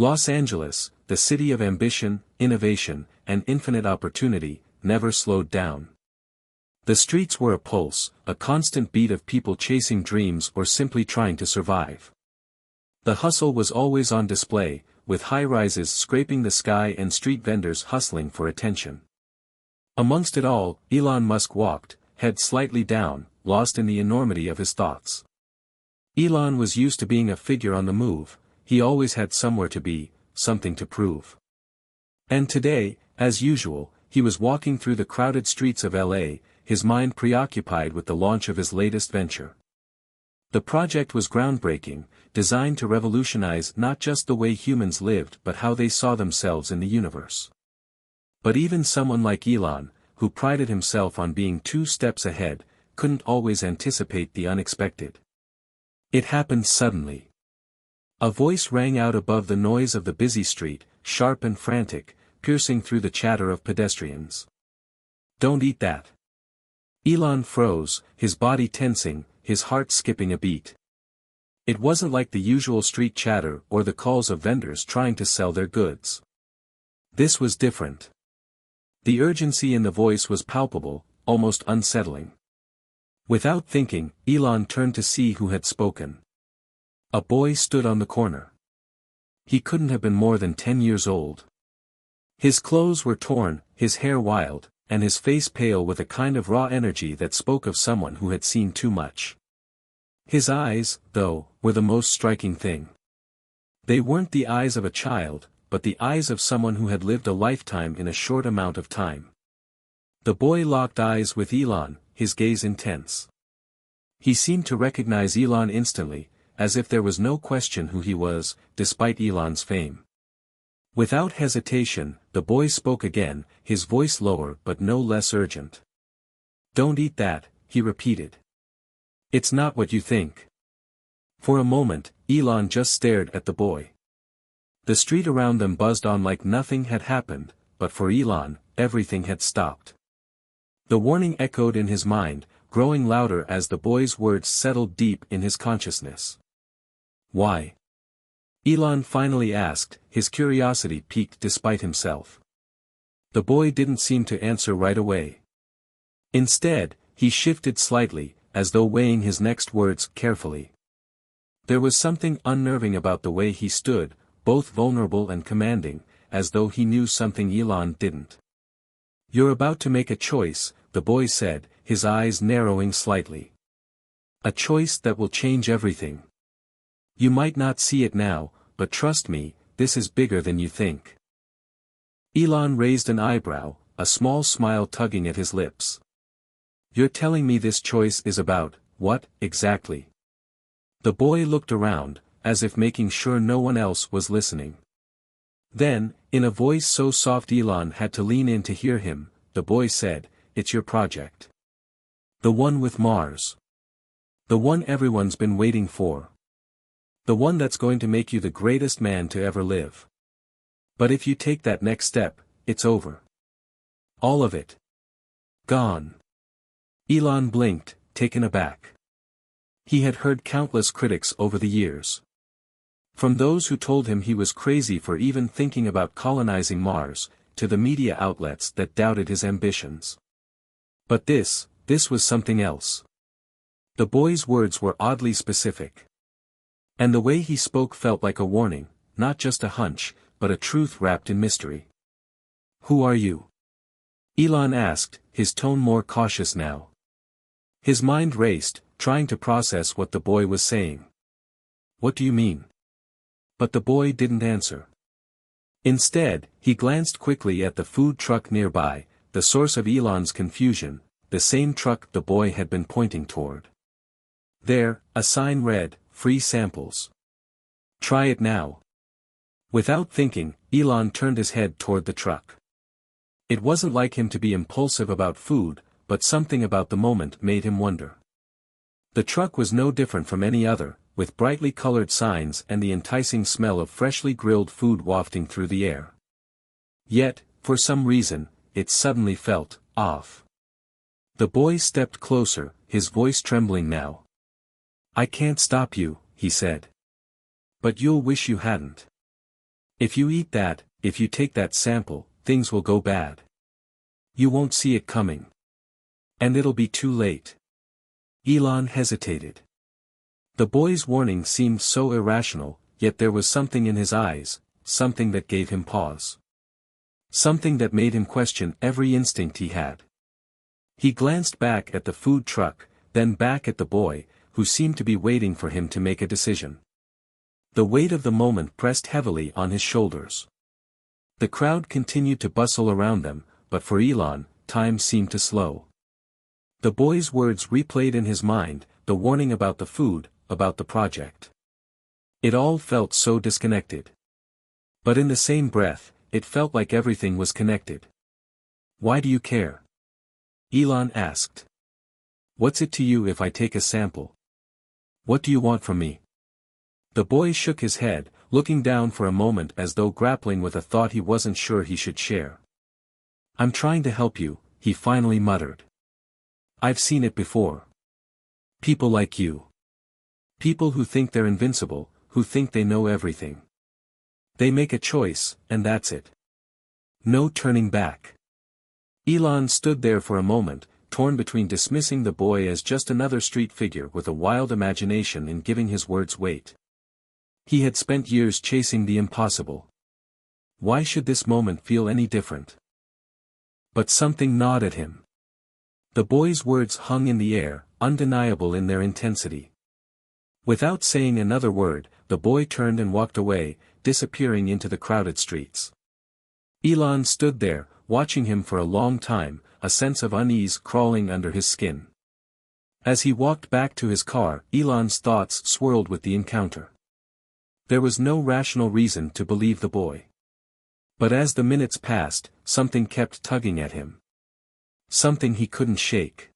Los Angeles, the city of ambition, innovation, and infinite opportunity, never slowed down. The streets were a pulse, a constant beat of people chasing dreams or simply trying to survive. The hustle was always on display, with high-rises scraping the sky and street vendors hustling for attention. Amongst it all, Elon Musk walked, head slightly down, lost in the enormity of his thoughts. Elon was used to being a figure on the move. He always had somewhere to be, something to prove. And today, as usual, he was walking through the crowded streets of LA, his mind preoccupied with the launch of his latest venture. The project was groundbreaking, designed to revolutionize not just the way humans lived but how they saw themselves in the universe. But even someone like Elon, who prided himself on being 2 steps ahead, couldn't always anticipate the unexpected. It happened suddenly. A voice rang out above the noise of the busy street, sharp and frantic, piercing through the chatter of pedestrians. "Don't eat that." Elon froze, his body tensing, his heart skipping a beat. It wasn't like the usual street chatter or the calls of vendors trying to sell their goods. This was different. The urgency in the voice was palpable, almost unsettling. Without thinking, Elon turned to see who had spoken. A boy stood on the corner. He couldn't have been more than 10 years old. His clothes were torn, his hair wild, and his face pale with a kind of raw energy that spoke of someone who had seen too much. His eyes, though, were the most striking thing. They weren't the eyes of a child, but the eyes of someone who had lived a lifetime in a short amount of time. The boy locked eyes with Elon, his gaze intense. He seemed to recognize Elon instantly, as if there was no question who he was, despite Elon's fame. Without hesitation, the boy spoke again, his voice lower but no less urgent. "Don't eat that," he repeated. "It's not what you think." For a moment, Elon just stared at the boy. The street around them buzzed on like nothing had happened, but for Elon, everything had stopped. The warning echoed in his mind, growing louder as the boy's words settled deep in his consciousness. "Why?" Elon finally asked, his curiosity piqued despite himself. The boy didn't seem to answer right away. Instead, he shifted slightly, as though weighing his next words carefully. There was something unnerving about the way he stood, both vulnerable and commanding, as though he knew something Elon didn't. "You're about to make a choice," the boy said, his eyes narrowing slightly. "A choice that will change everything. You might not see it now, but trust me, this is bigger than you think." Elon raised an eyebrow, a small smile tugging at his lips. "You're telling me this choice is about, what, exactly?" The boy looked around, as if making sure no one else was listening. Then, in a voice so soft Elon had to lean in to hear him, the boy said, "It's your project. The one with Mars. The one everyone's been waiting for. The one that's going to make you the greatest man to ever live. But if you take that next step, it's over. All of it. Gone." Elon blinked, taken aback. He had heard countless critics over the years. From those who told him he was crazy for even thinking about colonizing Mars, to the media outlets that doubted his ambitions. But this was something else. The boy's words were oddly specific. And the way he spoke felt like a warning, not just a hunch, but a truth wrapped in mystery. "Who are you?" Elon asked, his tone more cautious now. His mind raced, trying to process what the boy was saying. "What do you mean?" But the boy didn't answer. Instead, he glanced quickly at the food truck nearby, the source of Elon's confusion, the same truck the boy had been pointing toward. There, a sign read, "Free samples. Try it now." Without thinking, Elon turned his head toward the truck. It wasn't like him to be impulsive about food, but something about the moment made him wonder. The truck was no different from any other, with brightly colored signs and the enticing smell of freshly grilled food wafting through the air. Yet, for some reason, it suddenly felt off. The boy stepped closer, his voice trembling now. "I can't stop you," he said. "But you'll wish you hadn't." If you eat that, if you take that sample, things will go bad. You won't see it coming. And it'll be too late. Elon hesitated. The boy's warning seemed so irrational, yet there was something in his eyes, something that gave him pause. Something that made him question every instinct he had. He glanced back at the food truck, then back at the boy, who seemed to be waiting for him to make a decision. The weight of the moment pressed heavily on his shoulders. The crowd continued to bustle around them, but for Elon, time seemed to slow. The boy's words replayed in his mind, the warning about the food, about the project. It all felt so disconnected. But in the same breath, it felt like everything was connected. Why do you care? Elon asked. What's it to you if I take a sample? What do you want from me? The boy shook his head, looking down for a moment as though grappling with a thought he wasn't sure he should share. I'm trying to help you, he finally muttered. I've seen it before. People like you. People who think they're invincible, who think they know everything. They make a choice, and that's it. No turning back. Elon stood there for a moment, torn between dismissing the boy as just another street figure with a wild imagination and giving his words weight. He had spent years chasing the impossible. Why should this moment feel any different? But something gnawed at him. The boy's words hung in the air, undeniable in their intensity. Without saying another word, the boy turned and walked away, disappearing into the crowded streets. Elon stood there, watching him for a long time, a sense of unease crawling under his skin. As he walked back to his car, Elon's thoughts swirled with the encounter. There was no rational reason to believe the boy. But as the minutes passed, something kept tugging at him. Something he couldn't shake.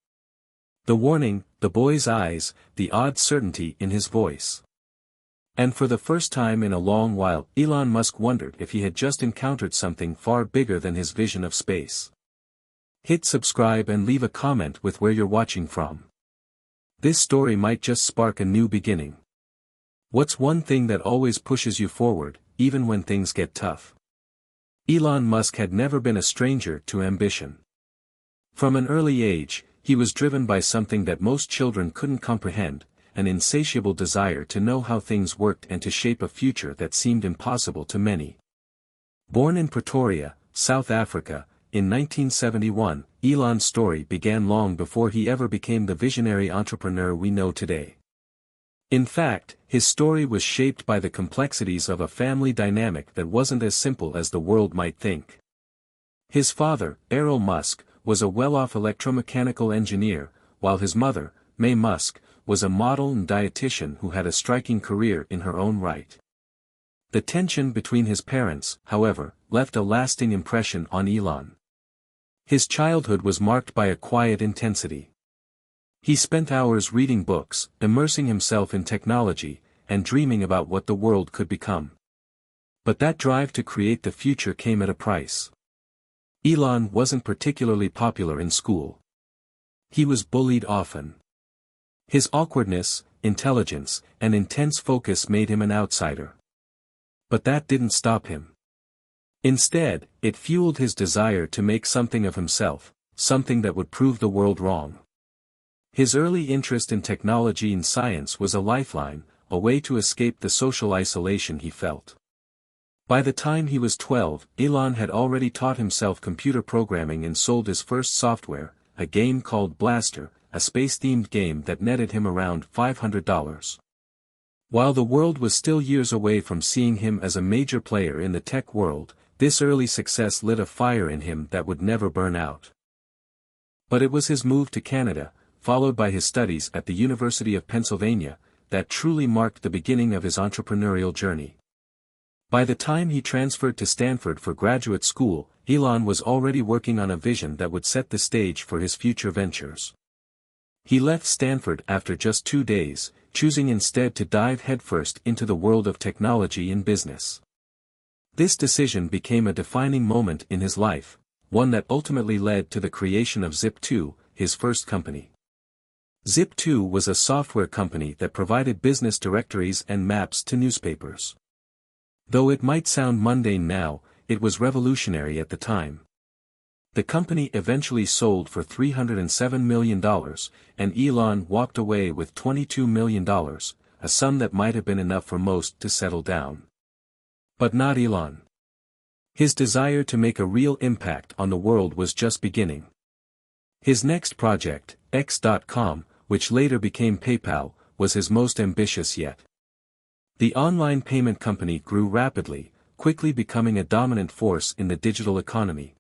The warning, the boy's eyes, the odd certainty in his voice. And for the first time in a long while, Elon Musk wondered if he had just encountered something far bigger than his vision of space. Hit subscribe and leave a comment with where you're watching from. This story might just spark a new beginning. What's one thing that always pushes you forward, even when things get tough? Elon Musk had never been a stranger to ambition. From an early age, he was driven by something that most children couldn't comprehend, an insatiable desire to know how things worked and to shape a future that seemed impossible to many. Born in Pretoria, South Africa, in 1971, Elon's story began long before he ever became the visionary entrepreneur we know today. In fact, his story was shaped by the complexities of a family dynamic that wasn't as simple as the world might think. His father, Elon Musk, was a well-off electromechanical engineer, while his mother, May Musk, was a model and dietitian who had a striking career in her own right. The tension between his parents, however, left a lasting impression on Elon. His childhood was marked by a quiet intensity. He spent hours reading books, immersing himself in technology, and dreaming about what the world could become. But that drive to create the future came at a price. Elon wasn't particularly popular in school. He was bullied often. His awkwardness, intelligence, and intense focus made him an outsider. But that didn't stop him. Instead, it fueled his desire to make something of himself, something that would prove the world wrong. His early interest in technology and science was a lifeline, a way to escape the social isolation he felt. By the time he was 12, Elon had already taught himself computer programming and sold his first software, a game called Blaster, a space-themed game that netted him around $500. While the world was still years away from seeing him as a major player in the tech world, this early success lit a fire in him that would never burn out. But it was his move to Canada, followed by his studies at the University of Pennsylvania, that truly marked the beginning of his entrepreneurial journey. By the time he transferred to Stanford for graduate school, Elon was already working on a vision that would set the stage for his future ventures. He left Stanford after just 2 days, choosing instead to dive headfirst into the world of technology and business. This decision became a defining moment in his life, one that ultimately led to the creation of Zip2, his first company. Zip2 was a software company that provided business directories and maps to newspapers. Though it might sound mundane now, it was revolutionary at the time. The company eventually sold for $307 million, and Elon walked away with $22 million, a sum that might have been enough for most to settle down. But not Elon. His desire to make a real impact on the world was just beginning. His next project, X.com, which later became PayPal, was his most ambitious yet. The online payment company grew rapidly, quickly becoming a dominant force in the digital economy.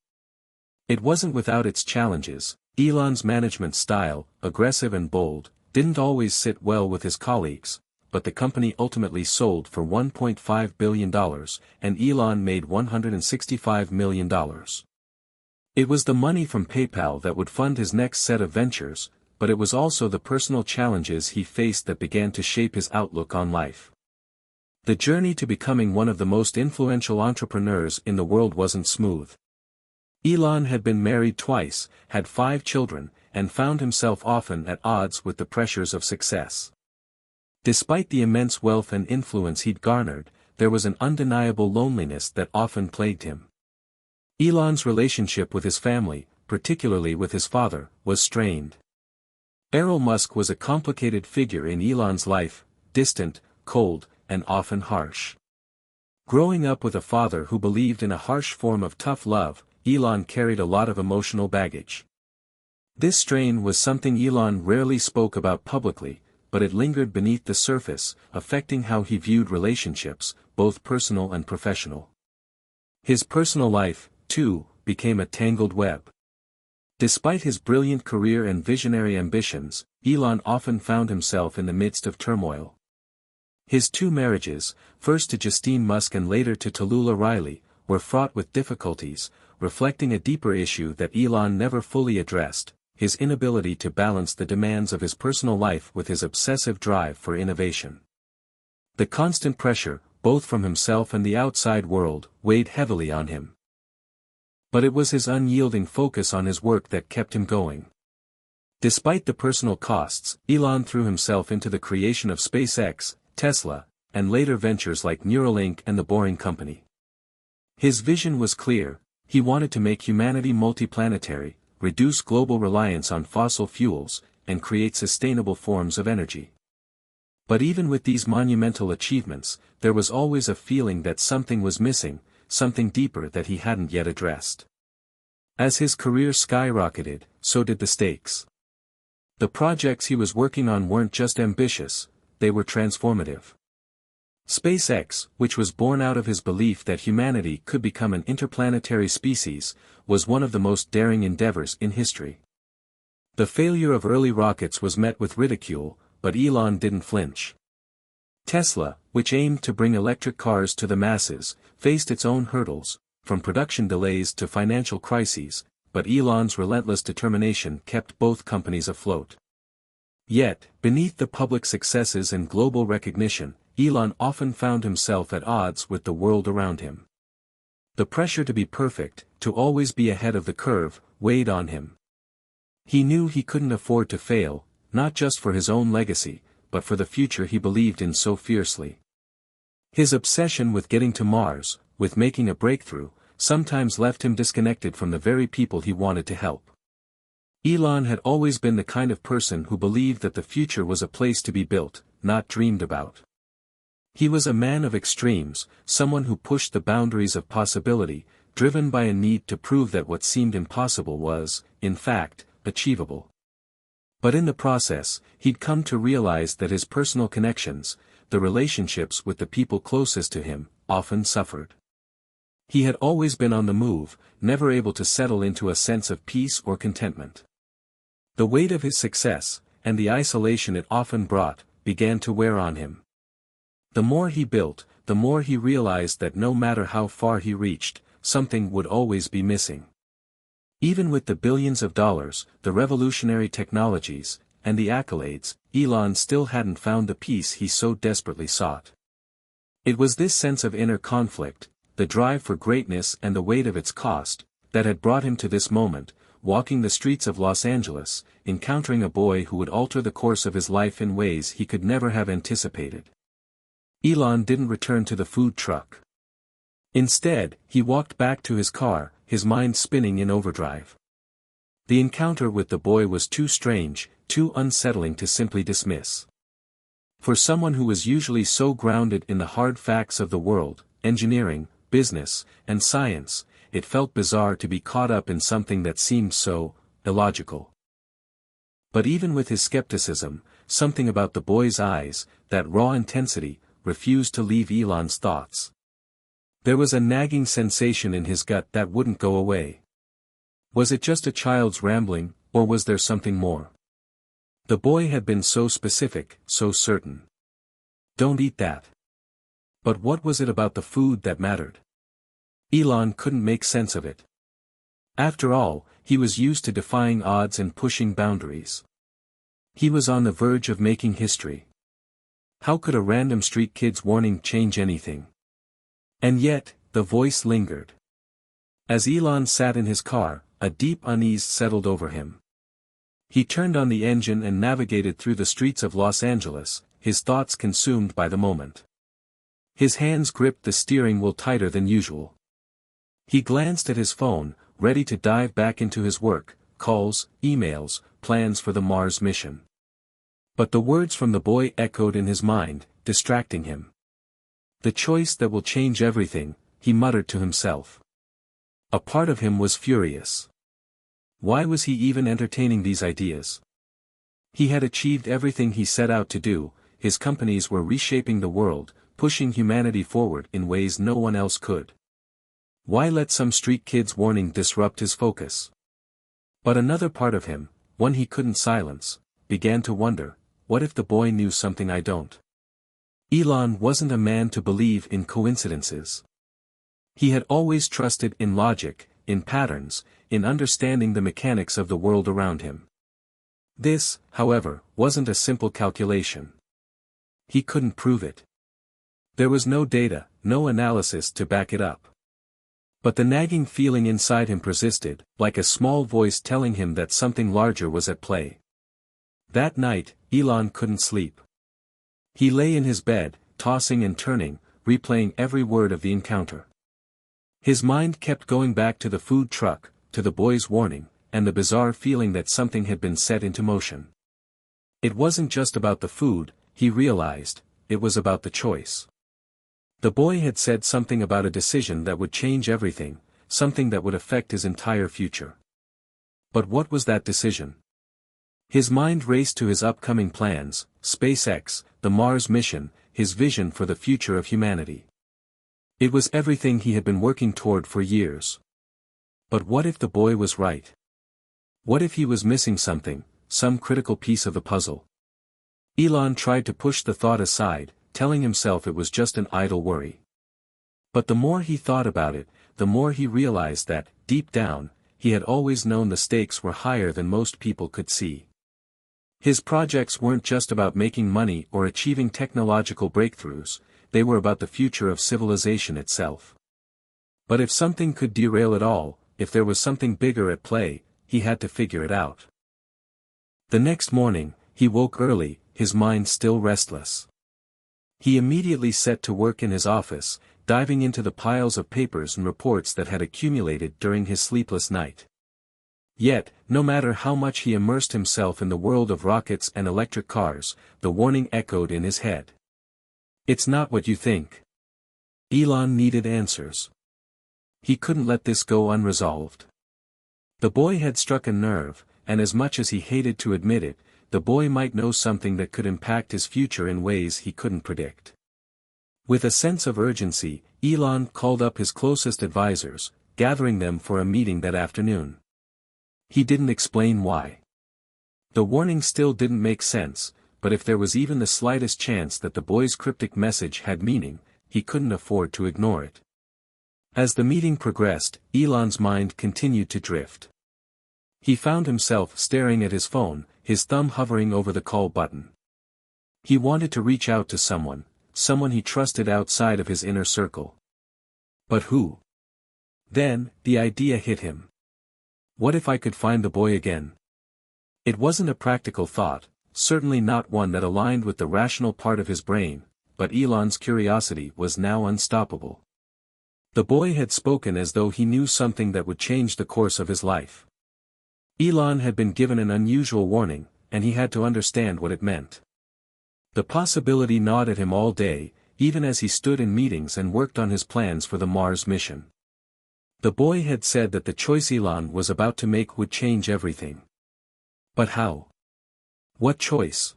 It wasn't without its challenges. Elon's management style, aggressive and bold, didn't always sit well with his colleagues, but the company ultimately sold for $1.5 billion, and Elon made $165 million. It was the money from PayPal that would fund his next set of ventures, but it was also the personal challenges he faced that began to shape his outlook on life. The journey to becoming one of the most influential entrepreneurs in the world wasn't smooth. Elon had been married twice, had 5 children, and found himself often at odds with the pressures of success. Despite the immense wealth and influence he'd garnered, there was an undeniable loneliness that often plagued him. Elon's relationship with his family, particularly with his father, was strained. Elon Musk was a complicated figure in Elon's life, distant, cold, and often harsh. Growing up with a father who believed in a harsh form of tough love, Elon carried a lot of emotional baggage. This strain was something Elon rarely spoke about publicly, but it lingered beneath the surface, affecting how he viewed relationships, both personal and professional. His personal life, too, became a tangled web. Despite his brilliant career and visionary ambitions, Elon often found himself in the midst of turmoil. His 2 marriages, first to Justine Musk and later to Tallulah Riley, were fraught with difficulties, reflecting a deeper issue that Elon never fully addressed: his inability to balance the demands of his personal life with his obsessive drive for innovation. The constant pressure, both from himself and the outside world, weighed heavily on him. But it was his unyielding focus on his work that kept him going. Despite the personal costs, Elon threw himself into the creation of SpaceX, Tesla, and later ventures like Neuralink and the Boring Company. His vision was clear: he wanted to make humanity multiplanetary, reduce global reliance on fossil fuels, and create sustainable forms of energy. But even with these monumental achievements, there was always a feeling that something was missing, something deeper that he hadn't yet addressed. As his career skyrocketed, so did the stakes. The projects he was working on weren't just ambitious, they were transformative. SpaceX, which was born out of his belief that humanity could become an interplanetary species, was one of the most daring endeavors in history. The failure of early rockets was met with ridicule, but Elon didn't flinch. Tesla, which aimed to bring electric cars to the masses, faced its own hurdles, from production delays to financial crises, but Elon's relentless determination kept both companies afloat. Yet, beneath the public successes and global recognition, Elon often found himself at odds with the world around him. The pressure to be perfect, to always be ahead of the curve, weighed on him. He knew he couldn't afford to fail, not just for his own legacy, but for the future he believed in so fiercely. His obsession with getting to Mars, with making a breakthrough, sometimes left him disconnected from the very people he wanted to help. Elon had always been the kind of person who believed that the future was a place to be built, not dreamed about. He was a man of extremes, someone who pushed the boundaries of possibility, driven by a need to prove that what seemed impossible was, in fact, achievable. But in the process, he'd come to realize that his personal connections, the relationships with the people closest to him, often suffered. He had always been on the move, never able to settle into a sense of peace or contentment. The weight of his success, and the isolation it often brought, began to wear on him. The more he built, the more he realized that no matter how far he reached, something would always be missing. Even with the billions of dollars, the revolutionary technologies, and the accolades, Elon still hadn't found the peace he so desperately sought. It was this sense of inner conflict, the drive for greatness and the weight of its cost, that had brought him to this moment, walking the streets of Los Angeles, encountering a boy who would alter the course of his life in ways he could never have anticipated. Elon didn't return to the food truck. Instead, he walked back to his car, his mind spinning in overdrive. The encounter with the boy was too strange, too unsettling to simply dismiss. For someone who was usually so grounded in the hard facts of the world, engineering, business, and science, it felt bizarre to be caught up in something that seemed so illogical. But even with his skepticism, something about the boy's eyes, that raw intensity, refused to leave Elon's thoughts. There was a nagging sensation in his gut that wouldn't go away. Was it just a child's rambling, or was there something more? The boy had been so specific, so certain. Don't eat that. But what was it about the food that mattered? Elon couldn't make sense of it. After all, he was used to defying odds and pushing boundaries. He was on the verge of making history. How could a random street kid's warning change anything? And yet, the voice lingered. As Elon sat in his car, a deep unease settled over him. He turned on the engine and navigated through the streets of Los Angeles, his thoughts consumed by the moment. His hands gripped the steering wheel tighter than usual. He glanced at his phone, ready to dive back into his work, calls, emails, plans for the Mars mission. But the words from the boy echoed in his mind, distracting him. The choice that will change everything, he muttered to himself. A part of him was furious. Why was he even entertaining these ideas? He had achieved everything he set out to do, his companies were reshaping the world, pushing humanity forward in ways no one else could. Why let some street kid's warning disrupt his focus? But another part of him, one he couldn't silence, began to wonder, what if the boy knew something I don't? Elon wasn't a man to believe in coincidences. He had always trusted in logic, in patterns, in understanding the mechanics of the world around him. This, however, wasn't a simple calculation. He couldn't prove it. There was no data, no analysis to back it up. But the nagging feeling inside him persisted, like a small voice telling him that something larger was at play. That night, Elon couldn't sleep. He lay in his bed, tossing and turning, replaying every word of the encounter. His mind kept going back to the food truck, to the boy's warning, and the bizarre feeling that something had been set into motion. It wasn't just about the food, he realized, it was about the choice. The boy had said something about a decision that would change everything, something that would affect his entire future. But what was that decision? His mind raced to his upcoming plans, SpaceX, the Mars mission, his vision for the future of humanity. It was everything he had been working toward for years. But what if the boy was right? What if he was missing something, some critical piece of the puzzle? Elon tried to push the thought aside, telling himself it was just an idle worry. But the more he thought about it, the more he realized that, deep down, he had always known the stakes were higher than most people could see. His projects weren't just about making money or achieving technological breakthroughs, they were about the future of civilization itself. But if something could derail it all, if there was something bigger at play, he had to figure it out. The next morning, he woke early, his mind still restless. He immediately set to work in his office, diving into the piles of papers and reports that had accumulated during his sleepless night. Yet, no matter how much he immersed himself in the world of rockets and electric cars, the warning echoed in his head. It's not what you think. Elon needed answers. He couldn't let this go unresolved. The boy had struck a nerve, and as much as he hated to admit it, the boy might know something that could impact his future in ways he couldn't predict. With a sense of urgency, Elon called up his closest advisors, gathering them for a meeting that afternoon. He didn't explain why. The warning still didn't make sense, but if there was even the slightest chance that the boy's cryptic message had meaning, he couldn't afford to ignore it. As the meeting progressed, Elon's mind continued to drift. He found himself staring at his phone, his thumb hovering over the call button. He wanted to reach out to someone he trusted outside of his inner circle. But who? Then, the idea hit him. What if I could find the boy again? It wasn't a practical thought, certainly not one that aligned with the rational part of his brain, but Elon's curiosity was now unstoppable. The boy had spoken as though he knew something that would change the course of his life. Elon had been given an unusual warning, and he had to understand what it meant. The possibility gnawed at him all day, even as he stood in meetings and worked on his plans for the Mars mission. The boy had said that the choice Elon was about to make would change everything. But how? What choice?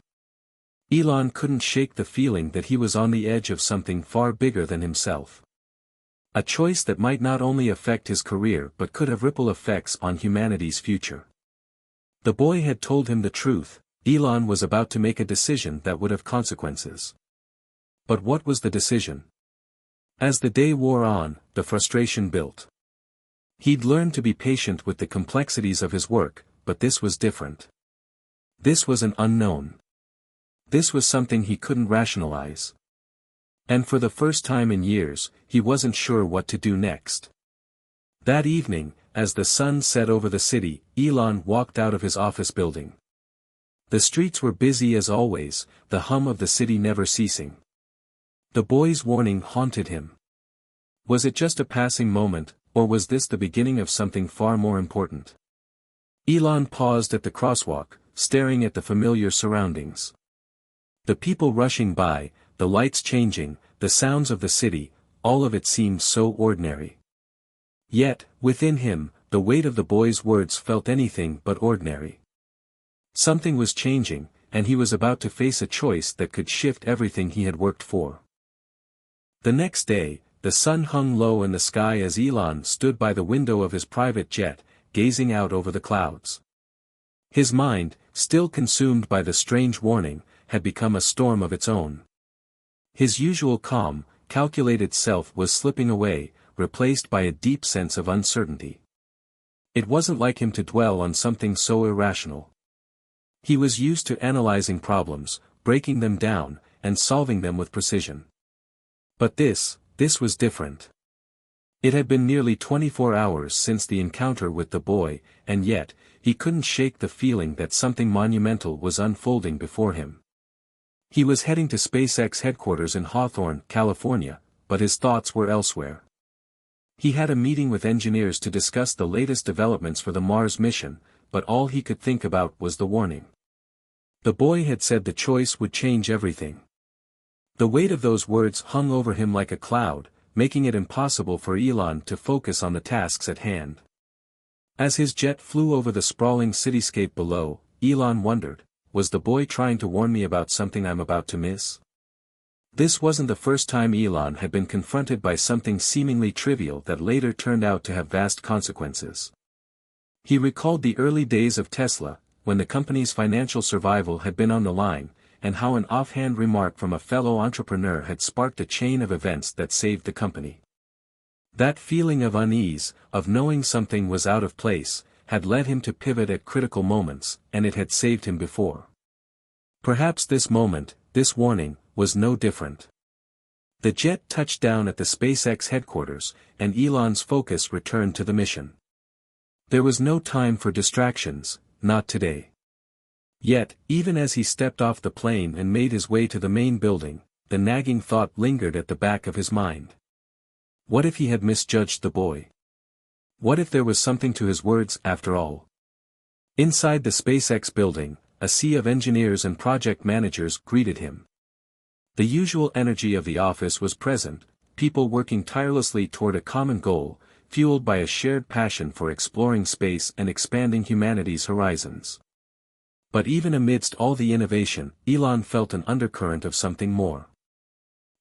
Elon couldn't shake the feeling that he was on the edge of something far bigger than himself. A choice that might not only affect his career but could have ripple effects on humanity's future. The boy had told him the truth. Elon was about to make a decision that would have consequences. But what was the decision? As the day wore on, the frustration built. He'd learned to be patient with the complexities of his work, but this was different. This was an unknown. This was something he couldn't rationalize. And for the first time in years, he wasn't sure what to do next. That evening, as the sun set over the city, Elon walked out of his office building. The streets were busy as always, the hum of the city never ceasing. The boy's warning haunted him. Was it just a passing moment, or was this the beginning of something far more important? Elon paused at the crosswalk, staring at the familiar surroundings. The people rushing by, the lights changing, the sounds of the city, all of it seemed so ordinary. Yet, within him, the weight of the boy's words felt anything but ordinary. Something was changing, and he was about to face a choice that could shift everything he had worked for. The next day, the sun hung low in the sky as Elon stood by the window of his private jet, gazing out over the clouds. His mind, still consumed by the strange warning, had become a storm of its own. His usual calm, calculated self was slipping away, replaced by a deep sense of uncertainty. It wasn't like him to dwell on something so irrational. He was used to analyzing problems, breaking them down, and solving them with precision. But this was different. It had been nearly 24 hours since the encounter with the boy, and yet, he couldn't shake the feeling that something monumental was unfolding before him. He was heading to SpaceX headquarters in Hawthorne, California, but his thoughts were elsewhere. He had a meeting with engineers to discuss the latest developments for the Mars mission, but all he could think about was the warning. The boy had said the choice would change everything. The weight of those words hung over him like a cloud, making it impossible for Elon to focus on the tasks at hand. As his jet flew over the sprawling cityscape below, Elon wondered, was the boy trying to warn me about something I'm about to miss? This wasn't the first time Elon had been confronted by something seemingly trivial that later turned out to have vast consequences. He recalled the early days of Tesla, when the company's financial survival had been on the line, and how an offhand remark from a fellow entrepreneur had sparked a chain of events that saved the company. That feeling of unease, of knowing something was out of place, had led him to pivot at critical moments, and it had saved him before. Perhaps this moment, this warning, was no different. The jet touched down at the SpaceX headquarters, and Elon's focus returned to the mission. There was no time for distractions, not today. Yet, even as he stepped off the plane and made his way to the main building, the nagging thought lingered at the back of his mind. What if he had misjudged the boy? What if there was something to his words after all? Inside the SpaceX building, a sea of engineers and project managers greeted him. The usual energy of the office was present, people working tirelessly toward a common goal, fueled by a shared passion for exploring space and expanding humanity's horizons. But even amidst all the innovation, Elon felt an undercurrent of something more.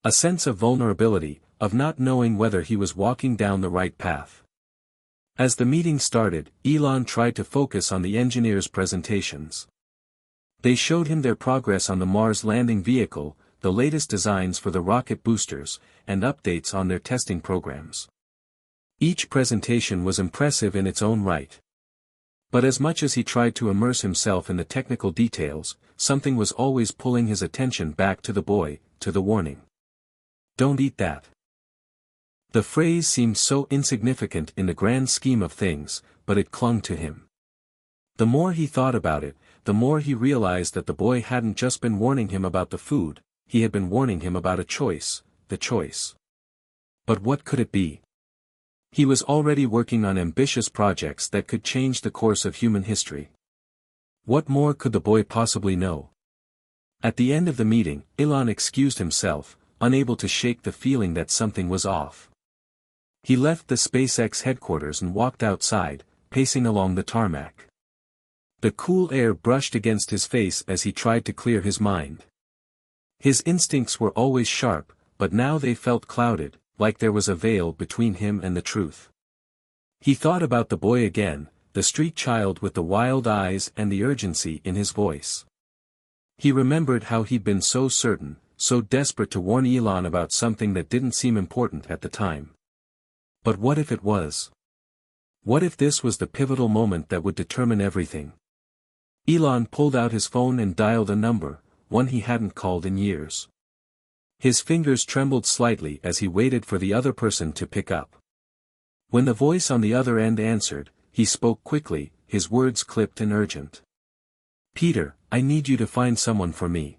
A sense of vulnerability, of not knowing whether he was walking down the right path. As the meeting started, Elon tried to focus on the engineers' presentations. They showed him their progress on the Mars landing vehicle, the latest designs for the rocket boosters, and updates on their testing programs. Each presentation was impressive in its own right. But as much as he tried to immerse himself in the technical details, something was always pulling his attention back to the boy, to the warning. Don't eat that. The phrase seemed so insignificant in the grand scheme of things, but it clung to him. The more he thought about it, the more he realized that the boy hadn't just been warning him about the food, he had been warning him about a choice, the choice. But what could it be? He was already working on ambitious projects that could change the course of human history. What more could the boy possibly know? At the end of the meeting, Elon excused himself, unable to shake the feeling that something was off. He left the SpaceX headquarters and walked outside, pacing along the tarmac. The cool air brushed against his face as he tried to clear his mind. His instincts were always sharp, but now they felt clouded, like there was a veil between him and the truth. He thought about the boy again, the street child with the wild eyes and the urgency in his voice. He remembered how he'd been so certain, so desperate to warn Elon about something that didn't seem important at the time. But what if it was? What if this was the pivotal moment that would determine everything? Elon pulled out his phone and dialed a number, one he hadn't called in years. His fingers trembled slightly as he waited for the other person to pick up. When the voice on the other end answered, he spoke quickly, his words clipped and urgent. "Peter, I need you to find someone for me."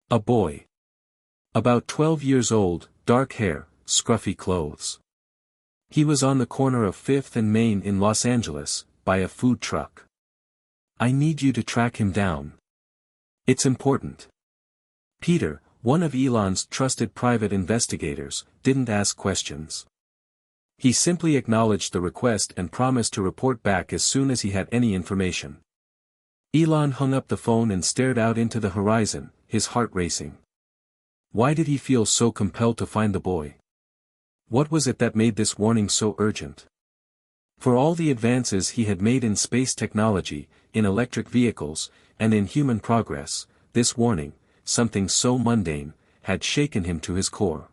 A boy. About 12 years old, dark hair, scruffy clothes. He was on the corner of 5th and Main in Los Angeles, by a food truck. "I need you to track him down. It's important." Peter, one of Elon's trusted private investigators, didn't ask questions. He simply acknowledged the request and promised to report back as soon as he had any information. Elon hung up the phone and stared out into the horizon, his heart racing. Why did he feel so compelled to find the boy? What was it that made this warning so urgent? For all the advances he had made in space technology, in electric vehicles, and in human progress, this warning, something so mundane, had shaken him to his core.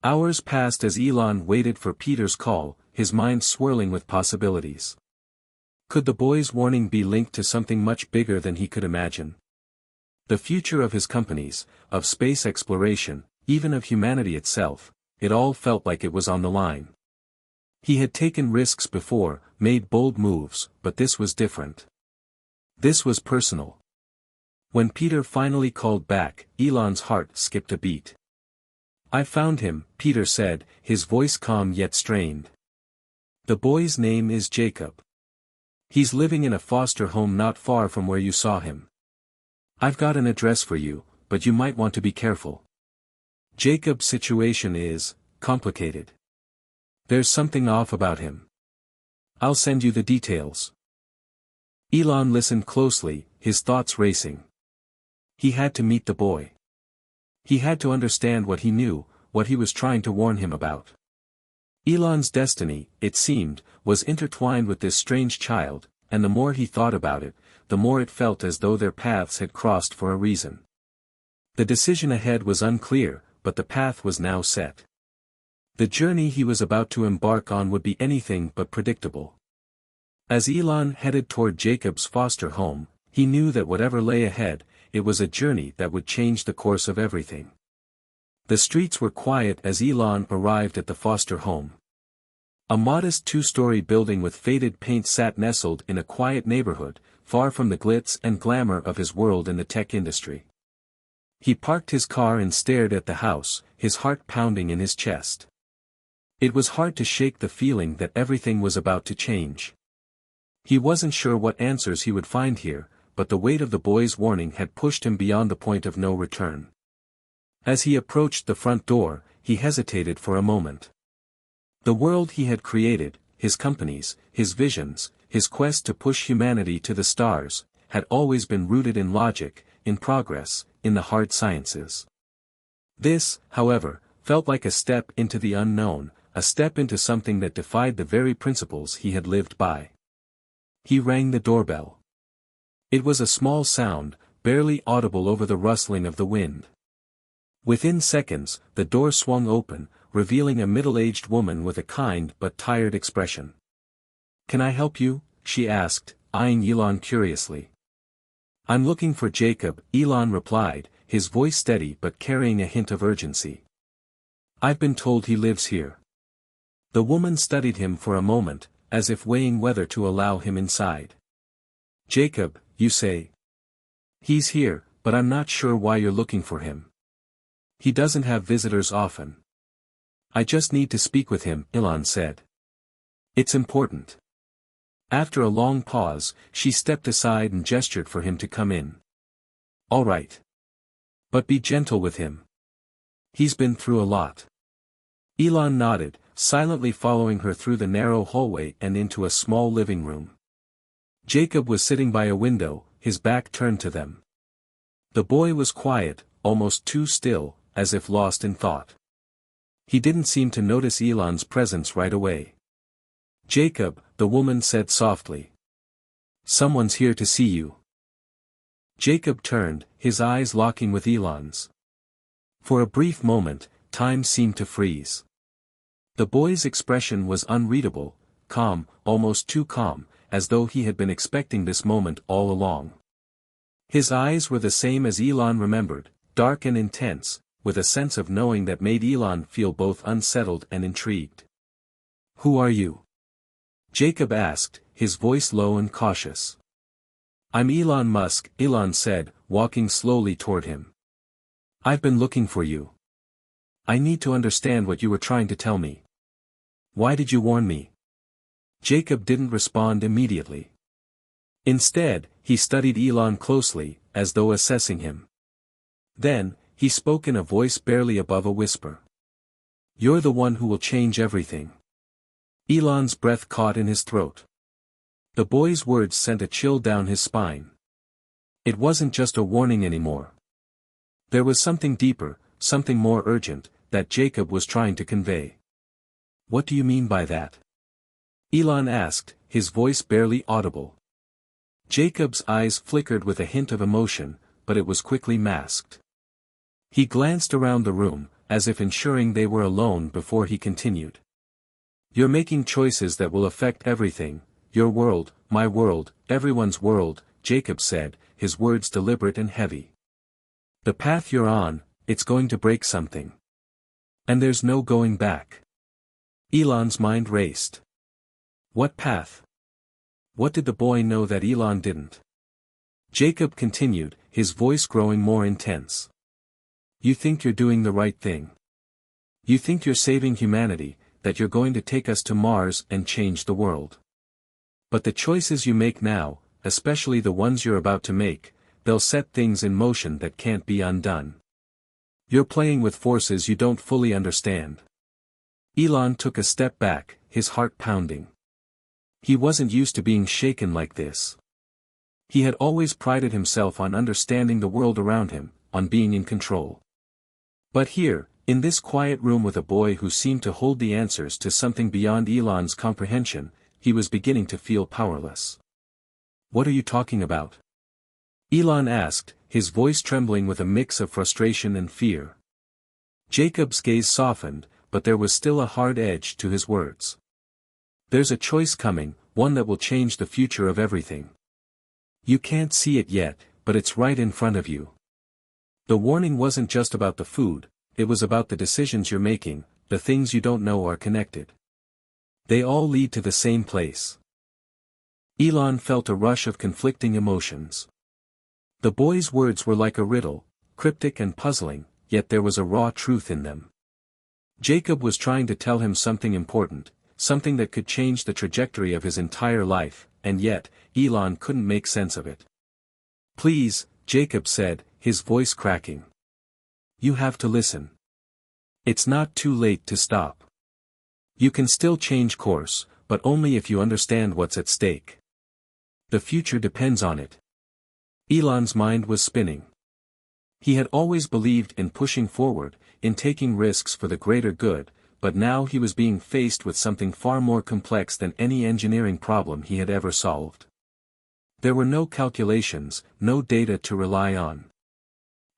Hours passed as Elon waited for Peter's call, his mind swirling with possibilities. Could the boy's warning be linked to something much bigger than he could imagine? The future of his companies, of space exploration, even of humanity itself, it all felt like it was on the line. He had taken risks before, made bold moves, but this was different. This was personal. When Peter finally called back, Elon's heart skipped a beat. "I found him," Peter said, his voice calm yet strained. "The boy's name is Jacob. He's living in a foster home not far from where you saw him. I've got an address for you, but you might want to be careful. Jacob's situation is complicated. There's something off about him. I'll send you the details." Elon listened closely, his thoughts racing. He had to meet the boy. He had to understand what he knew, what he was trying to warn him about. Elon's destiny, it seemed, was intertwined with this strange child, and the more he thought about it, the more it felt as though their paths had crossed for a reason. The decision ahead was unclear, but the path was now set. The journey he was about to embark on would be anything but predictable. As Elon headed toward Jacob's foster home, he knew that whatever lay ahead, it was a journey that would change the course of everything. The streets were quiet as Elon arrived at the foster home. A modest two-story building with faded paint sat nestled in a quiet neighborhood, far from the glitz and glamour of his world in the tech industry. He parked his car and stared at the house, his heart pounding in his chest. It was hard to shake the feeling that everything was about to change. He wasn't sure what answers he would find here, but the weight of the boy's warning had pushed him beyond the point of no return. As he approached the front door, he hesitated for a moment. The world he had created, his companies, his visions, his quest to push humanity to the stars, had always been rooted in logic, in progress, in the hard sciences. This, however, felt like a step into the unknown, a step into something that defied the very principles he had lived by. He rang the doorbell. It was a small sound, barely audible over the rustling of the wind. Within seconds, the door swung open, revealing a middle-aged woman with a kind but tired expression. "Can I help you?" she asked, eyeing Elon curiously. "I'm looking for Jacob," Elon replied, his voice steady but carrying a hint of urgency. "I've been told he lives here." The woman studied him for a moment, as if weighing whether to allow him inside. "Jacob, you say? He's here, but I'm not sure why you're looking for him. He doesn't have visitors often." I just need to speak with him, Elon said. It's important. After a long pause, she stepped aside and gestured for him to come in. All right. But be gentle with him. He's been through a lot. Elon nodded, silently following her through the narrow hallway and into a small living room. Jacob was sitting by a window, his back turned to them. The boy was quiet, almost too still, as if lost in thought. He didn't seem to notice Elon's presence right away. Jacob, the woman said softly. Someone's here to see you. Jacob turned, his eyes locking with Elon's. For a brief moment, time seemed to freeze. The boy's expression was unreadable, calm, almost too calm, as though he had been expecting this moment all along. His eyes were the same as Elon remembered, dark and intense, with a sense of knowing that made Elon feel both unsettled and intrigued. Who are you? Jacob asked, his voice low and cautious. I'm Elon Musk, Elon said, walking slowly toward him. I've been looking for you. I need to understand what you were trying to tell me. Why did you warn me? Jacob didn't respond immediately. Instead, he studied Elon closely, as though assessing him. Then, he spoke in a voice barely above a whisper. You're the one who will change everything. Elon's breath caught in his throat. The boy's words sent a chill down his spine. It wasn't just a warning anymore. There was something deeper, something more urgent, that Jacob was trying to convey. What do you mean by that? Elon asked, his voice barely audible. Jacob's eyes flickered with a hint of emotion, but it was quickly masked. He glanced around the room, as if ensuring they were alone before he continued. You're making choices that will affect everything, your world, my world, everyone's world, Jacob said, his words deliberate and heavy. The path you're on, it's going to break something. And there's no going back. Elon's mind raced. What path? What did the boy know that Elon didn't? Jacob continued, his voice growing more intense. You think you're doing the right thing. You think you're saving humanity, that you're going to take us to Mars and change the world. But the choices you make now, especially the ones you're about to make, they'll set things in motion that can't be undone. You're playing with forces you don't fully understand. Elon took a step back, his heart pounding. He wasn't used to being shaken like this. He had always prided himself on understanding the world around him, on being in control. But here, in this quiet room with a boy who seemed to hold the answers to something beyond Elon's comprehension, he was beginning to feel powerless. What are you talking about? Elon asked, his voice trembling with a mix of frustration and fear. Jacob's gaze softened, but there was still a hard edge to his words. There's a choice coming, one that will change the future of everything. You can't see it yet, but it's right in front of you. The warning wasn't just about the food, it was about the decisions you're making, the things you don't know are connected. They all lead to the same place. Elon felt a rush of conflicting emotions. The boy's words were like a riddle, cryptic and puzzling, yet there was a raw truth in them. Jacob was trying to tell him something important, something that could change the trajectory of his entire life, and yet, Elon couldn't make sense of it. Please, Jacob said, his voice cracking. You have to listen. It's not too late to stop. You can still change course, but only if you understand what's at stake. The future depends on it. Elon's mind was spinning. He had always believed in pushing forward, in taking risks for the greater good, but now he was being faced with something far more complex than any engineering problem he had ever solved. There were no calculations, no data to rely on.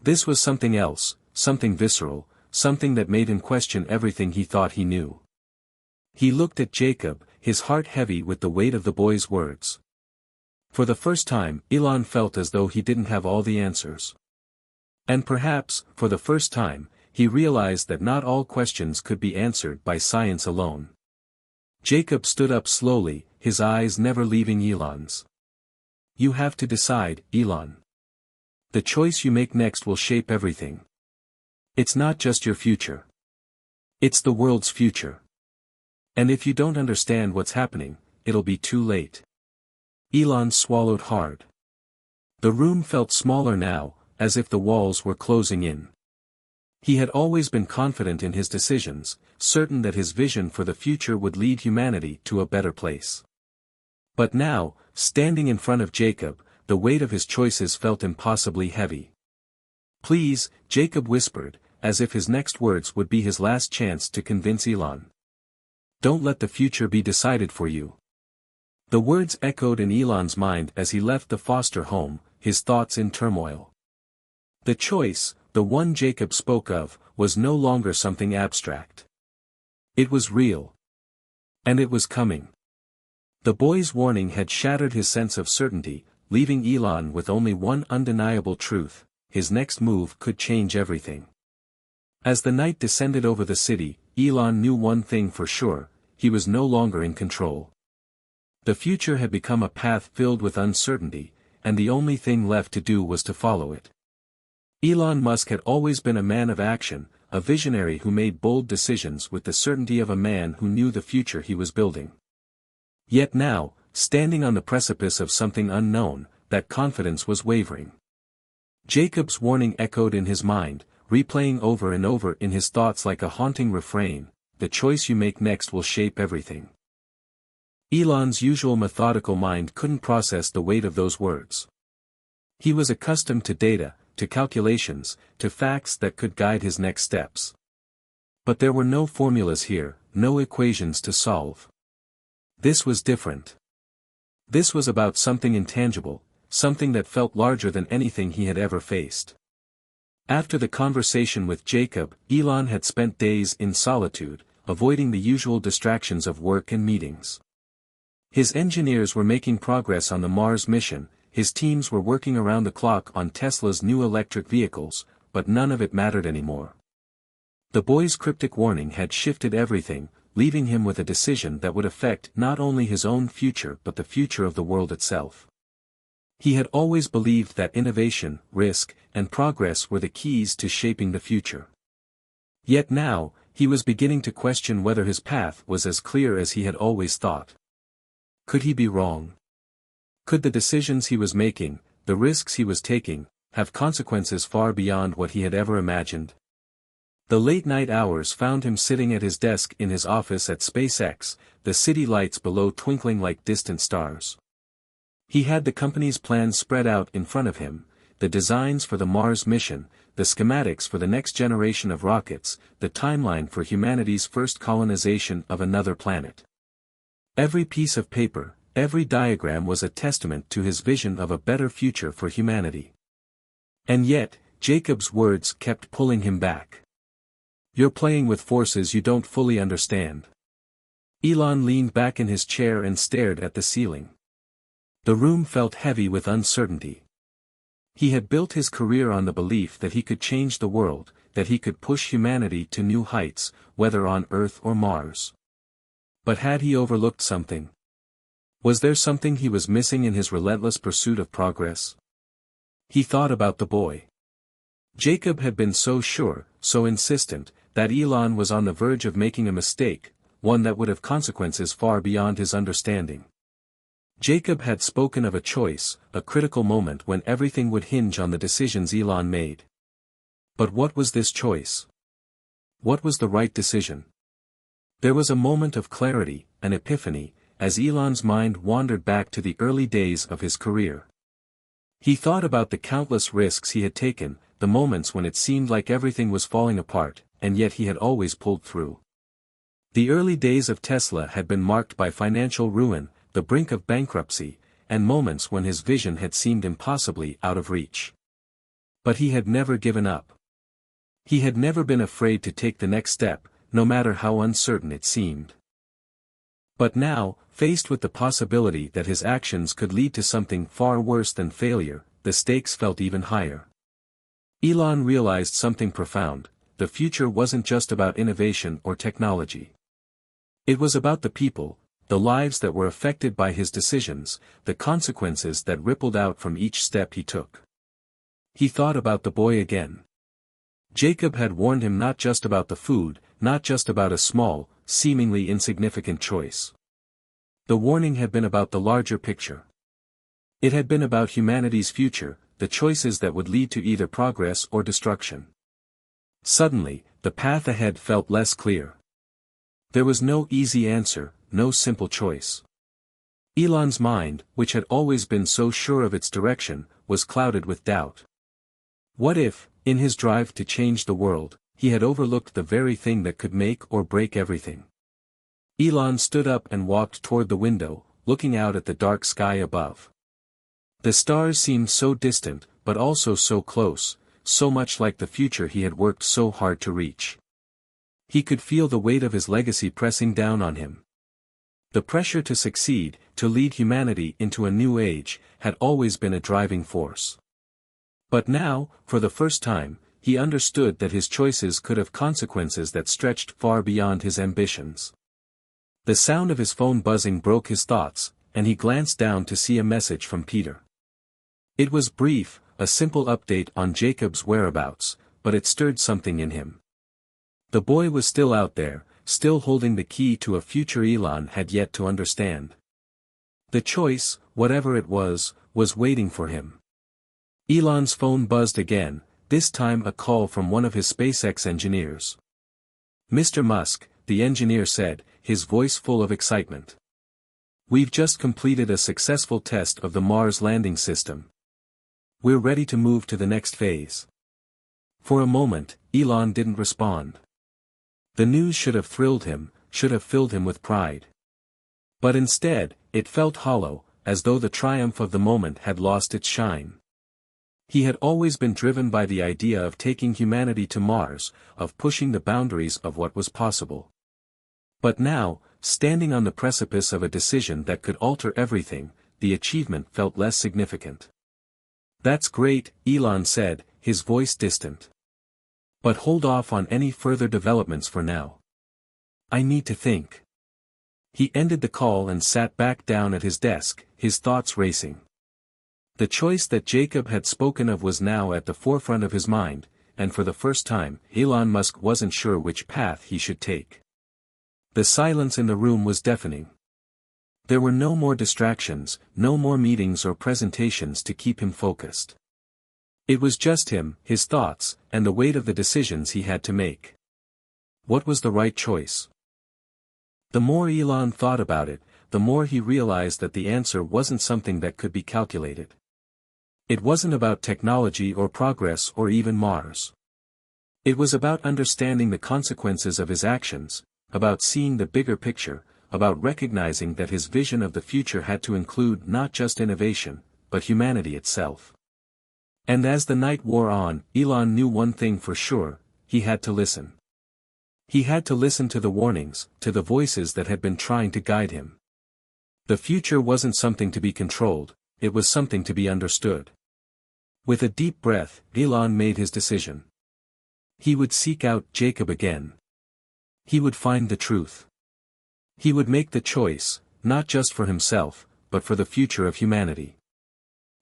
This was something else, something visceral, something that made him question everything he thought he knew. He looked at Jacob, his heart heavy with the weight of the boy's words. For the first time, Elon felt as though he didn't have all the answers. And perhaps, for the first time, he realized that not all questions could be answered by science alone. Jacob stood up slowly, his eyes never leaving Elon's. You have to decide, Elon. The choice you make next will shape everything. It's not just your future. It's the world's future. And if you don't understand what's happening, it'll be too late. Elon swallowed hard. The room felt smaller now, as if the walls were closing in. He had always been confident in his decisions, certain that his vision for the future would lead humanity to a better place. But now, standing in front of Jacob, the weight of his choices felt impossibly heavy. "Please," Jacob whispered, as if his next words would be his last chance to convince Elon. "Don't let the future be decided for you." The words echoed in Elon's mind as he left the foster home, his thoughts in turmoil. The choice, the one Jacob spoke of, was no longer something abstract. It was real. And it was coming. The boy's warning had shattered his sense of certainty, leaving Elon with only one undeniable truth: his next move could change everything. As the night descended over the city, Elon knew one thing for sure: he was no longer in control. The future had become a path filled with uncertainty, and the only thing left to do was to follow it. Elon Musk had always been a man of action, a visionary who made bold decisions with the certainty of a man who knew the future he was building. Yet now, standing on the precipice of something unknown, that confidence was wavering. Jacob's warning echoed in his mind, replaying over and over in his thoughts like a haunting refrain: "The choice you make next will shape everything." Elon's usual methodical mind couldn't process the weight of those words. He was accustomed to data, to calculations, to facts that could guide his next steps. But there were no formulas here, no equations to solve. This was different. This was about something intangible, something that felt larger than anything he had ever faced. After the conversation with Jacob, Elon had spent days in solitude, avoiding the usual distractions of work and meetings. His engineers were making progress on the Mars mission, his teams were working around the clock on Tesla's new electric vehicles, but none of it mattered anymore. The boy's cryptic warning had shifted everything, leaving him with a decision that would affect not only his own future but the future of the world itself. He had always believed that innovation, risk, and progress were the keys to shaping the future. Yet now, he was beginning to question whether his path was as clear as he had always thought. Could he be wrong? Could the decisions he was making, the risks he was taking, have consequences far beyond what he had ever imagined? The late-night hours found him sitting at his desk in his office at SpaceX, the city lights below twinkling like distant stars. He had the company's plans spread out in front of him, the designs for the Mars mission, the schematics for the next generation of rockets, the timeline for humanity's first colonization of another planet. Every piece of paper, every diagram was a testament to his vision of a better future for humanity. And yet, Jacob's words kept pulling him back. "You're playing with forces you don't fully understand." Elon leaned back in his chair and stared at the ceiling. The room felt heavy with uncertainty. He had built his career on the belief that he could change the world, that he could push humanity to new heights, whether on Earth or Mars. But had he overlooked something? Was there something he was missing in his relentless pursuit of progress? He thought about the boy. Jacob had been so sure, so insistent, that Elon was on the verge of making a mistake, one that would have consequences far beyond his understanding. Jacob had spoken of a choice, a critical moment when everything would hinge on the decisions Elon made. But what was this choice? What was the right decision? There was a moment of clarity, an epiphany, as Elon's mind wandered back to the early days of his career. He thought about the countless risks he had taken, the moments when it seemed like everything was falling apart, and yet he had always pulled through. The early days of Tesla had been marked by financial ruin, the brink of bankruptcy, and moments when his vision had seemed impossibly out of reach. But he had never given up. He had never been afraid to take the next step, no matter how uncertain it seemed. But now, faced with the possibility that his actions could lead to something far worse than failure, the stakes felt even higher. Elon realized something profound: the future wasn't just about innovation or technology. It was about the people, the lives that were affected by his decisions, the consequences that rippled out from each step he took. He thought about the boy again. Jacob had warned him not just about the food, not just about a small, seemingly insignificant choice. The warning had been about the larger picture. It had been about humanity's future, the choices that would lead to either progress or destruction. Suddenly, the path ahead felt less clear. There was no easy answer, no simple choice. Elon's mind, which had always been so sure of its direction, was clouded with doubt. What if, in his drive to change the world, he had overlooked the very thing that could make or break everything? Elon stood up and walked toward the window, looking out at the dark sky above. The stars seemed so distant, but also so close, so much like the future he had worked so hard to reach. He could feel the weight of his legacy pressing down on him. The pressure to succeed, to lead humanity into a new age, had always been a driving force. But now, for the first time, he understood that his choices could have consequences that stretched far beyond his ambitions. The sound of his phone buzzing broke his thoughts, and he glanced down to see a message from Peter. It was brief, a simple update on Jacob's whereabouts, but it stirred something in him. The boy was still out there, still holding the key to a future Elon had yet to understand. The choice, whatever it was waiting for him. Elon's phone buzzed again, this time a call from one of his SpaceX engineers. "Mr. Musk," the engineer said, his voice full of excitement. "We've just completed a successful test of the Mars landing system. We're ready to move to the next phase." For a moment, Elon didn't respond. The news should have thrilled him, should have filled him with pride. But instead, it felt hollow, as though the triumph of the moment had lost its shine. He had always been driven by the idea of taking humanity to Mars, of pushing the boundaries of what was possible. But now, standing on the precipice of a decision that could alter everything, the achievement felt less significant. "That's great," Elon said, his voice distant. "But hold off on any further developments for now. I need to think." He ended the call and sat back down at his desk, his thoughts racing. The choice that Jacob had spoken of was now at the forefront of his mind, and for the first time, Elon Musk wasn't sure which path he should take. The silence in the room was deafening. There were no more distractions, no more meetings or presentations to keep him focused. It was just him, his thoughts, and the weight of the decisions he had to make. What was the right choice? The more Elon thought about it, the more he realized that the answer wasn't something that could be calculated. It wasn't about technology or progress or even Mars. It was about understanding the consequences of his actions, about seeing the bigger picture, about recognizing that his vision of the future had to include not just innovation, but humanity itself. And as the night wore on, Elon knew one thing for sure: he had to listen. He had to listen to the warnings, to the voices that had been trying to guide him. The future wasn't something to be controlled, it was something to be understood. With a deep breath, Elon made his decision. He would seek out Jacob again. He would find the truth. He would make the choice, not just for himself, but for the future of humanity.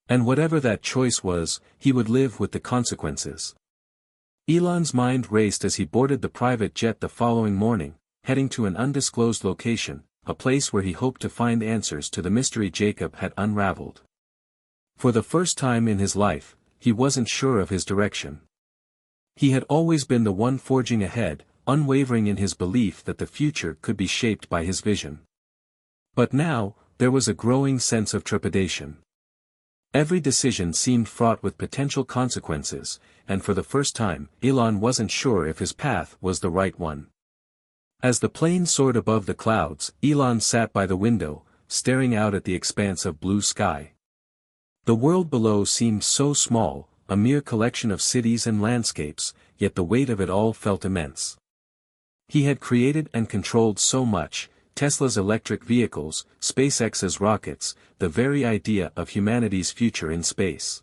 And whatever that choice was, he would live with the consequences. Elon's mind raced as he boarded the private jet the following morning, heading to an undisclosed location, a place where he hoped to find answers to the mystery Jacob had unraveled. For the first time in his life, he wasn't sure of his direction. He had always been the one forging ahead, unwavering in his belief that the future could be shaped by his vision. But now, there was a growing sense of trepidation. Every decision seemed fraught with potential consequences, and for the first time, Elon wasn't sure if his path was the right one. As the plane soared above the clouds, Elon sat by the window, staring out at the expanse of blue sky. The world below seemed so small, a mere collection of cities and landscapes, yet the weight of it all felt immense. He had created and controlled so much: Tesla's electric vehicles, SpaceX's rockets, the very idea of humanity's future in space.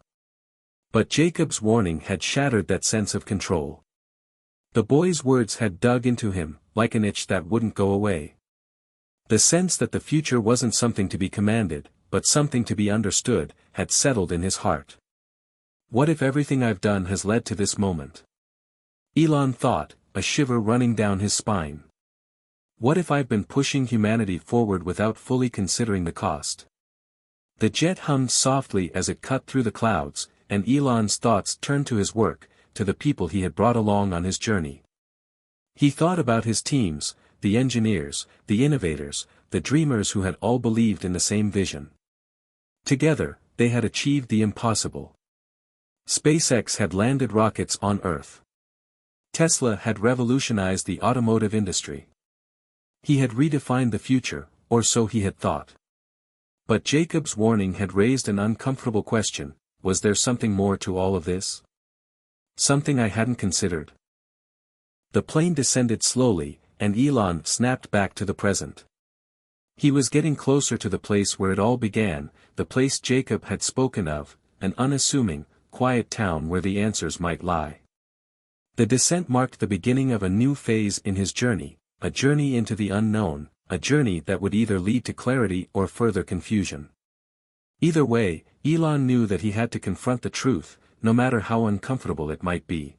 But Jacob's warning had shattered that sense of control. The boy's words had dug into him, like an itch that wouldn't go away. The sense that the future wasn't something to be commanded, but something to be understood, had settled in his heart. What if everything I've done has led to this moment? Elon thought, a shiver running down his spine. What if I've been pushing humanity forward without fully considering the cost? The jet hummed softly as it cut through the clouds, and Elon's thoughts turned to his work, to the people he had brought along on his journey. He thought about his teams, the engineers, the innovators, the dreamers who had all believed in the same vision. Together, they had achieved the impossible. SpaceX had landed rockets on Earth. Tesla had revolutionized the automotive industry. He had redefined the future, or so he had thought. But Jacob's warning had raised an uncomfortable question: was there something more to all of this? Something I hadn't considered. The plane descended slowly, and Elon snapped back to the present. He was getting closer to the place where it all began, the place Jacob had spoken of, an unassuming, quiet town where the answers might lie. The descent marked the beginning of a new phase in his journey, a journey into the unknown, a journey that would either lead to clarity or further confusion. Either way, Elon knew that he had to confront the truth, no matter how uncomfortable it might be.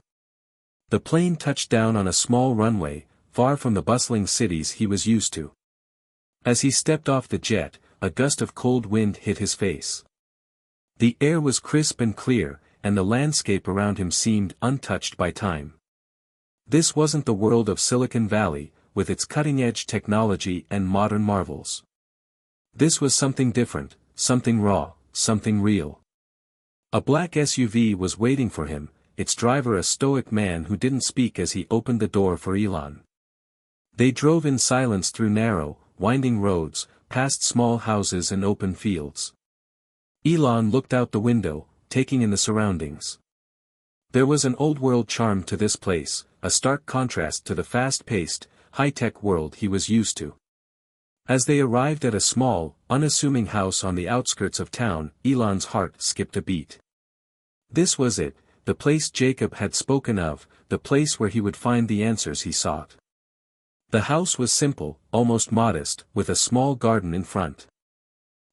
The plane touched down on a small runway, far from the bustling cities he was used to. As he stepped off the jet, a gust of cold wind hit his face. The air was crisp and clear, and the landscape around him seemed untouched by time. This wasn't the world of Silicon Valley, with its cutting-edge technology and modern marvels. This was something different, something raw, something real. A black SUV was waiting for him, its driver a stoic man who didn't speak as he opened the door for Elon. They drove in silence through narrow, winding roads, past small houses and open fields. Elon looked out the window, taking in the surroundings. There was an old-world charm to this place, a stark contrast to the fast-paced, high-tech world he was used to. As they arrived at a small, unassuming house on the outskirts of town, Elon's heart skipped a beat. This was it, the place Jacob had spoken of, the place where he would find the answers he sought. The house was simple, almost modest, with a small garden in front.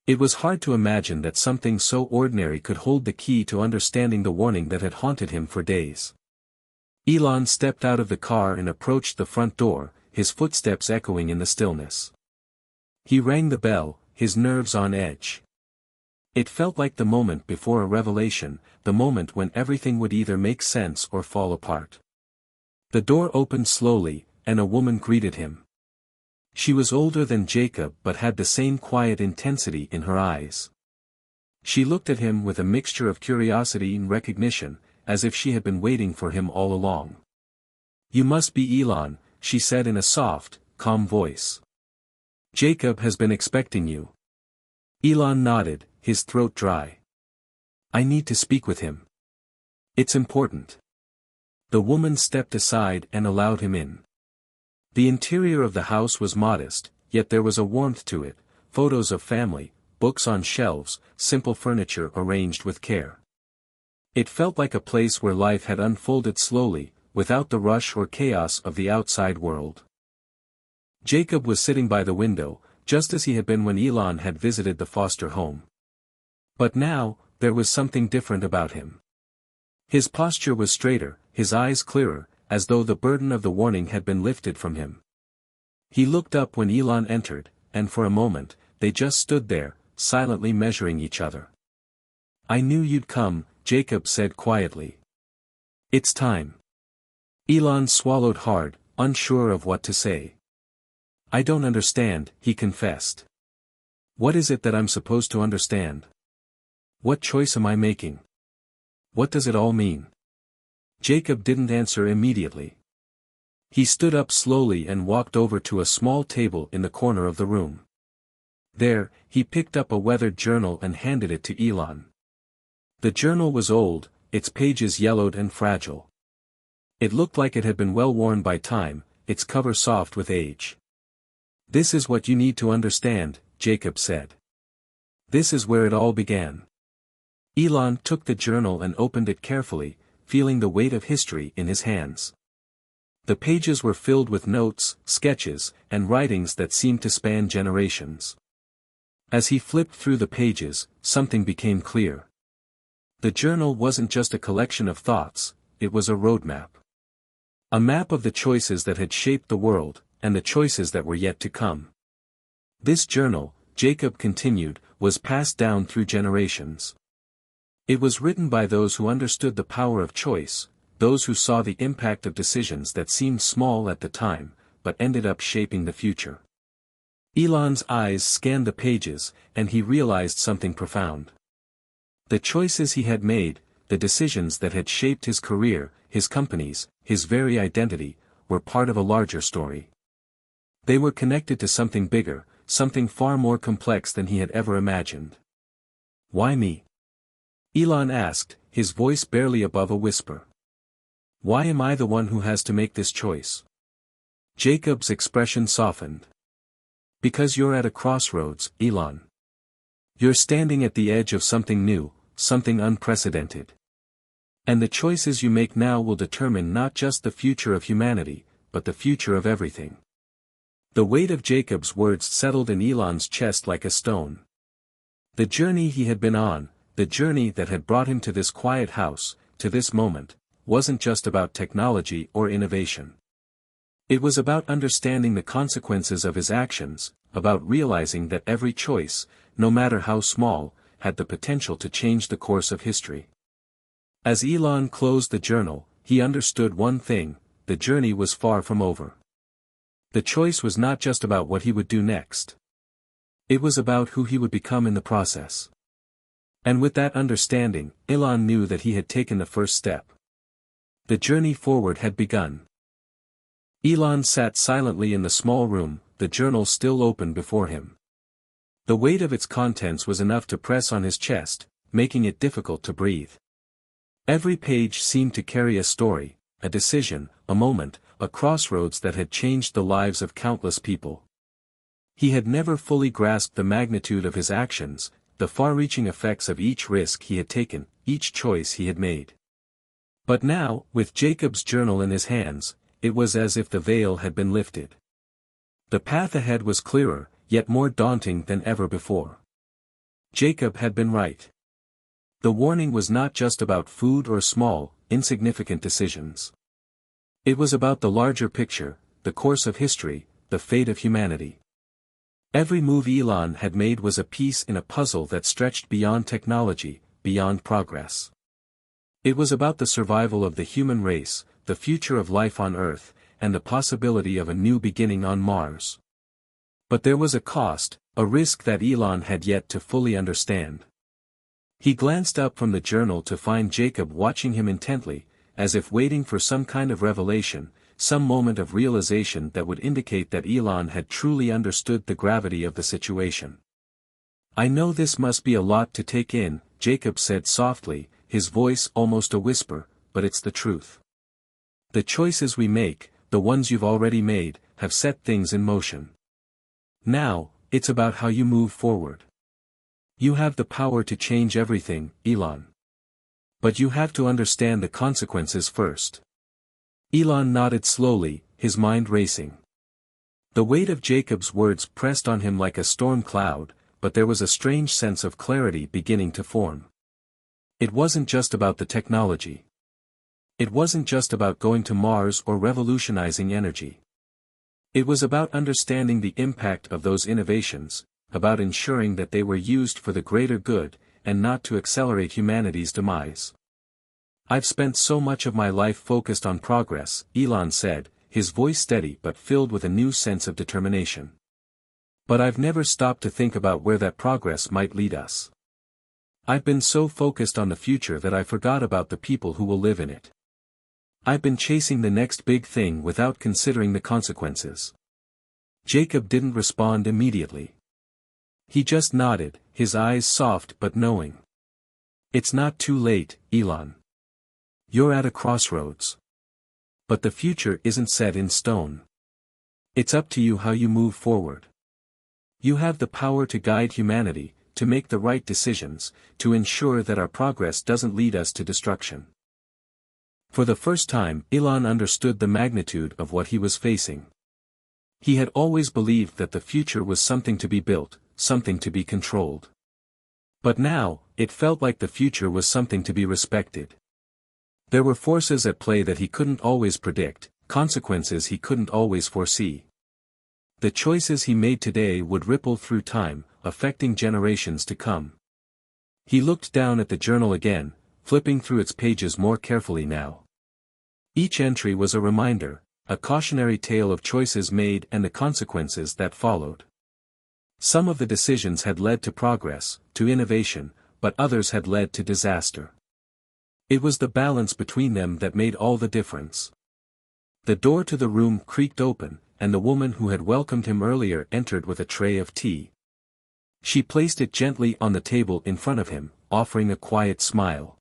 It was hard to imagine that something so ordinary could hold the key to understanding the warning that had haunted him for days. Elon stepped out of the car and approached the front door, his footsteps echoing in the stillness. He rang the bell, his nerves on edge. It felt like the moment before a revelation, the moment when everything would either make sense or fall apart. The door opened slowly, and a woman greeted him. She was older than Jacob but had the same quiet intensity in her eyes. She looked at him with a mixture of curiosity and recognition, as if she had been waiting for him all along. "You must be Elon," she said in a soft, calm voice. "Jacob has been expecting you." Elon nodded, his throat dry. "I need to speak with him. It's important." The woman stepped aside and allowed him in. The interior of the house was modest, yet there was a warmth to it, photos of family, books on shelves, simple furniture arranged with care. It felt like a place where life had unfolded slowly, without the rush or chaos of the outside world. Jacob was sitting by the window, just as he had been when Elon had visited the foster home. But now, there was something different about him. His posture was straighter, his eyes clearer, as though the burden of the warning had been lifted from him. He looked up when Elon entered, and for a moment, they just stood there, silently measuring each other. "I knew you'd come," Jacob said quietly. "It's time." Elon swallowed hard, unsure of what to say. "I don't understand," he confessed. "What is it that I'm supposed to understand? What choice am I making? What does it all mean?" Jacob didn't answer immediately. He stood up slowly and walked over to a small table in the corner of the room. There, he picked up a weathered journal and handed it to Elon. The journal was old, its pages yellowed and fragile. It looked like it had been well worn by time, its cover soft with age. "This is what you need to understand," Jacob said. "This is where it all began." Elon took the journal and opened it carefully, feeling the weight of history in his hands. The pages were filled with notes, sketches, and writings that seemed to span generations. As he flipped through the pages, something became clear. The journal wasn't just a collection of thoughts, it was a roadmap. A map of the choices that had shaped the world, and the choices that were yet to come. This journal, Jacob continued, was passed down through generations. It was written by those who understood the power of choice, those who saw the impact of decisions that seemed small at the time, but ended up shaping the future. Elon's eyes scanned the pages, and he realized something profound. The choices he had made, the decisions that had shaped his career, his companies, his very identity, were part of a larger story. They were connected to something bigger, something far more complex than he had ever imagined. Why me? Elon asked, his voice barely above a whisper. Why am I the one who has to make this choice? Jacob's expression softened. Because you're at a crossroads, Elon. You're standing at the edge of something new, something unprecedented. And the choices you make now will determine not just the future of humanity, but the future of everything. The weight of Jacob's words settled in Elon's chest like a stone. The journey he had been on, the journey that had brought him to this quiet house, to this moment, wasn't just about technology or innovation. It was about understanding the consequences of his actions, about realizing that every choice, no matter how small, had the potential to change the course of history. As Elon closed the journal, he understood one thing: the journey was far from over. The choice was not just about what he would do next. It was about who he would become in the process. And with that understanding, Elon knew that he had taken the first step. The journey forward had begun. Elon sat silently in the small room, the journal still open before him. The weight of its contents was enough to press on his chest, making it difficult to breathe. Every page seemed to carry a story, a decision, a moment, a crossroads that had changed the lives of countless people. He had never fully grasped the magnitude of his actions, the far-reaching effects of each risk he had taken, each choice he had made. But now, with Jacob's journal in his hands, it was as if the veil had been lifted. The path ahead was clearer, yet more daunting than ever before. Jacob had been right. The warning was not just about food or small, insignificant decisions. It was about the larger picture, the course of history, the fate of humanity. Every move Elon had made was a piece in a puzzle that stretched beyond technology, beyond progress. It was about the survival of the human race, the future of life on Earth, and the possibility of a new beginning on Mars. But there was a cost, a risk that Elon had yet to fully understand. He glanced up from the journal to find Jacob watching him intently, as if waiting for some kind of revelation, some moment of realization that would indicate that Elon had truly understood the gravity of the situation. I know this must be a lot to take in, Jacob said softly, his voice almost a whisper, but it's the truth. The choices we make, the ones you've already made, have set things in motion. Now, it's about how you move forward. You have the power to change everything, Elon. But you have to understand the consequences first. Elon nodded slowly, his mind racing. The weight of Jacob's words pressed on him like a storm cloud, but there was a strange sense of clarity beginning to form. It wasn't just about the technology. It wasn't just about going to Mars or revolutionizing energy. It was about understanding the impact of those innovations, about ensuring that they were used for the greater good, and not to accelerate humanity's demise. I've spent so much of my life focused on progress, Elon said, his voice steady but filled with a new sense of determination. But I've never stopped to think about where that progress might lead us. I've been so focused on the future that I forgot about the people who will live in it. I've been chasing the next big thing without considering the consequences. Jacob didn't respond immediately. He just nodded, his eyes soft but knowing. It's not too late, Elon. You're at a crossroads. But the future isn't set in stone. It's up to you how you move forward. You have the power to guide humanity, to make the right decisions, to ensure that our progress doesn't lead us to destruction. For the first time, Elon understood the magnitude of what he was facing. He had always believed that the future was something to be built, something to be controlled. But now, it felt like the future was something to be respected. There were forces at play that he couldn't always predict, consequences he couldn't always foresee. The choices he made today would ripple through time, affecting generations to come. He looked down at the journal again, flipping through its pages more carefully now. Each entry was a reminder, a cautionary tale of choices made and the consequences that followed. Some of the decisions had led to progress, to innovation, but others had led to disaster. It was the balance between them that made all the difference. The door to the room creaked open, and the woman who had welcomed him earlier entered with a tray of tea. She placed it gently on the table in front of him, offering a quiet smile.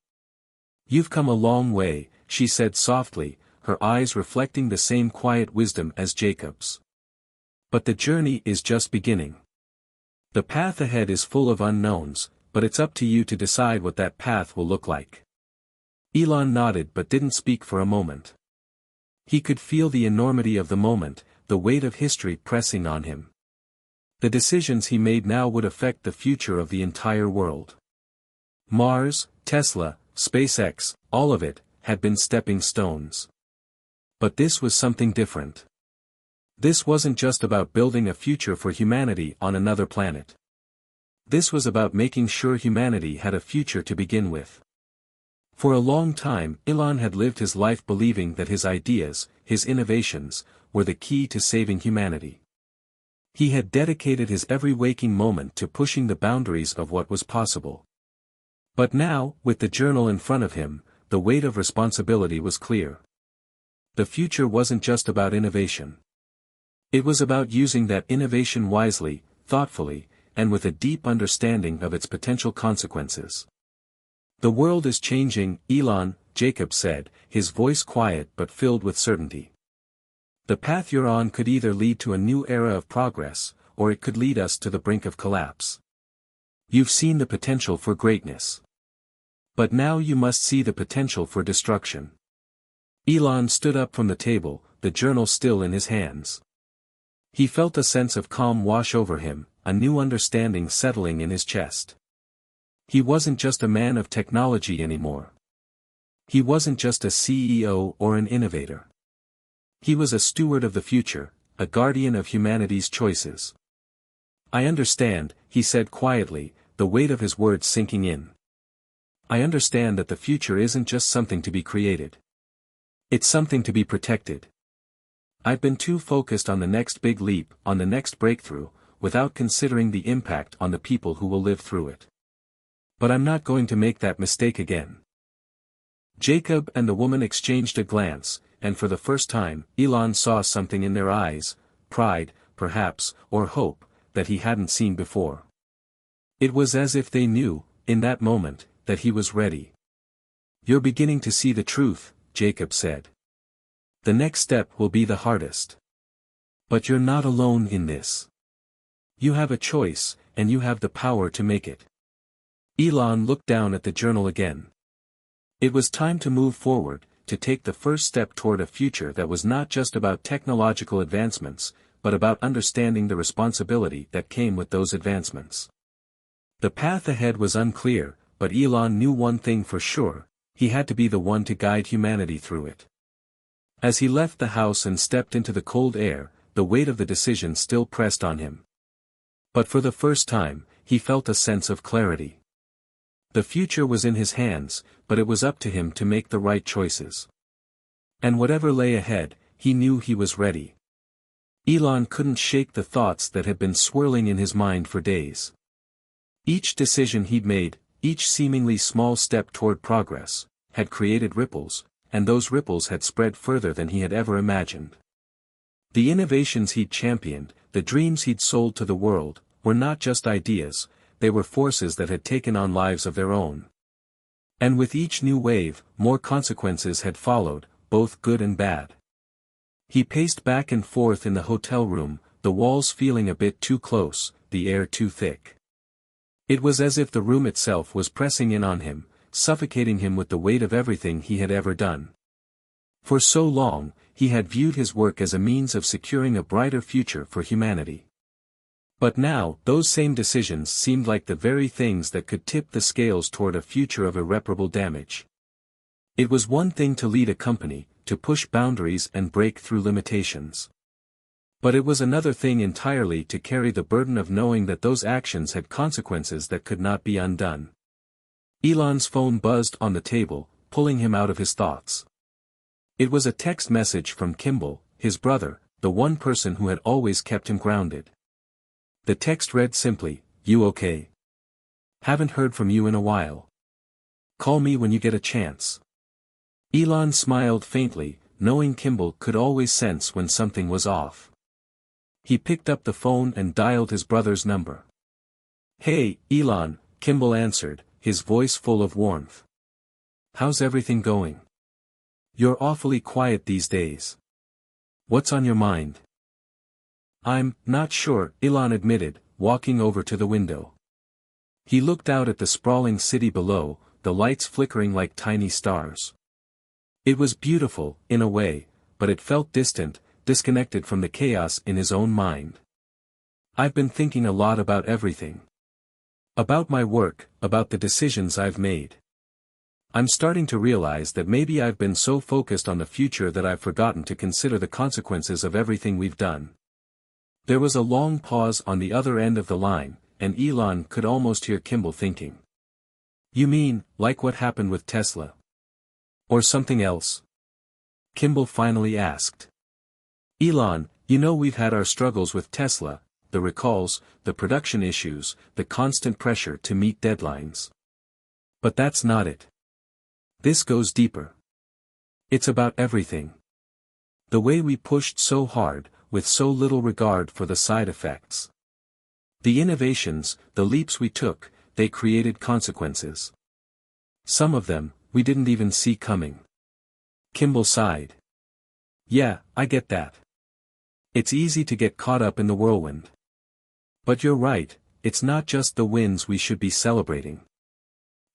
"You've come a long way," she said softly, her eyes reflecting the same quiet wisdom as Jacob's. "But the journey is just beginning. The path ahead is full of unknowns, but it's up to you to decide what that path will look like." Elon nodded but didn't speak for a moment. He could feel the enormity of the moment, the weight of history pressing on him. The decisions he made now would affect the future of the entire world. Mars, Tesla, SpaceX, all of it, had been stepping stones. But this was something different. This wasn't just about building a future for humanity on another planet. This was about making sure humanity had a future to begin with. For a long time, Elon had lived his life believing that his ideas, his innovations, were the key to saving humanity. He had dedicated his every waking moment to pushing the boundaries of what was possible. But now, with the journal in front of him, the weight of responsibility was clear. The future wasn't just about innovation. It was about using that innovation wisely, thoughtfully, and with a deep understanding of its potential consequences. "The world is changing, Elon," Jacob said, his voice quiet but filled with certainty. "The path you're on could either lead to a new era of progress, or it could lead us to the brink of collapse. You've seen the potential for greatness. But now you must see the potential for destruction." Elon stood up from the table, the journal still in his hands. He felt a sense of calm wash over him, a new understanding settling in his chest. He wasn't just a man of technology anymore. He wasn't just a CEO or an innovator. He was a steward of the future, a guardian of humanity's choices. "I understand," he said quietly, the weight of his words sinking in. "I understand that the future isn't just something to be created. It's something to be protected. I've been too focused on the next big leap, on the next breakthrough, without considering the impact on the people who will live through it. But I'm not going to make that mistake again." Jacob and the woman exchanged a glance, and for the first time, Elon saw something in their eyes, pride, perhaps, or hope, that he hadn't seen before. It was as if they knew, in that moment, that he was ready. "You're beginning to see the truth," Jacob said. "The next step will be the hardest. But you're not alone in this. You have a choice, and you have the power to make it." Elon looked down at the journal again. It was time to move forward, to take the first step toward a future that was not just about technological advancements, but about understanding the responsibility that came with those advancements. The path ahead was unclear, but Elon knew one thing for sure: he had to be the one to guide humanity through it. As he left the house and stepped into the cold air, the weight of the decision still pressed on him. But for the first time, he felt a sense of clarity. The future was in his hands, but it was up to him to make the right choices. And whatever lay ahead, he knew he was ready. Elon couldn't shake the thoughts that had been swirling in his mind for days. Each decision he'd made, each seemingly small step toward progress, had created ripples, and those ripples had spread further than he had ever imagined. The innovations he'd championed, the dreams he'd sold to the world, were not just ideas, they were forces that had taken on lives of their own. And with each new wave, more consequences had followed, both good and bad. He paced back and forth in the hotel room, the walls feeling a bit too close, the air too thick. It was as if the room itself was pressing in on him, suffocating him with the weight of everything he had ever done. For so long, he had viewed his work as a means of securing a brighter future for humanity. But now, those same decisions seemed like the very things that could tip the scales toward a future of irreparable damage. It was one thing to lead a company, to push boundaries and break through limitations. But it was another thing entirely to carry the burden of knowing that those actions had consequences that could not be undone. Elon's phone buzzed on the table, pulling him out of his thoughts. It was a text message from Kimball, his brother, the one person who had always kept him grounded. The text read simply, "You okay? Haven't heard from you in a while. Call me when you get a chance." Elon smiled faintly, knowing Kimball could always sense when something was off. He picked up the phone and dialed his brother's number. "Hey, Elon," Kimball answered, his voice full of warmth. "How's everything going? You're awfully quiet these days. What's on your mind?" "I'm not sure," Elon admitted, walking over to the window. He looked out at the sprawling city below, the lights flickering like tiny stars. It was beautiful, in a way, but it felt distant, disconnected from the chaos in his own mind. "I've been thinking a lot about everything. About my work, about the decisions I've made. I'm starting to realize that maybe I've been so focused on the future that I've forgotten to consider the consequences of everything we've done." There was a long pause on the other end of the line, and Elon could almost hear Kimball thinking. "You mean, like what happened with Tesla? Or something else?" Kimball finally asked. "Elon, you know we've had our struggles with Tesla, the recalls, the production issues, the constant pressure to meet deadlines. But that's not it. This goes deeper. It's about everything. The way we pushed so hard, with so little regard for the side effects. The innovations, the leaps we took, they created consequences. Some of them, we didn't even see coming." Kimball sighed. "Yeah, I get that. It's easy to get caught up in the whirlwind. But you're right, it's not just the wins we should be celebrating.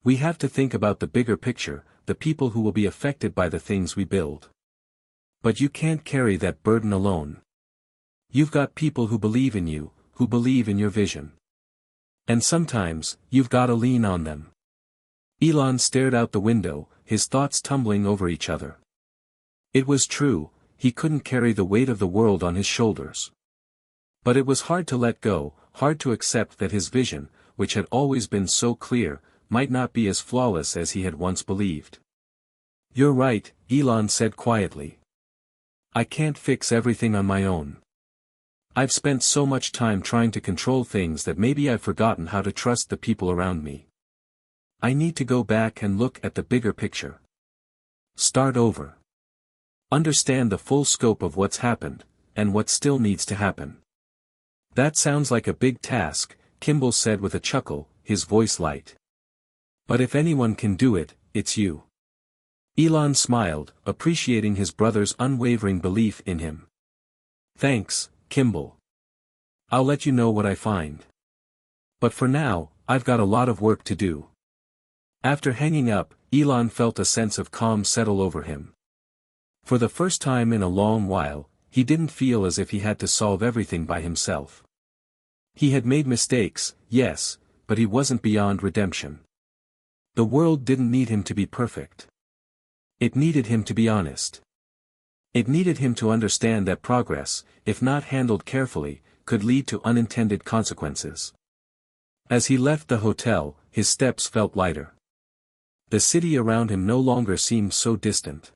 We have to think about the bigger picture, the people who will be affected by the things we build. But you can't carry that burden alone. You've got people who believe in you, who believe in your vision. And sometimes, you've got to lean on them." Elon stared out the window, his thoughts tumbling over each other. It was true, he couldn't carry the weight of the world on his shoulders. But it was hard to let go, hard to accept that his vision, which had always been so clear, might not be as flawless as he had once believed. "You're right," Elon said quietly. "I can't fix everything on my own. I've spent so much time trying to control things that maybe I've forgotten how to trust the people around me. I need to go back and look at the bigger picture. Start over. Understand the full scope of what's happened, and what still needs to happen." "That sounds like a big task," Kimball said with a chuckle, his voice light. "But if anyone can do it, it's you." Elon smiled, appreciating his brother's unwavering belief in him. "Thanks, Kimball. I'll let you know what I find. But for now, I've got a lot of work to do." After hanging up, Elon felt a sense of calm settle over him. For the first time in a long while, he didn't feel as if he had to solve everything by himself. He had made mistakes, yes, but he wasn't beyond redemption. The world didn't need him to be perfect. It needed him to be honest. It needed him to understand that progress, if not handled carefully, could lead to unintended consequences. As he left the hotel, his steps felt lighter. The city around him no longer seemed so distant.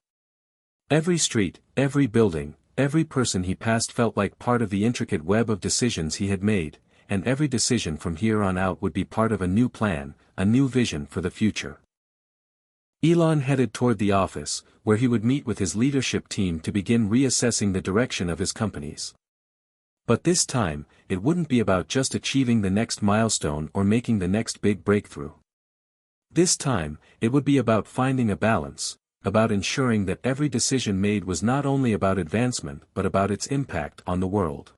Every street, every building, every person he passed felt like part of the intricate web of decisions he had made, and every decision from here on out would be part of a new plan, a new vision for the future. Elon headed toward the office, where he would meet with his leadership team to begin reassessing the direction of his companies. But this time, it wouldn't be about just achieving the next milestone or making the next big breakthrough. This time, it would be about finding a balance, about ensuring that every decision made was not only about advancement but about its impact on the world.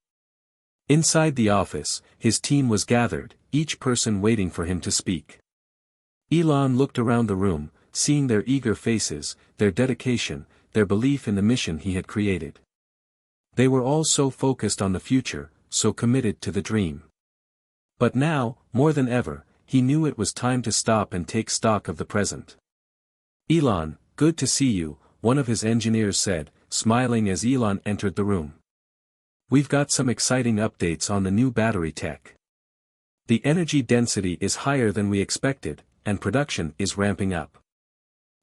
Inside the office, his team was gathered, each person waiting for him to speak. Elon looked around the room, seeing their eager faces, their dedication, their belief in the mission he had created. They were all so focused on the future, so committed to the dream. But now, more than ever, he knew it was time to stop and take stock of the present. "Elon, good to see you," one of his engineers said, smiling as Elon entered the room. "We've got some exciting updates on the new battery tech. The energy density is higher than we expected, and production is ramping up."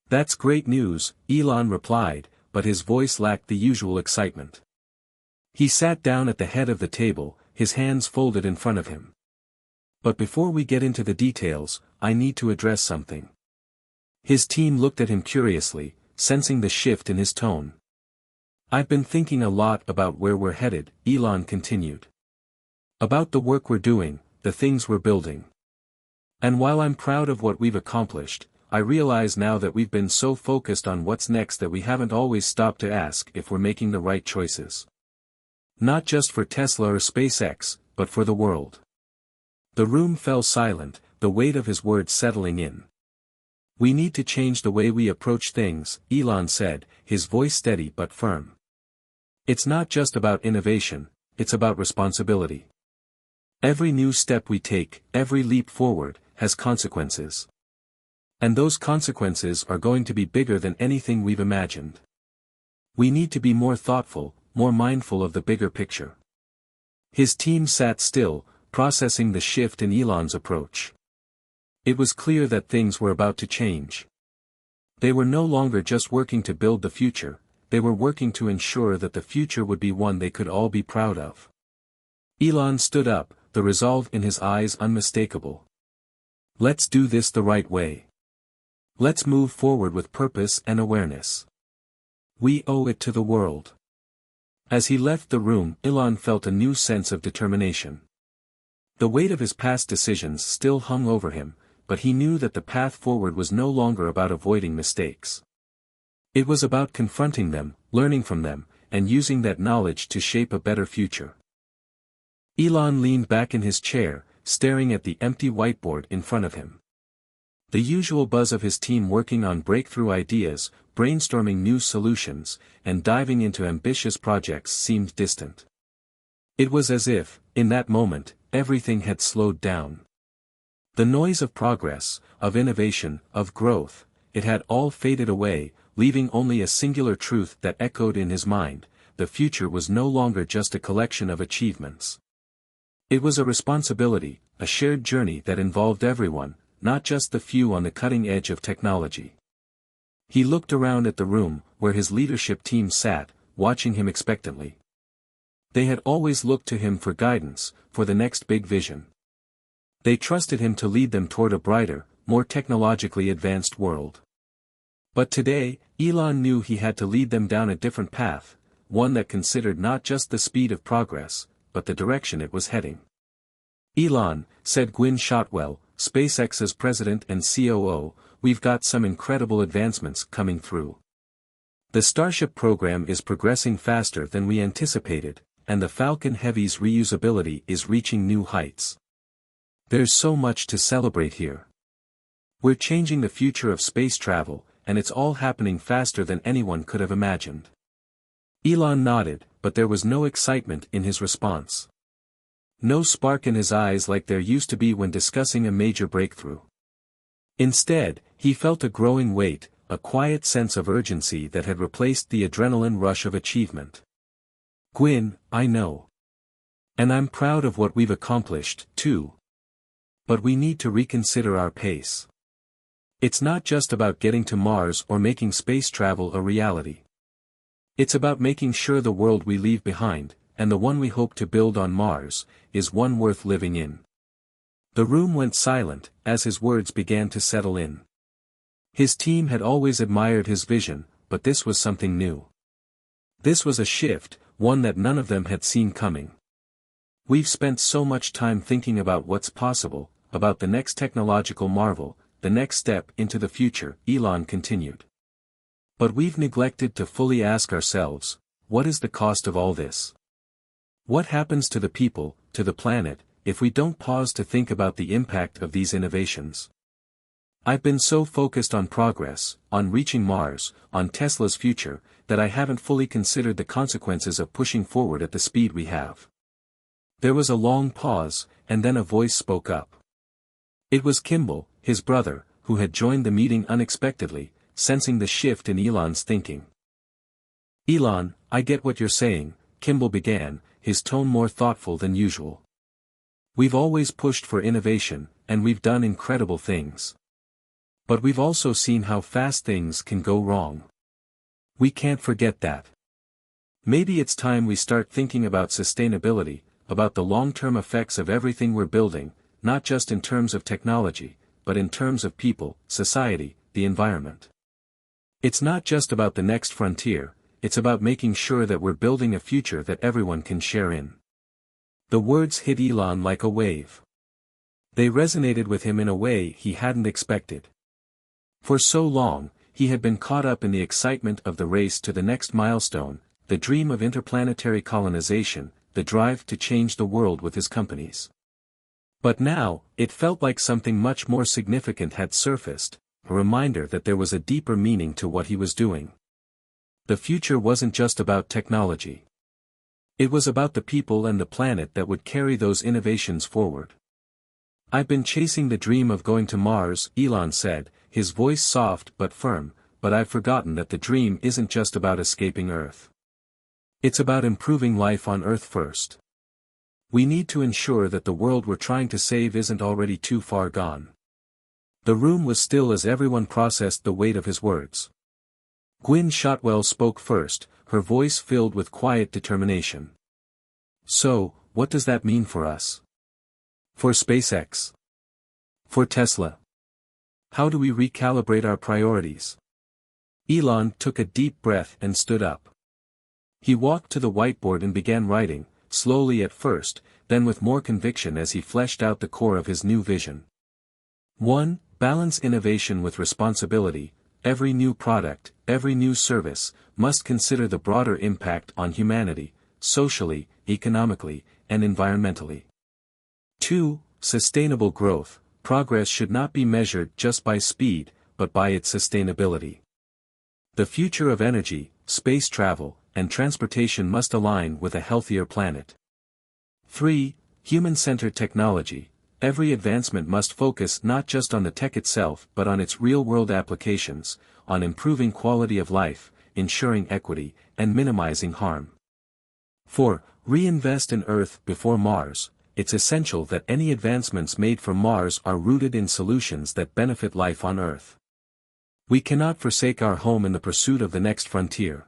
"That's great news," Elon replied, but his voice lacked the usual excitement. He sat down at the head of the table, his hands folded in front of him. "But before we get into the details, I need to address something." His team looked at him curiously, sensing the shift in his tone. "I've been thinking a lot about where we're headed," Elon continued. "About the work we're doing, the things we're building. And while I'm proud of what we've accomplished, I realize now that we've been so focused on what's next that we haven't always stopped to ask if we're making the right choices. Not just for Tesla or SpaceX, but for the world." The room fell silent, the weight of his words settling in. "We need to change the way we approach things," Elon said, his voice steady but firm. "It's not just about innovation, it's about responsibility. Every new step we take, every leap forward, has consequences. And those consequences are going to be bigger than anything we've imagined. We need to be more thoughtful, more mindful of the bigger picture." His team sat still, processing the shift in Elon's approach. It was clear that things were about to change. They were no longer just working to build the future, they were working to ensure that the future would be one they could all be proud of. Elon stood up, the resolve in his eyes unmistakable. "Let's do this the right way. Let's move forward with purpose and awareness. We owe it to the world." As he left the room, Elon felt a new sense of determination. The weight of his past decisions still hung over him, but he knew that the path forward was no longer about avoiding mistakes. It was about confronting them, learning from them, and using that knowledge to shape a better future. Elon leaned back in his chair, staring at the empty whiteboard in front of him. The usual buzz of his team working on breakthrough ideas, brainstorming new solutions, and diving into ambitious projects seemed distant. It was as if, in that moment, everything had slowed down. The noise of progress, of innovation, of growth, it had all faded away, leaving only a singular truth that echoed in his mind: the future was no longer just a collection of achievements. It was a responsibility, a shared journey that involved everyone, not just the few on the cutting edge of technology. He looked around at the room, where his leadership team sat, watching him expectantly. They had always looked to him for guidance, for the next big vision. They trusted him to lead them toward a brighter, more technologically advanced world. But today, Elon knew he had to lead them down a different path, one that considered not just the speed of progress, but the direction it was heading. "Elon," said Gwynne Shotwell, SpaceX's president and COO, "we've got some incredible advancements coming through. The Starship program is progressing faster than we anticipated, and the Falcon Heavy's reusability is reaching new heights. There's so much to celebrate here. We're changing the future of space travel, and it's all happening faster than anyone could have imagined." Elon nodded, but there was no excitement in his response. No spark in his eyes like there used to be when discussing a major breakthrough. Instead, he felt a growing weight, a quiet sense of urgency that had replaced the adrenaline rush of achievement. "Gwynne, I know. And I'm proud of what we've accomplished, too. But we need to reconsider our pace. It's not just about getting to Mars or making space travel a reality. It's about making sure the world we leave behind, and the one we hope to build on Mars, is one worth living in." The room went silent, as his words began to settle in. His team had always admired his vision, but this was something new. This was a shift, one that none of them had seen coming. "We've spent so much time thinking about what's possible, about the next technological marvel, the next step into the future," Elon continued. "But we've neglected to fully ask ourselves, what is the cost of all this? What happens to the people, to the planet, if we don't pause to think about the impact of these innovations? I've been so focused on progress, on reaching Mars, on Tesla's future, that I haven't fully considered the consequences of pushing forward at the speed we have." There was a long pause, and then a voice spoke up. It was Kimball, his brother, who had joined the meeting unexpectedly, sensing the shift in Elon's thinking. "Elon, I get what you're saying," Kimball began, his tone more thoughtful than usual. "We've always pushed for innovation, and we've done incredible things. But we've also seen how fast things can go wrong. We can't forget that. Maybe it's time we start thinking about sustainability, about the long-term effects of everything we're building, not just in terms of technology, but in terms of people, society, the environment. It's not just about the next frontier, it's about making sure that we're building a future that everyone can share in." The words hit Elon like a wave. They resonated with him in a way he hadn't expected. For so long, he had been caught up in the excitement of the race to the next milestone, the dream of interplanetary colonization, the drive to change the world with his companies. But now, it felt like something much more significant had surfaced, a reminder that there was a deeper meaning to what he was doing. The future wasn't just about technology. It was about the people and the planet that would carry those innovations forward. "I've been chasing the dream of going to Mars," Elon said, his voice soft but firm, "but I've forgotten that the dream isn't just about escaping Earth. It's about improving life on Earth first. We need to ensure that the world we're trying to save isn't already too far gone." The room was still as everyone processed the weight of his words. Gwynne Shotwell spoke first, her voice filled with quiet determination. "So, what does that mean for us? For SpaceX? For Tesla? How do we recalibrate our priorities?" Elon took a deep breath and stood up. He walked to the whiteboard and began writing, slowly at first, then with more conviction as he fleshed out the core of his new vision. 1. Balance innovation with responsibility. Every new product, every new service, must consider the broader impact on humanity, socially, economically, and environmentally. 2. Sustainable growth. Progress should not be measured just by speed, but by its sustainability. The future of energy, space travel, and transportation must align with a healthier planet. 3. Human-centered technology. Every advancement must focus not just on the tech itself but on its real-world applications, on improving quality of life, ensuring equity, and minimizing harm. 4. Reinvest in Earth before Mars. It's essential that any advancements made for Mars are rooted in solutions that benefit life on Earth. We cannot forsake our home in the pursuit of the next frontier.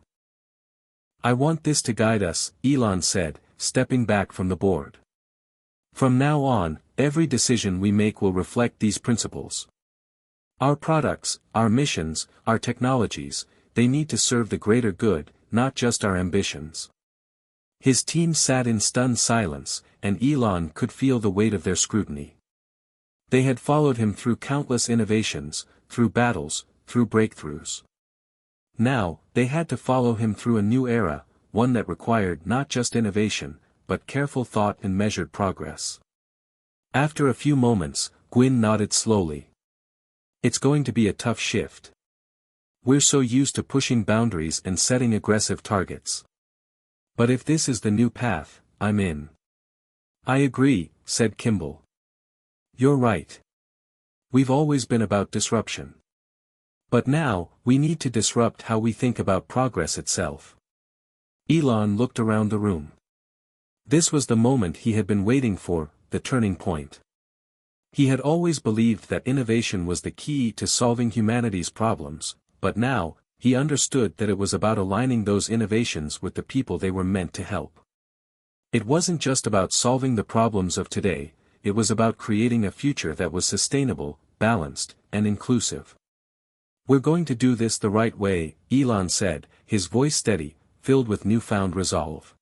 "I want this to guide us," Elon said, stepping back from the board. "From now on, every decision we make will reflect these principles. Our products, our missions, our technologies, they need to serve the greater good, not just our ambitions." His team sat in stunned silence, and Elon could feel the weight of their scrutiny. They had followed him through countless innovations, through battles, through breakthroughs. Now, they had to follow him through a new era, one that required not just innovation, but careful thought and measured progress. After a few moments, Gwynne nodded slowly. "It's going to be a tough shift. We're so used to pushing boundaries and setting aggressive targets. But if this is the new path, I'm in." "I agree," said Kimball. "You're right. We've always been about disruption. But now, we need to disrupt how we think about progress itself." Elon looked around the room. This was the moment he had been waiting for, the turning point. He had always believed that innovation was the key to solving humanity's problems, but now, he understood that it was about aligning those innovations with the people they were meant to help. It wasn't just about solving the problems of today, it was about creating a future that was sustainable, balanced, and inclusive. "We're going to do this the right way," Elon said, his voice steady, filled with newfound resolve.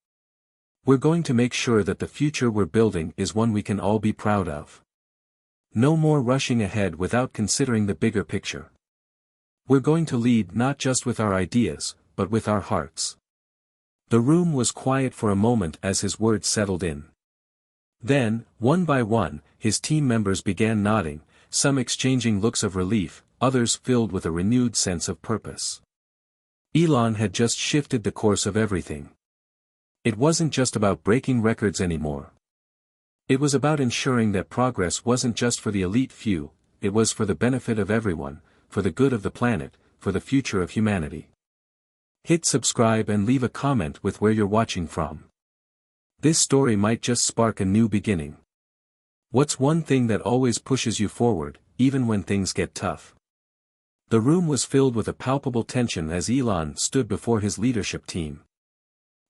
"We're going to make sure that the future we're building is one we can all be proud of. No more rushing ahead without considering the bigger picture. We're going to lead not just with our ideas, but with our hearts." The room was quiet for a moment as his words settled in. Then, one by one, his team members began nodding, some exchanging looks of relief, others filled with a renewed sense of purpose. Elon had just shifted the course of everything. It wasn't just about breaking records anymore. It was about ensuring that progress wasn't just for the elite few, it was for the benefit of everyone, for the good of the planet, for the future of humanity. Hit subscribe and leave a comment with where you're watching from. This story might just spark a new beginning. What's one thing that always pushes you forward, even when things get tough? The room was filled with a palpable tension as Elon stood before his leadership team.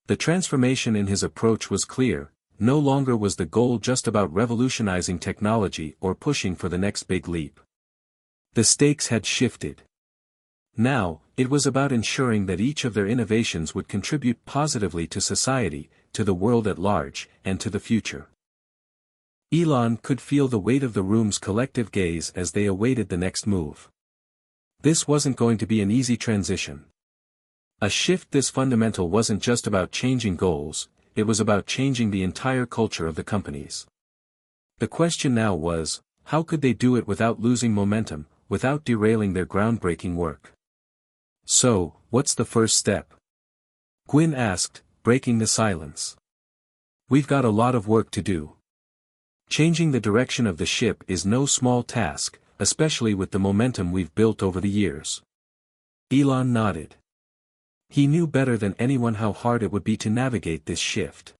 The transformation in his approach was clear. No longer was the goal just about revolutionizing technology or pushing for the next big leap. The stakes had shifted. Now, it was about ensuring that each of their innovations would contribute positively to society, to the world at large, and to the future. Elon could feel the weight of the room's collective gaze as they awaited the next move. This wasn't going to be an easy transition. A shift this fundamental wasn't just about changing goals, it was about changing the entire culture of the companies. The question now was, how could they do it without losing momentum, without derailing their groundbreaking work? So, what's the first step? Gwyn asked, breaking the silence. We've got a lot of work to do. Changing the direction of the ship is no small task, especially with the momentum we've built over the years. Elon nodded. He knew better than anyone how hard it would be to navigate this shift.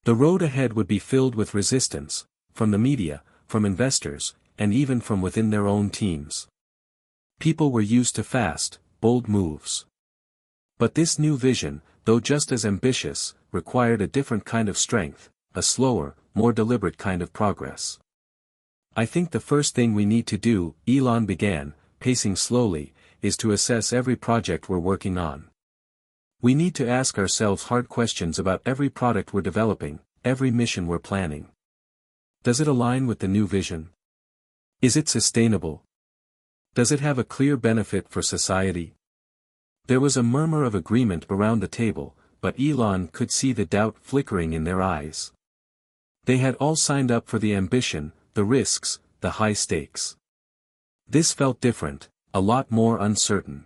The road ahead would be filled with resistance, from the media, from investors, and even from within their own teams. People were used to fast, bold moves. But this new vision, though just as ambitious, required a different kind of strength, a slower, more deliberate kind of progress. I think the first thing we need to do, Elon began, pacing slowly, is to assess every project we're working on. We need to ask ourselves hard questions about every product we're developing, every mission we're planning. Does it align with the new vision? Is it sustainable? Does it have a clear benefit for society? There was a murmur of agreement around the table, but Elon could see the doubt flickering in their eyes. They had all signed up for the ambition, the risks, the high stakes. This felt different, a lot more uncertain.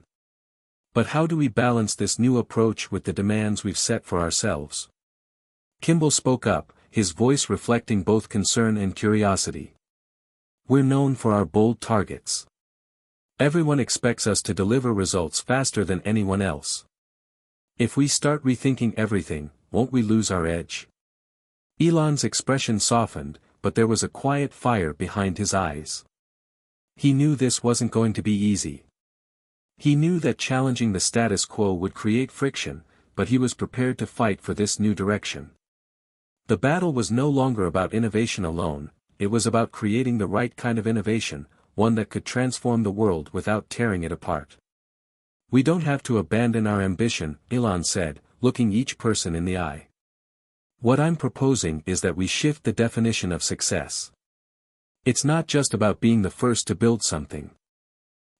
But how do we balance this new approach with the demands we've set for ourselves? Kimball spoke up, his voice reflecting both concern and curiosity. We're known for our bold targets. Everyone expects us to deliver results faster than anyone else. If we start rethinking everything, won't we lose our edge? Elon's expression softened, but there was a quiet fire behind his eyes. He knew this wasn't going to be easy. He knew that challenging the status quo would create friction, but he was prepared to fight for this new direction. The battle was no longer about innovation alone, it was about creating the right kind of innovation, one that could transform the world without tearing it apart. We don't have to abandon our ambition, Elon said, looking each person in the eye. What I'm proposing is that we shift the definition of success. It's not just about being the first to build something.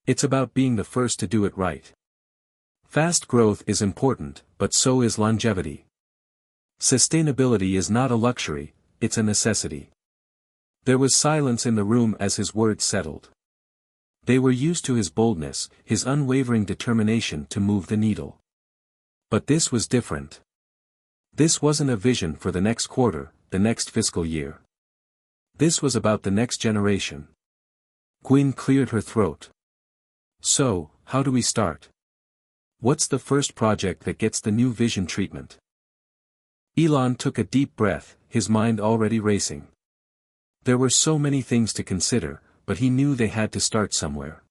It's about being the first to do it right. Fast growth is important, but so is longevity. Sustainability is not a luxury, it's a necessity. There was silence in the room as his words settled. They were used to his boldness, his unwavering determination to move the needle. But this was different. This wasn't a vision for the next quarter, the next fiscal year. This was about the next generation. Gwyn cleared her throat. So, how do we start? What's the first project that gets the new vision treatment? Elon took a deep breath, his mind already racing. There were so many things to consider, but he knew they had to start somewhere.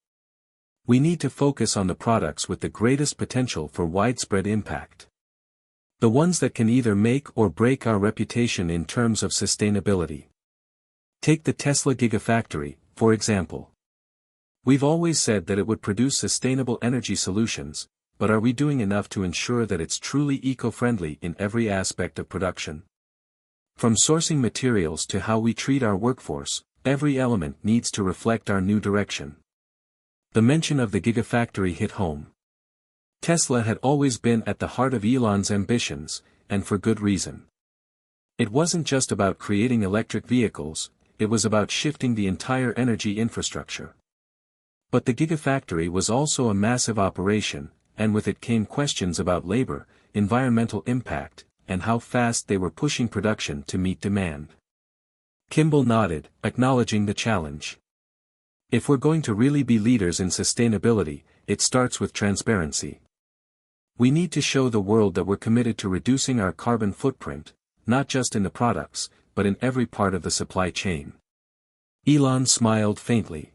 We need to focus on the products with the greatest potential for widespread impact. The ones that can either make or break our reputation in terms of sustainability. Take the Tesla Gigafactory, for example. We've always said that it would produce sustainable energy solutions, but are we doing enough to ensure that it's truly eco-friendly in every aspect of production? From sourcing materials to how we treat our workforce, every element needs to reflect our new direction. The mention of the Gigafactory hit home. Tesla had always been at the heart of Elon's ambitions, and for good reason. It wasn't just about creating electric vehicles, it was about shifting the entire energy infrastructure. But the Gigafactory was also a massive operation, and with it came questions about labor, environmental impact, and how fast they were pushing production to meet demand. Kimball nodded, acknowledging the challenge. If we're going to really be leaders in sustainability, it starts with transparency. We need to show the world that we're committed to reducing our carbon footprint, not just in the products, but in every part of the supply chain. Elon smiled faintly.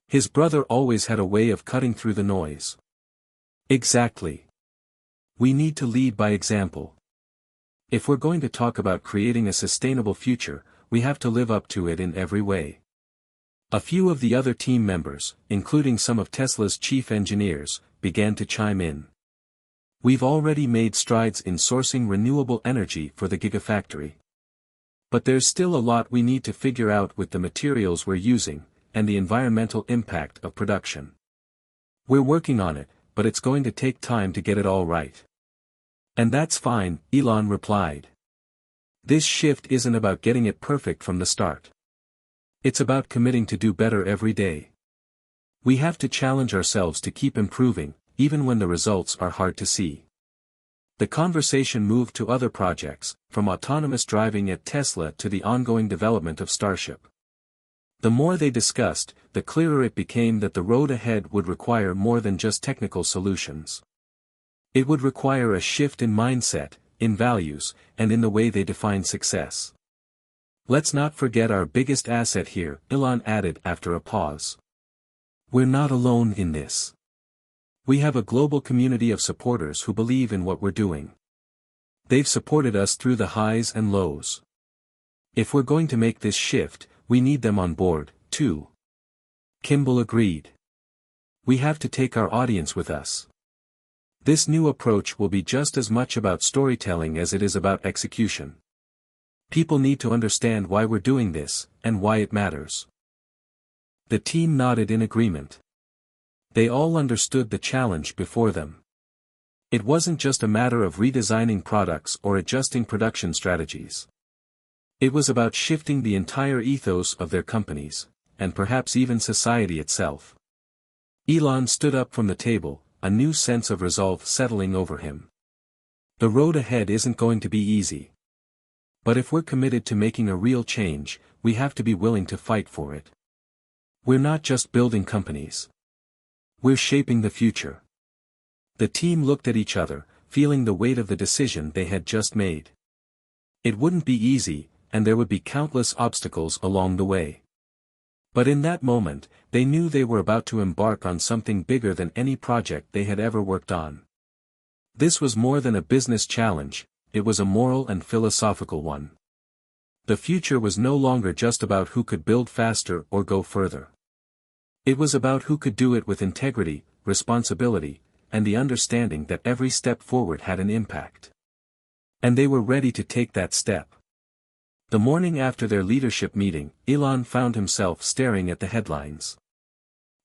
His brother always had a way of cutting through the noise. Exactly. We need to lead by example. If we're going to talk about creating a sustainable future, we have to live up to it in every way. A few of the other team members, including some of Tesla's chief engineers, began to chime in. We've already made strides in sourcing renewable energy for the Gigafactory. But there's still a lot we need to figure out with the materials we're using, and the environmental impact of production. We're working on it, but it's going to take time to get it all right. And that's fine, Elon replied. This shift isn't about getting it perfect from the start. It's about committing to do better every day. We have to challenge ourselves to keep improving, even when the results are hard to see. The conversation moved to other projects, from autonomous driving at Tesla to the ongoing development of Starship. The more they discussed, the clearer it became that the road ahead would require more than just technical solutions. It would require a shift in mindset, in values, and in the way they define success. Let's not forget our biggest asset here, Elon added after a pause. We're not alone in this. We have a global community of supporters who believe in what we're doing. They've supported us through the highs and lows. If we're going to make this shift, we need them on board, too. Kimball agreed. We have to take our audience with us. This new approach will be just as much about storytelling as it is about execution. People need to understand why we're doing this, and why it matters. The team nodded in agreement. They all understood the challenge before them. It wasn't just a matter of redesigning products or adjusting production strategies. It was about shifting the entire ethos of their companies, and perhaps even society itself. Elon stood up from the table, a new sense of resolve settling over him. The road ahead isn't going to be easy. But if we're committed to making a real change, we have to be willing to fight for it. We're not just building companies. We're shaping the future. The team looked at each other, feeling the weight of the decision they had just made. It wouldn't be easy, and there would be countless obstacles along the way. But in that moment, they knew they were about to embark on something bigger than any project they had ever worked on. This was more than a business challenge, it was a moral and philosophical one. The future was no longer just about who could build faster or go further. It was about who could do it with integrity, responsibility, and the understanding that every step forward had an impact. And they were ready to take that step. The morning after their leadership meeting, Elon found himself staring at the headlines.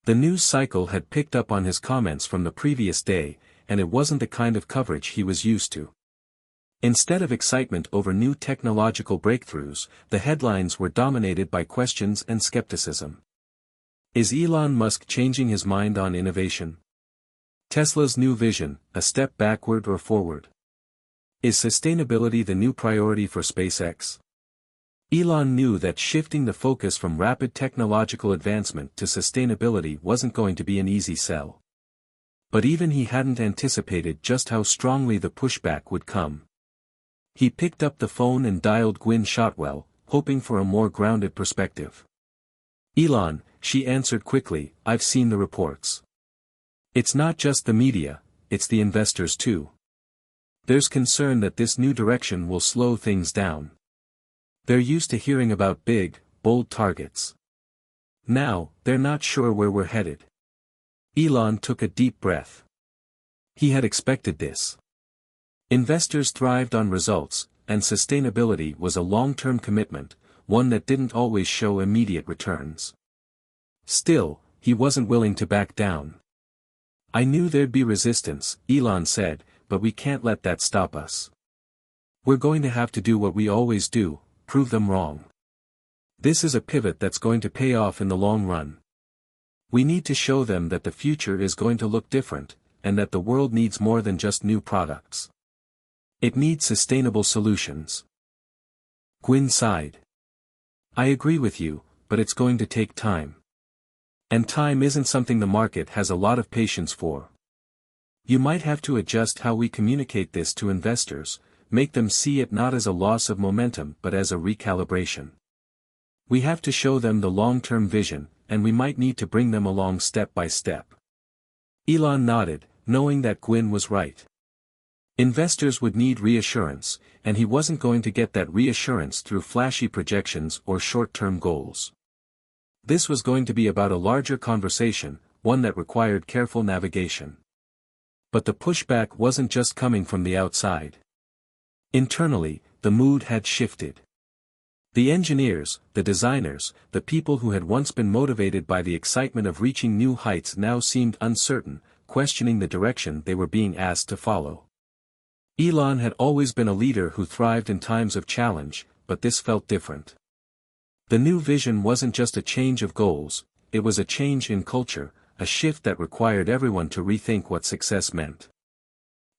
The news cycle had picked up on his comments from the previous day, and it wasn't the kind of coverage he was used to. Instead of excitement over new technological breakthroughs, the headlines were dominated by questions and skepticism. Is Elon Musk changing his mind on innovation? Tesla's new vision, a step backward or forward? Is sustainability the new priority for SpaceX? Elon knew that shifting the focus from rapid technological advancement to sustainability wasn't going to be an easy sell. But even he hadn't anticipated just how strongly the pushback would come. He picked up the phone and dialed Gwynne Shotwell, hoping for a more grounded perspective. Elon, she answered quickly, I've seen the reports. It's not just the media, it's the investors too. There's concern that this new direction will slow things down. They're used to hearing about big, bold targets. Now, they're not sure where we're headed. Elon took a deep breath. He had expected this. Investors thrived on results, and sustainability was a long-term commitment, one that didn't always show immediate returns. Still, he wasn't willing to back down. I knew there'd be resistance, Elon said, but we can't let that stop us. We're going to have to do what we always do, prove them wrong. This is a pivot that's going to pay off in the long run. We need to show them that the future is going to look different, and that the world needs more than just new products. It needs sustainable solutions. Gwynne sighed. I agree with you, but it's going to take time. And time isn't something the market has a lot of patience for. You might have to adjust how we communicate this to investors, make them see it not as a loss of momentum but as a recalibration. We have to show them the long-term vision, and we might need to bring them along step by step. Elon nodded, knowing that Gwyn was right. Investors would need reassurance, and he wasn't going to get that reassurance through flashy projections or short-term goals. This was going to be about a larger conversation, one that required careful navigation. But the pushback wasn't just coming from the outside. Internally, the mood had shifted. The engineers, the designers, the people who had once been motivated by the excitement of reaching new heights now seemed uncertain, questioning the direction they were being asked to follow. Elon had always been a leader who thrived in times of challenge, but this felt different. The new vision wasn't just a change of goals, it was a change in culture, a shift that required everyone to rethink what success meant.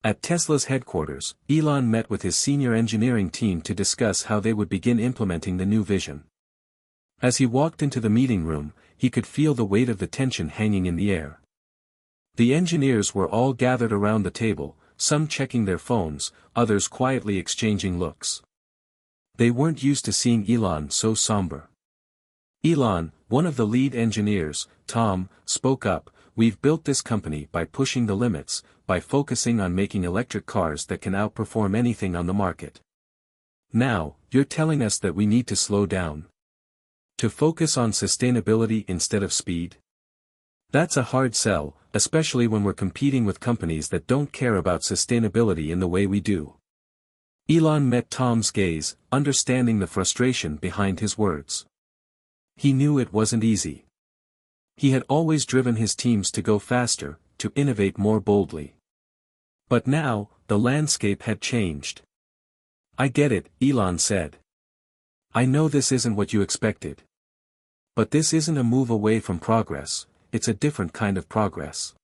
At Tesla's headquarters, Elon met with his senior engineering team to discuss how they would begin implementing the new vision. As he walked into the meeting room, he could feel the weight of the tension hanging in the air. The engineers were all gathered around the table, some checking their phones, others quietly exchanging looks. They weren't used to seeing Elon so somber. Elon, one of the lead engineers, Tom, spoke up, "We've built this company by pushing the limits, by focusing on making electric cars that can outperform anything on the market. Now, you're telling us that we need to slow down. To focus on sustainability instead of speed? That's a hard sell, especially when we're competing with companies that don't care about sustainability in the way we do." Elon met Tom's gaze, understanding the frustration behind his words. He knew it wasn't easy. He had always driven his teams to go faster, to innovate more boldly. But now, the landscape had changed. "I get it," Elon said. "I know this isn't what you expected. But this isn't a move away from progress, it's a different kind of progress.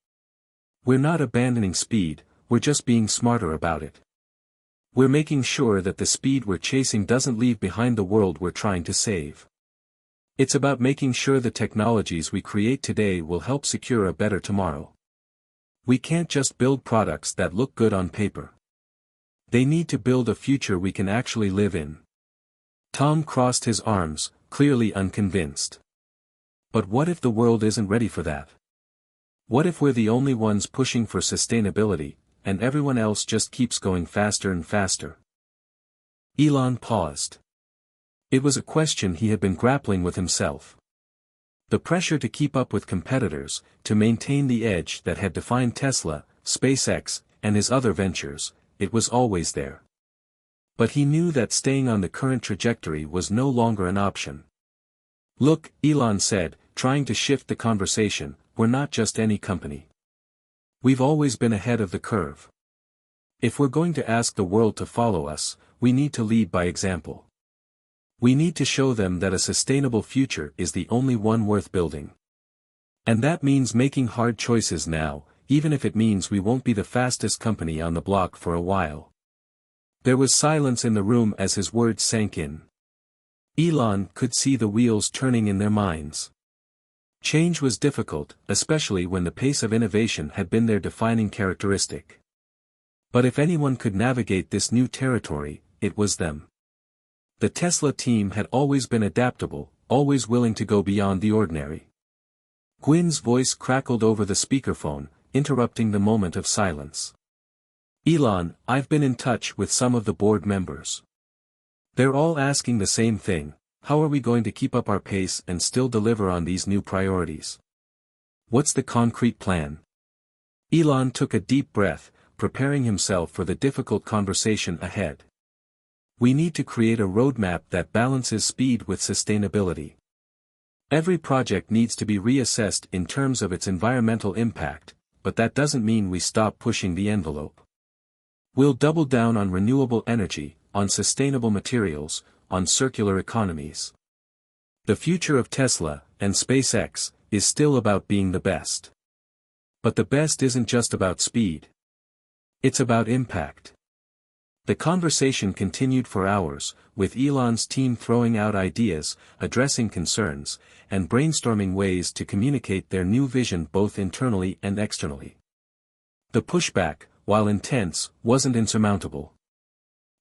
We're not abandoning speed, we're just being smarter about it. We're making sure that the speed we're chasing doesn't leave behind the world we're trying to save. It's about making sure the technologies we create today will help secure a better tomorrow. We can't just build products that look good on paper. They need to build a future we can actually live in." Tom crossed his arms, clearly unconvinced. But what if the world isn't ready for that? What if we're the only ones pushing for sustainability, and everyone else just keeps going faster and faster? Elon paused. It was a question he had been grappling with himself. The pressure to keep up with competitors, to maintain the edge that had defined Tesla, SpaceX, and his other ventures, it was always there. But he knew that staying on the current trajectory was no longer an option. "Look," Elon said, trying to shift the conversation, "we're not just any company. We've always been ahead of the curve. If we're going to ask the world to follow us, we need to lead by example. We need to show them that a sustainable future is the only one worth building. And that means making hard choices now, even if it means we won't be the fastest company on the block for a while." There was silence in the room as his words sank in. Elon could see the wheels turning in their minds. Change was difficult, especially when the pace of innovation had been their defining characteristic. But if anyone could navigate this new territory, it was them. The Tesla team had always been adaptable, always willing to go beyond the ordinary. Gwyn's voice crackled over the speakerphone, interrupting the moment of silence. "Elon, I've been in touch with some of the board members. They're all asking the same thing: how are we going to keep up our pace and still deliver on these new priorities? What's the concrete plan?" Elon took a deep breath, preparing himself for the difficult conversation ahead. "We need to create a roadmap that balances speed with sustainability. Every project needs to be reassessed in terms of its environmental impact, but that doesn't mean we stop pushing the envelope. We'll double down on renewable energy, on sustainable materials, on circular economies. The future of Tesla, and SpaceX, is still about being the best. But the best isn't just about speed. It's about impact. The conversation continued for hours, with Elon's team throwing out ideas, addressing concerns, and brainstorming ways to communicate their new vision both internally and externally. The pushback, while intense, wasn't insurmountable.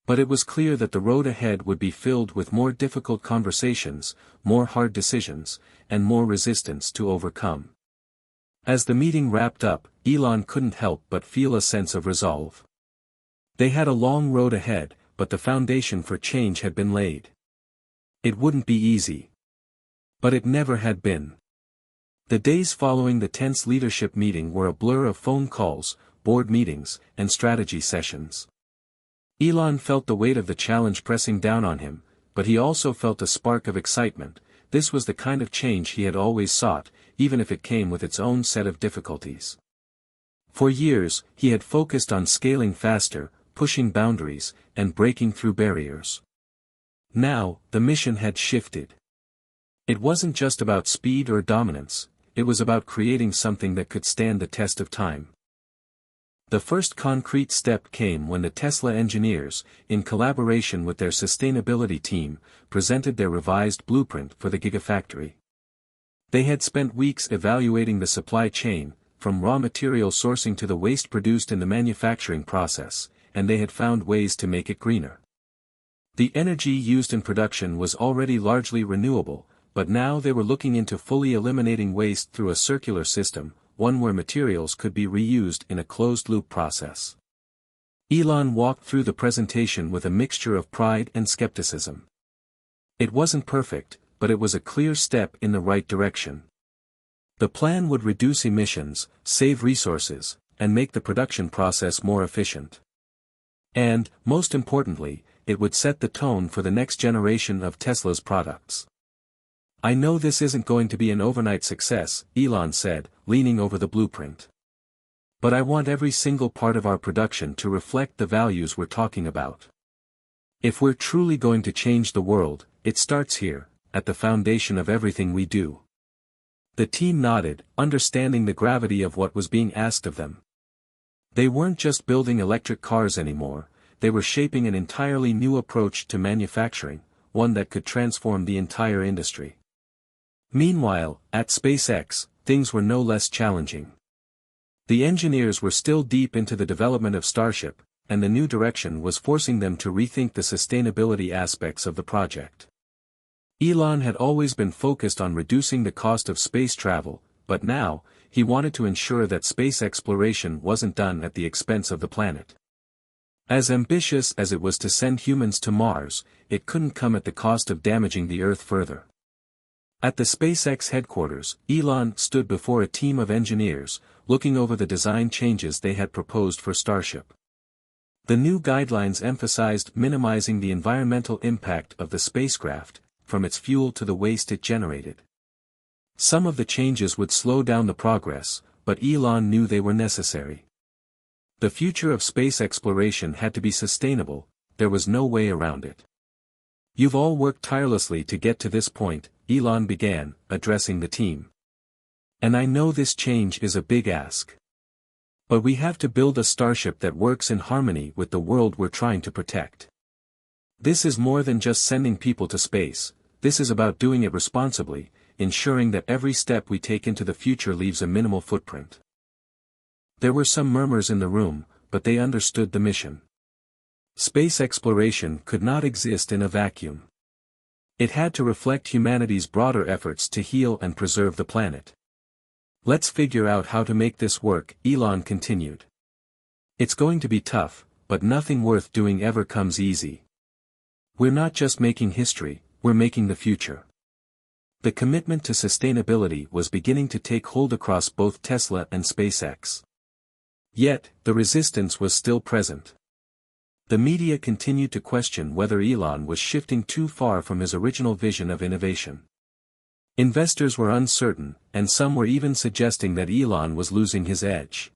But it was clear that the road ahead would be filled with more difficult conversations, more hard decisions, and more resistance to overcome. As the meeting wrapped up, Elon couldn't help but feel a sense of resolve. They had a long road ahead, but the foundation for change had been laid. It wouldn't be easy. But it never had been. The days following the tense leadership meeting were a blur of phone calls, board meetings, and strategy sessions. Elon felt the weight of the challenge pressing down on him, but he also felt a spark of excitement. This was the kind of change he had always sought, even if it came with its own set of difficulties. For years, he had focused on scaling faster, pushing boundaries, and breaking through barriers. Now, the mission had shifted. It wasn't just about speed or dominance, it was about creating something that could stand the test of time. The first concrete step came when the Tesla engineers, in collaboration with their sustainability team, presented their revised blueprint for the Gigafactory. They had spent weeks evaluating the supply chain, from raw material sourcing to the waste produced in the manufacturing process, and they had found ways to make it greener. The energy used in production was already largely renewable, but now they were looking into fully eliminating waste through a circular system, one where materials could be reused in a closed-loop process. Elon walked through the presentation with a mixture of pride and skepticism. It wasn't perfect, but it was a clear step in the right direction. The plan would reduce emissions, save resources, and make the production process more efficient. And, most importantly, it would set the tone for the next generation of Tesla's products. "I know this isn't going to be an overnight success," Elon said, leaning over the blueprint. "But I want every single part of our production to reflect the values we're talking about. If we're truly going to change the world, it starts here, at the foundation of everything we do." The team nodded, understanding the gravity of what was being asked of them. They weren't just building electric cars anymore, they were shaping an entirely new approach to manufacturing, one that could transform the entire industry. Meanwhile, at SpaceX, things were no less challenging. The engineers were still deep into the development of Starship, and the new direction was forcing them to rethink the sustainability aspects of the project. Elon had always been focused on reducing the cost of space travel, but now, he wanted to ensure that space exploration wasn't done at the expense of the planet. As ambitious as it was to send humans to Mars, it couldn't come at the cost of damaging the Earth further. At the SpaceX headquarters, Elon stood before a team of engineers, looking over the design changes they had proposed for Starship. The new guidelines emphasized minimizing the environmental impact of the spacecraft, from its fuel to the waste it generated. Some of the changes would slow down the progress, but Elon knew they were necessary. The future of space exploration had to be sustainable, there was no way around it. "You've all worked tirelessly to get to this point," Elon began, addressing the team. "And I know this change is a big ask. But we have to build a Starship that works in harmony with the world we're trying to protect. This is more than just sending people to space, this is about doing it responsibly, ensuring that every step we take into the future leaves a minimal footprint." There were some murmurs in the room, but they understood the mission. Space exploration could not exist in a vacuum. It had to reflect humanity's broader efforts to heal and preserve the planet. "Let's figure out how to make this work," Elon continued. "It's going to be tough, but nothing worth doing ever comes easy. We're not just making history, we're making the future." The commitment to sustainability was beginning to take hold across both Tesla and SpaceX. Yet, the resistance was still present. The media continued to question whether Elon was shifting too far from his original vision of innovation. Investors were uncertain, and some were even suggesting that Elon was losing his edge.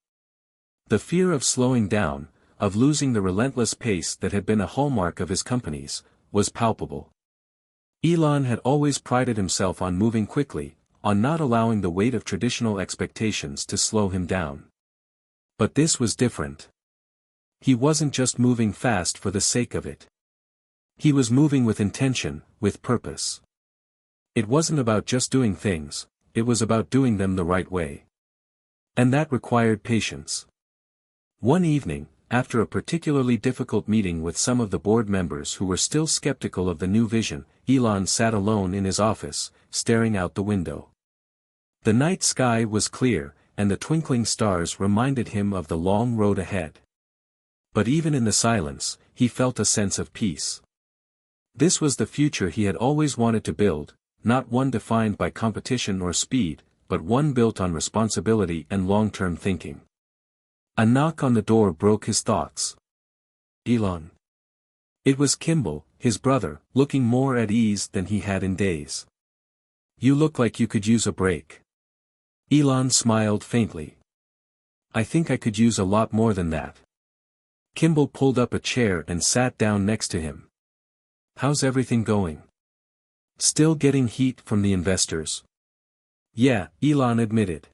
The fear of slowing down, of losing the relentless pace that had been a hallmark of his companies, was palpable. Elon had always prided himself on moving quickly, on not allowing the weight of traditional expectations to slow him down. But this was different. He wasn't just moving fast for the sake of it. He was moving with intention, with purpose. It wasn't about just doing things, it was about doing them the right way. And that required patience. One evening, after a particularly difficult meeting with some of the board members who were still skeptical of the new vision, Elon sat alone in his office, staring out the window. The night sky was clear, and the twinkling stars reminded him of the long road ahead. But even in the silence, he felt a sense of peace. This was the future he had always wanted to build, not one defined by competition or speed, but one built on responsibility and long-term thinking. A knock on the door broke his thoughts. Elon. It was Kimball, his brother, looking more at ease than he had in days. You look like you could use a break. Elon smiled faintly. I think I could use a lot more than that. Kimball pulled up a chair and sat down next to him. How's everything going? Still getting heat from the investors? Yeah, Elon admitted.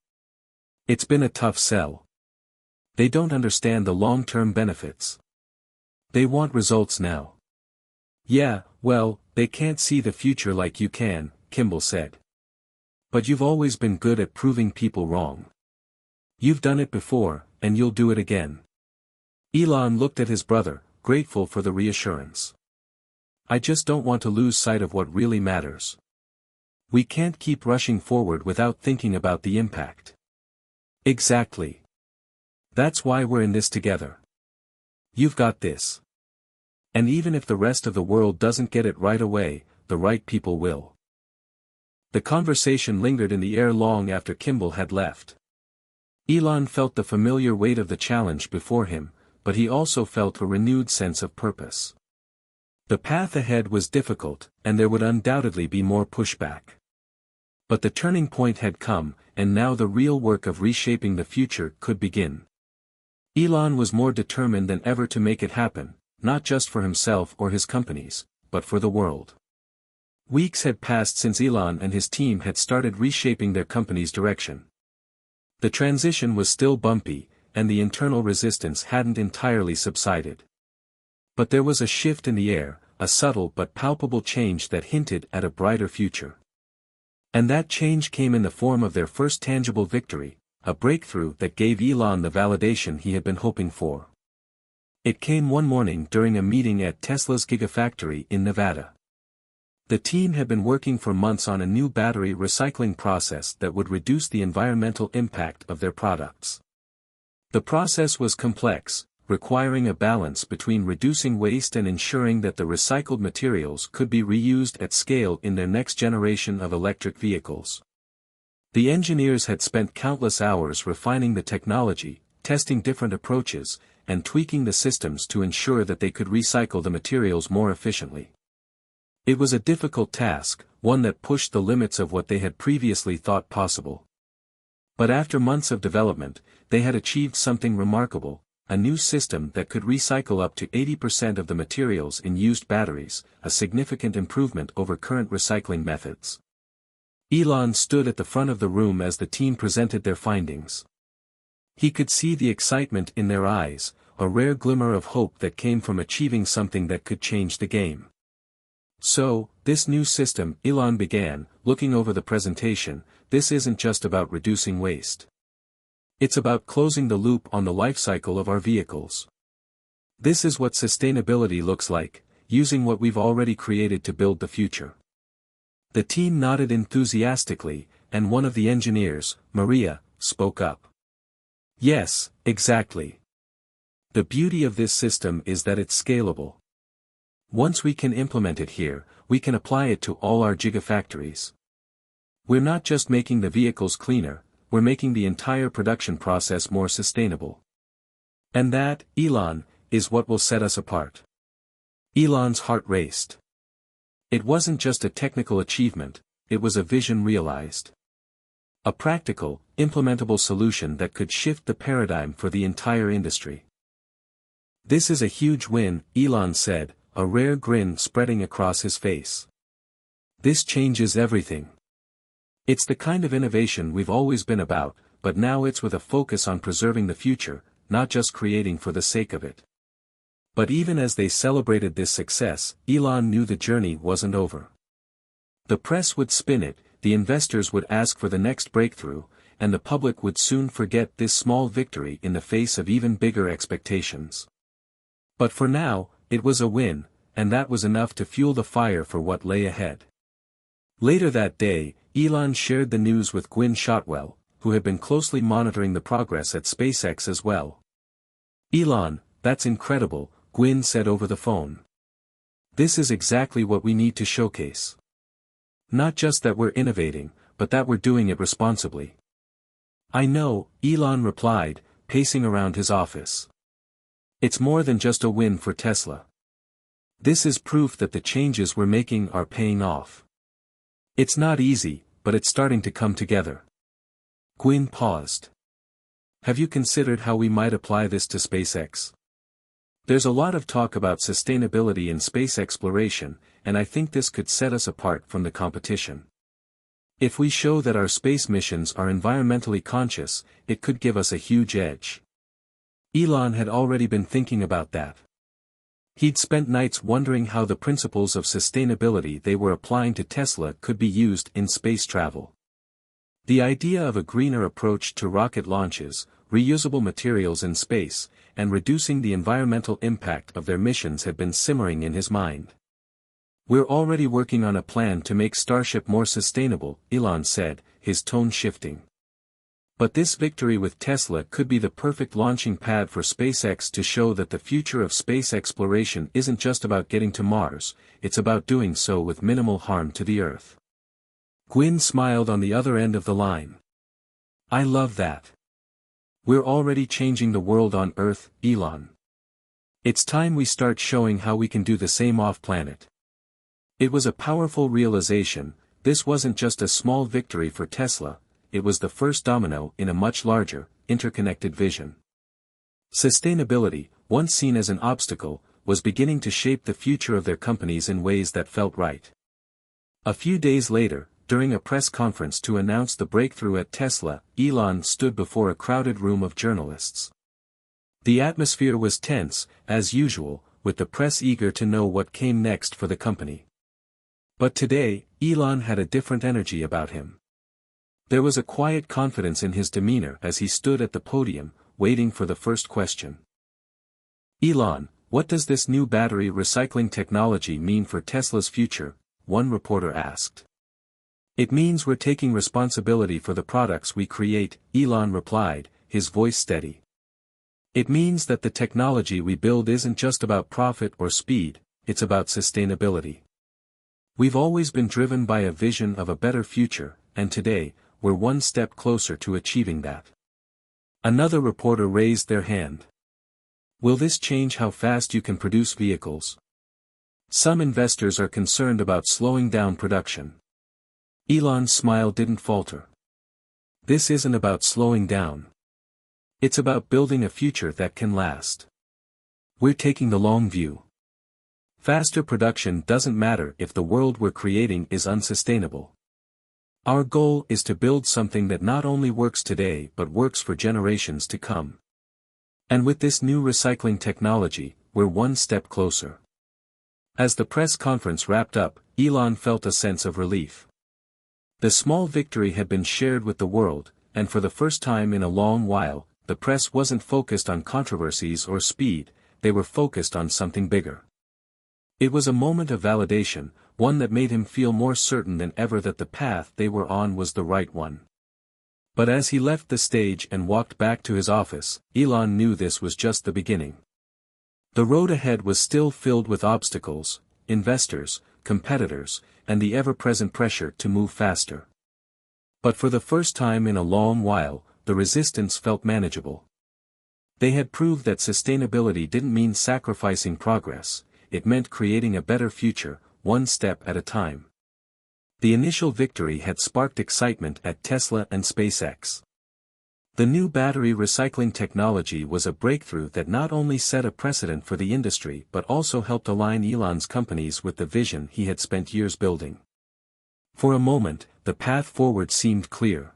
It's been a tough sell. They don't understand the long-term benefits. They want results now. Yeah, well, they can't see the future like you can, Kimball said. But you've always been good at proving people wrong. You've done it before, and you'll do it again. Elon looked at his brother, grateful for the reassurance. I just don't want to lose sight of what really matters. We can't keep rushing forward without thinking about the impact. Exactly. That's why we're in this together. You've got this. And even if the rest of the world doesn't get it right away, the right people will. The conversation lingered in the air long after Kimball had left. Elon felt the familiar weight of the challenge before him, but he also felt a renewed sense of purpose. The path ahead was difficult, and there would undoubtedly be more pushback. But the turning point had come, and now the real work of reshaping the future could begin. Elon was more determined than ever to make it happen, not just for himself or his companies, but for the world. Weeks had passed since Elon and his team had started reshaping their company's direction. The transition was still bumpy, and the internal resistance hadn't entirely subsided. But there was a shift in the air, a subtle but palpable change that hinted at a brighter future. And that change came in the form of their first tangible victory, a breakthrough that gave Elon the validation he had been hoping for. It came one morning during a meeting at Tesla's Gigafactory in Nevada. The team had been working for months on a new battery recycling process that would reduce the environmental impact of their products. The process was complex, requiring a balance between reducing waste and ensuring that the recycled materials could be reused at scale in their next generation of electric vehicles. The engineers had spent countless hours refining the technology, testing different approaches, and tweaking the systems to ensure that they could recycle the materials more efficiently. It was a difficult task, one that pushed the limits of what they had previously thought possible. But after months of development, they had achieved something remarkable, a new system that could recycle up to 80% of the materials in used batteries, a significant improvement over current recycling methods. Elon stood at the front of the room as the team presented their findings. He could see the excitement in their eyes, a rare glimmer of hope that came from achieving something that could change the game. So, this new system, Elon began, looking over the presentation, this isn't just about reducing waste. It's about closing the loop on the life cycle of our vehicles. This is what sustainability looks like, using what we've already created to build the future. The team nodded enthusiastically, and one of the engineers, Maria, spoke up. Yes, exactly. The beauty of this system is that it's scalable. Once we can implement it here, we can apply it to all our gigafactories. We're not just making the vehicles cleaner, we're making the entire production process more sustainable. And that, Elon, is what will set us apart. Elon's heart raced. It wasn't just a technical achievement, it was a vision realized. A practical, implementable solution that could shift the paradigm for the entire industry. This is a huge win, Elon said, a rare grin spreading across his face. This changes everything. It's the kind of innovation we've always been about, but now it's with a focus on preserving the future, not just creating for the sake of it. But even as they celebrated this success, Elon knew the journey wasn't over. The press would spin it, the investors would ask for the next breakthrough, and the public would soon forget this small victory in the face of even bigger expectations. But for now, it was a win, and that was enough to fuel the fire for what lay ahead. Later that day, Elon shared the news with Gwynne Shotwell, who had been closely monitoring the progress at SpaceX as well. "Elon, that's incredible," Gwynne said over the phone. "This is exactly what we need to showcase. Not just that we're innovating, but that we're doing it responsibly." "I know," Elon replied, pacing around his office. "It's more than just a win for Tesla. This is proof that the changes we're making are paying off. It's not easy, but it's starting to come together." Gwynne paused. "Have you considered how we might apply this to SpaceX? There's a lot of talk about sustainability in space exploration, and I think this could set us apart from the competition. If we show that our space missions are environmentally conscious, it could give us a huge edge." Elon had already been thinking about that. He'd spent nights wondering how the principles of sustainability they were applying to Tesla could be used in space travel. The idea of a greener approach to rocket launches, reusable materials in space, and reducing the environmental impact of their missions had been simmering in his mind. "We're already working on a plan to make Starship more sustainable," Elon said, his tone shifting. "But this victory with Tesla could be the perfect launching pad for SpaceX to show that the future of space exploration isn't just about getting to Mars, it's about doing so with minimal harm to the Earth." Gwynne smiled on the other end of the line. "I love that. We're already changing the world on Earth, Elon. It's time we start showing how we can do the same off-planet." It was a powerful realization. This wasn't just a small victory for Tesla, it was the first domino in a much larger, interconnected vision. Sustainability, once seen as an obstacle, was beginning to shape the future of their companies in ways that felt right. A few days later, during a press conference to announce the breakthrough at Tesla, Elon stood before a crowded room of journalists. The atmosphere was tense, as usual, with the press eager to know what came next for the company. But today, Elon had a different energy about him. There was a quiet confidence in his demeanor as he stood at the podium, waiting for the first question. "Elon, what does this new battery recycling technology mean for Tesla's future?" one reporter asked. "It means we're taking responsibility for the products we create," Elon replied, his voice steady. "It means that the technology we build isn't just about profit or speed, it's about sustainability. We've always been driven by a vision of a better future, and today, we're one step closer to achieving that." Another reporter raised their hand. "Will this change how fast you can produce vehicles? Some investors are concerned about slowing down production." Elon's smile didn't falter. "This isn't about slowing down. It's about building a future that can last. We're taking the long view. Faster production doesn't matter if the world we're creating is unsustainable. Our goal is to build something that not only works today but works for generations to come. And with this new recycling technology, we're one step closer." As the press conference wrapped up, Elon felt a sense of relief. The small victory had been shared with the world, and for the first time in a long while, the press wasn't focused on controversies or speed, they were focused on something bigger. It was a moment of validation, one that made him feel more certain than ever that the path they were on was the right one. But as he left the stage and walked back to his office, Elon knew this was just the beginning. The road ahead was still filled with obstacles, investors, competitors, and the ever-present pressure to move faster. But for the first time in a long while, the resistance felt manageable. They had proved that sustainability didn't mean sacrificing progress, it meant creating a better future, one step at a time. The initial victory had sparked excitement at Tesla and SpaceX. The new battery recycling technology was a breakthrough that not only set a precedent for the industry but also helped align Elon's companies with the vision he had spent years building. For a moment, the path forward seemed clear.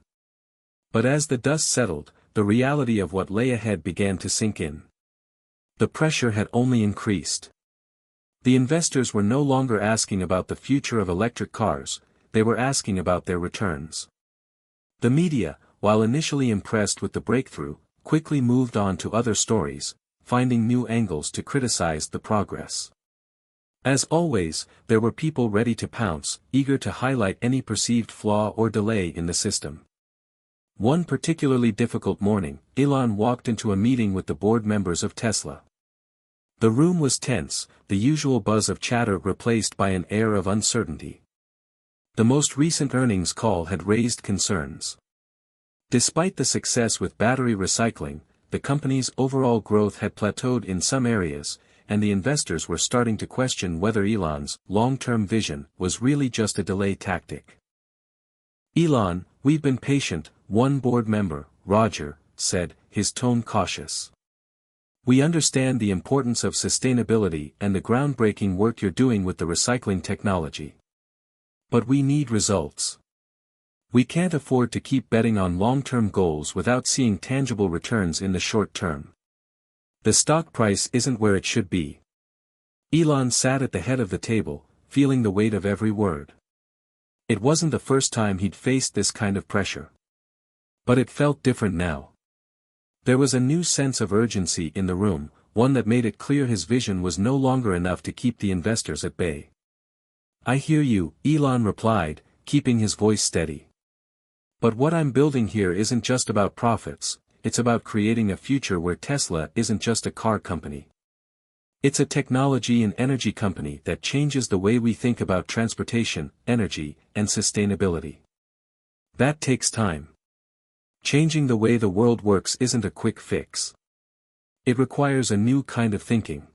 But as the dust settled, the reality of what lay ahead began to sink in. The pressure had only increased. The investors were no longer asking about the future of electric cars, they were asking about their returns. The media, while initially impressed with the breakthrough, quickly moved on to other stories, finding new angles to criticize the progress. As always, there were people ready to pounce, eager to highlight any perceived flaw or delay in the system. One particularly difficult morning, Elon walked into a meeting with the board members of Tesla. The room was tense, the usual buzz of chatter replaced by an air of uncertainty. The most recent earnings call had raised concerns. Despite the success with battery recycling, the company's overall growth had plateaued in some areas, and the investors were starting to question whether Elon's long-term vision was really just a delay tactic. "Elon, we've been patient," one board member, Roger, said, his tone cautious. "We understand the importance of sustainability and the groundbreaking work you're doing with the recycling technology. But we need results. We can't afford to keep betting on long-term goals without seeing tangible returns in the short term. The stock price isn't where it should be." Elon sat at the head of the table, feeling the weight of every word. It wasn't the first time he'd faced this kind of pressure. But it felt different now. There was a new sense of urgency in the room, one that made it clear his vision was no longer enough to keep the investors at bay. "I hear you," Elon replied, keeping his voice steady. "But what I'm building here isn't just about profits, it's about creating a future where Tesla isn't just a car company. It's a technology and energy company that changes the way we think about transportation, energy, and sustainability. That takes time. Changing the way the world works isn't a quick fix. It requires a new kind of thinking."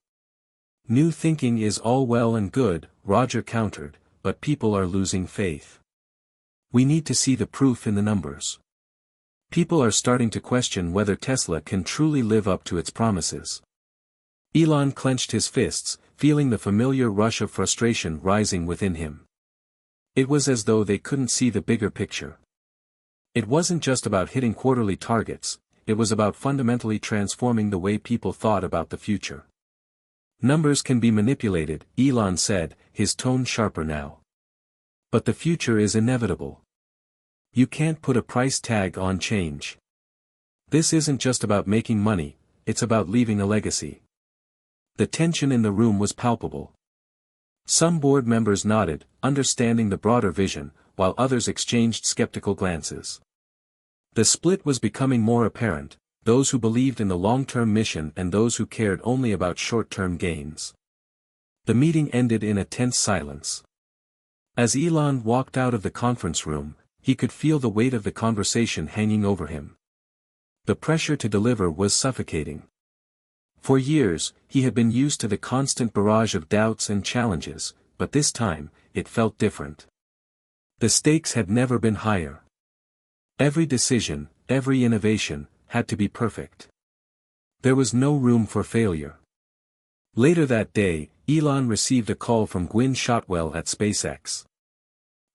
"New thinking is all well and good," Roger countered, "but people are losing faith. We need to see the proof in the numbers. People are starting to question whether Tesla can truly live up to its promises." Elon clenched his fists, feeling the familiar rush of frustration rising within him. It was as though they couldn't see the bigger picture. It wasn't just about hitting quarterly targets, it was about fundamentally transforming the way people thought about the future. "Numbers can be manipulated," Elon said, his tone sharper now. "But the future is inevitable. You can't put a price tag on change. This isn't just about making money, it's about leaving a legacy." The tension in the room was palpable. Some board members nodded, understanding the broader vision, while others exchanged skeptical glances. The split was becoming more apparent, those who believed in the long-term mission and those who cared only about short-term gains. The meeting ended in a tense silence. As Elon walked out of the conference room, he could feel the weight of the conversation hanging over him. The pressure to deliver was suffocating. For years, he had been used to the constant barrage of doubts and challenges, but this time, it felt different. The stakes had never been higher. Every decision, every innovation, had to be perfect. There was no room for failure. Later that day, Elon received a call from Gwynne Shotwell at SpaceX.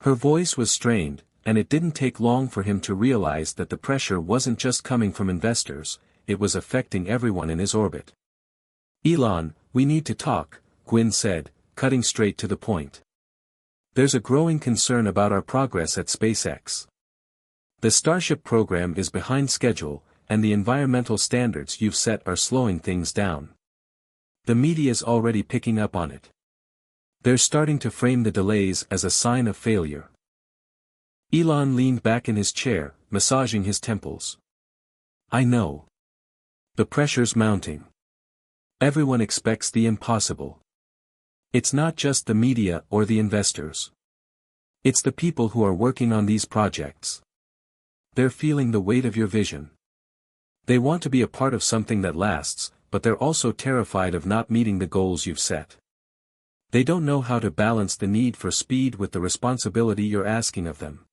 Her voice was strained, and it didn't take long for him to realize that the pressure wasn't just coming from investors, it was affecting everyone in his orbit. "Elon, we need to talk," Gwynne said, cutting straight to the point. "There's a growing concern about our progress at SpaceX. The Starship program is behind schedule, and the environmental standards you've set are slowing things down. The media's already picking up on it. They're starting to frame the delays as a sign of failure." Elon leaned back in his chair, massaging his temples. "I know. The pressure's mounting. Everyone expects the impossible. It's not just the media or the investors. It's the people who are working on these projects. They're feeling the weight of your vision. They want to be a part of something that lasts, but they're also terrified of not meeting the goals you've set. They don't know how to balance the need for speed with the responsibility you're asking of them."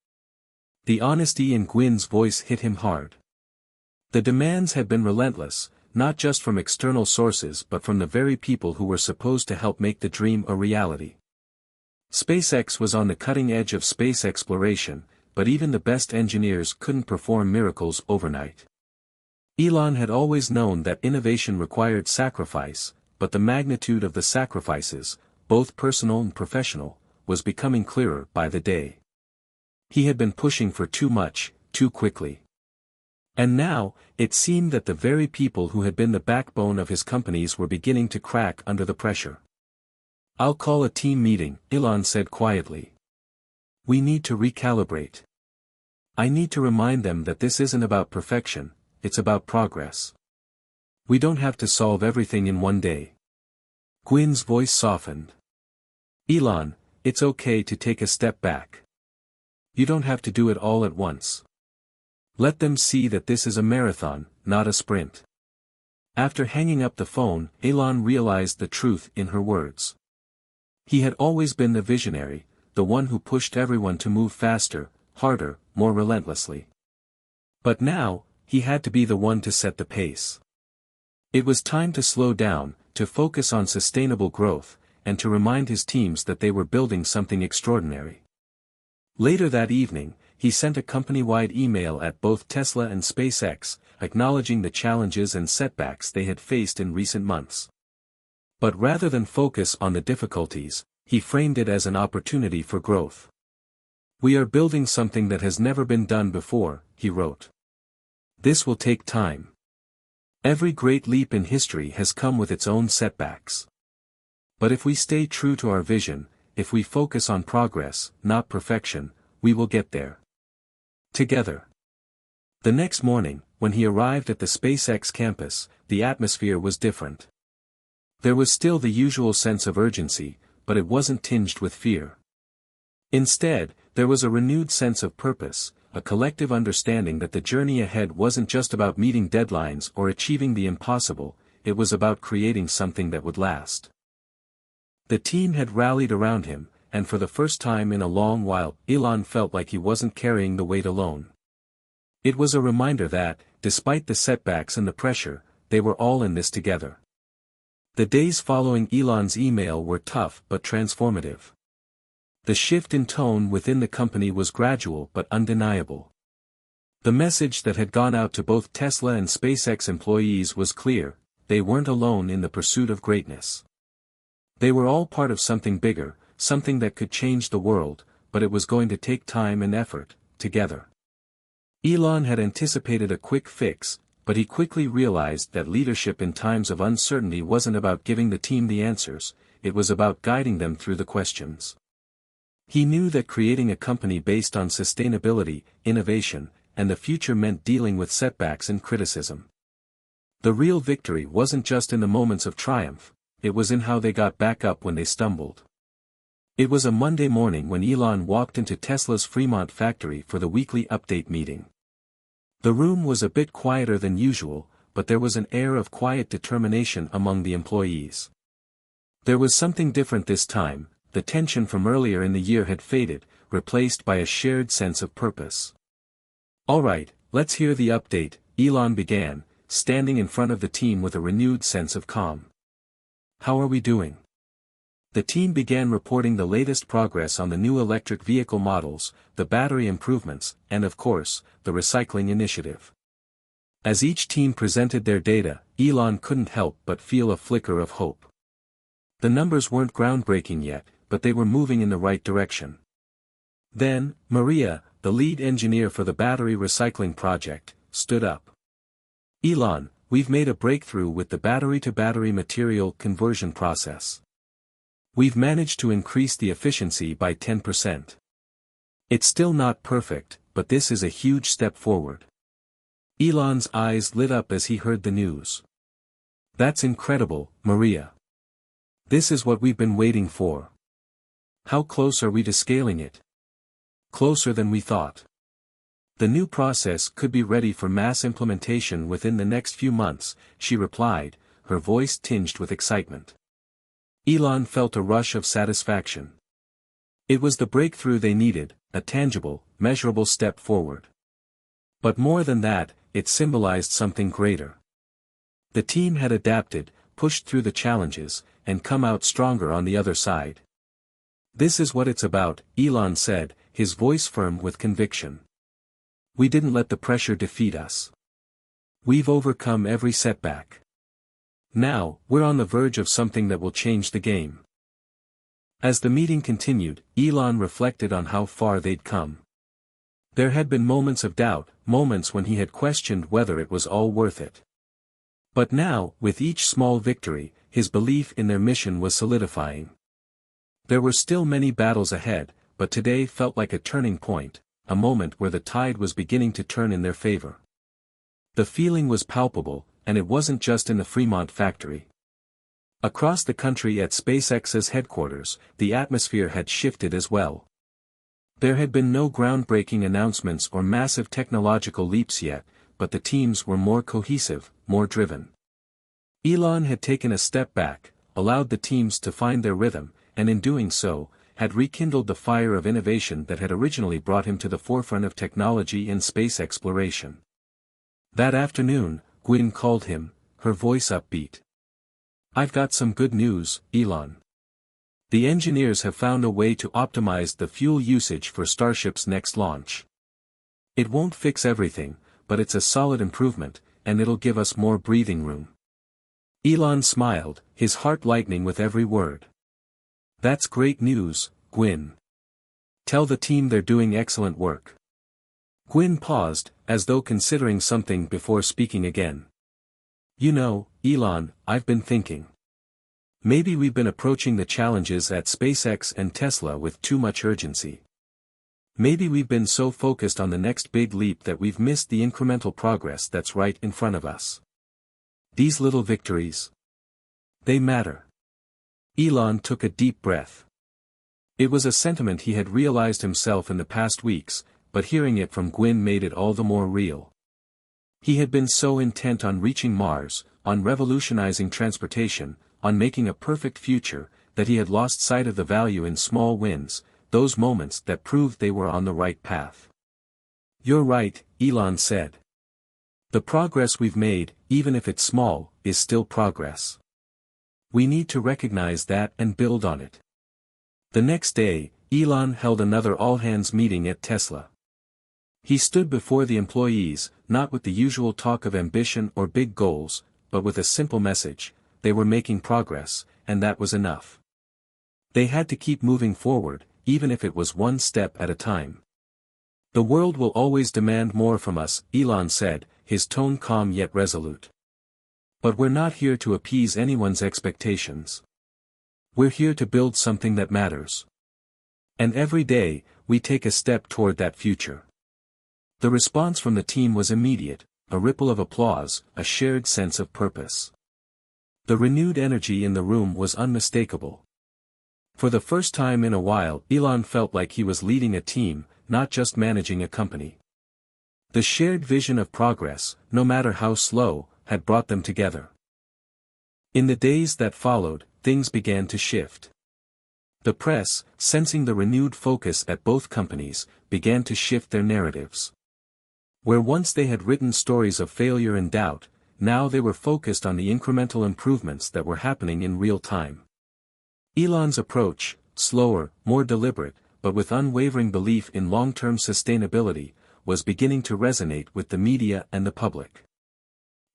The honesty in Gwynne's voice hit him hard. The demands had been relentless, not just from external sources but from the very people who were supposed to help make the dream a reality. SpaceX was on the cutting edge of space exploration, but even the best engineers couldn't perform miracles overnight. Elon had always known that innovation required sacrifice, but the magnitude of the sacrifices, both personal and professional, was becoming clearer by the day. He had been pushing for too much, too quickly. And now, it seemed that the very people who had been the backbone of his companies were beginning to crack under the pressure. "I'll call a team meeting," Elon said quietly. "We need to recalibrate. I need to remind them that this isn't about perfection, it's about progress. We don't have to solve everything in one day." Gwyn's voice softened. "Elon, it's okay to take a step back. You don't have to do it all at once. Let them see that this is a marathon, not a sprint." After hanging up the phone, Elon realized the truth in her words. He had always been the visionary, the one who pushed everyone to move faster, harder, more relentlessly. But now, he had to be the one to set the pace. It was time to slow down, to focus on sustainable growth, and to remind his teams that they were building something extraordinary. Later that evening, he sent a company-wide email at both Tesla and SpaceX, acknowledging the challenges and setbacks they had faced in recent months. But rather than focus on the difficulties, he framed it as an opportunity for growth. "We are building something that has never been done before," he wrote. "This will take time. Every great leap in history has come with its own setbacks. But if we stay true to our vision, if we focus on progress, not perfection, we will get there. Together." The next morning, when he arrived at the SpaceX campus, the atmosphere was different. There was still the usual sense of urgency, but it wasn't tinged with fear. Instead, there was a renewed sense of purpose, a collective understanding that the journey ahead wasn't just about meeting deadlines or achieving the impossible, it was about creating something that would last. The team had rallied around him, and for the first time in a long while, Elon felt like he wasn't carrying the weight alone. It was a reminder that, despite the setbacks and the pressure, they were all in this together. The days following Elon's email were tough but transformative. The shift in tone within the company was gradual but undeniable. The message that had gone out to both Tesla and SpaceX employees was clear: they weren't alone in the pursuit of greatness. They were all part of something bigger, something that could change the world, but it was going to take time and effort, together. Elon had anticipated a quick fix, but he quickly realized that leadership in times of uncertainty wasn't about giving the team the answers, it was about guiding them through the questions. He knew that creating a company based on sustainability, innovation, and the future meant dealing with setbacks and criticism. The real victory wasn't just in the moments of triumph, it was in how they got back up when they stumbled. It was a Monday morning when Elon walked into Tesla's Fremont factory for the weekly update meeting. The room was a bit quieter than usual, but there was an air of quiet determination among the employees. There was something different this time. The tension from earlier in the year had faded, replaced by a shared sense of purpose. "All right, let's hear the update," Elon began, standing in front of the team with a renewed sense of calm. "How are we doing?" The team began reporting the latest progress on the new electric vehicle models, the battery improvements, and of course, the recycling initiative. As each team presented their data, Elon couldn't help but feel a flicker of hope. The numbers weren't groundbreaking yet, but they were moving in the right direction. Then, Maria, the lead engineer for the battery recycling project, stood up. "Elon, we've made a breakthrough with the battery-to-battery material conversion process. We've managed to increase the efficiency by 10%. It's still not perfect, but this is a huge step forward." Elon's eyes lit up as he heard the news. "That's incredible, Maria. This is what we've been waiting for. How close are we to scaling it?" "Closer than we thought. The new process could be ready for mass implementation within the next few months," she replied, her voice tinged with excitement. Elon felt a rush of satisfaction. It was the breakthrough they needed, a tangible, measurable step forward. But more than that, it symbolized something greater. The team had adapted, pushed through the challenges, and come out stronger on the other side. "This is what it's about," Elon said, his voice firm with conviction. "We didn't let the pressure defeat us. We've overcome every setback. Now, we're on the verge of something that will change the game. As the meeting continued, Elon reflected on how far they'd come. There had been moments of doubt, moments when he had questioned whether it was all worth it. But now, with each small victory, his belief in their mission was solidifying. There were still many battles ahead, but today felt like a turning point, a moment where the tide was beginning to turn in their favor. The feeling was palpable, and it wasn't just in the Fremont factory. Across the country at SpaceX's headquarters, the atmosphere had shifted as well. There had been no groundbreaking announcements or massive technological leaps yet, but the teams were more cohesive, more driven. Elon had taken a step back, allowed the teams to find their rhythm, and in doing so, had rekindled the fire of innovation that had originally brought him to the forefront of technology and space exploration. That afternoon, Gwyn called him, her voice upbeat. "I've got some good news, Elon. The engineers have found a way to optimize the fuel usage for Starship's next launch. It won't fix everything, but it's a solid improvement, and it'll give us more breathing room." Elon smiled, his heart lightening with every word. "That's great news, Gwyn. Tell the team they're doing excellent work." Gwyn paused, as though considering something before speaking again. "You know, Elon, I've been thinking. Maybe we've been approaching the challenges at SpaceX and Tesla with too much urgency. Maybe we've been so focused on the next big leap that we've missed the incremental progress that's right in front of us. These little victories, they matter." Elon took a deep breath. It was a sentiment he had realized himself in the past weeks, but hearing it from Gwyn made it all the more real. He had been so intent on reaching Mars, on revolutionizing transportation, on making a perfect future, that he had lost sight of the value in small wins, those moments that proved they were on the right path. "You're right," Elon said. "The progress we've made, even if it's small, is still progress. We need to recognize that and build on it." The next day, Elon held another all-hands meeting at Tesla. He stood before the employees, not with the usual talk of ambition or big goals, but with a simple message: they were making progress, and that was enough. They had to keep moving forward, even if it was one step at a time. "The world will always demand more from us," Elon said, his tone calm yet resolute. "But we're not here to appease anyone's expectations. We're here to build something that matters. And every day, we take a step toward that future." The response from the team was immediate, a ripple of applause, a shared sense of purpose. The renewed energy in the room was unmistakable. For the first time in a while, Elon felt like he was leading a team, not just managing a company. The shared vision of progress, no matter how slow, had brought them together. In the days that followed, things began to shift. The press, sensing the renewed focus at both companies, began to shift their narratives. Where once they had written stories of failure and doubt, now they were focused on the incremental improvements that were happening in real time. Elon's approach, slower, more deliberate, but with unwavering belief in long-term sustainability, was beginning to resonate with the media and the public.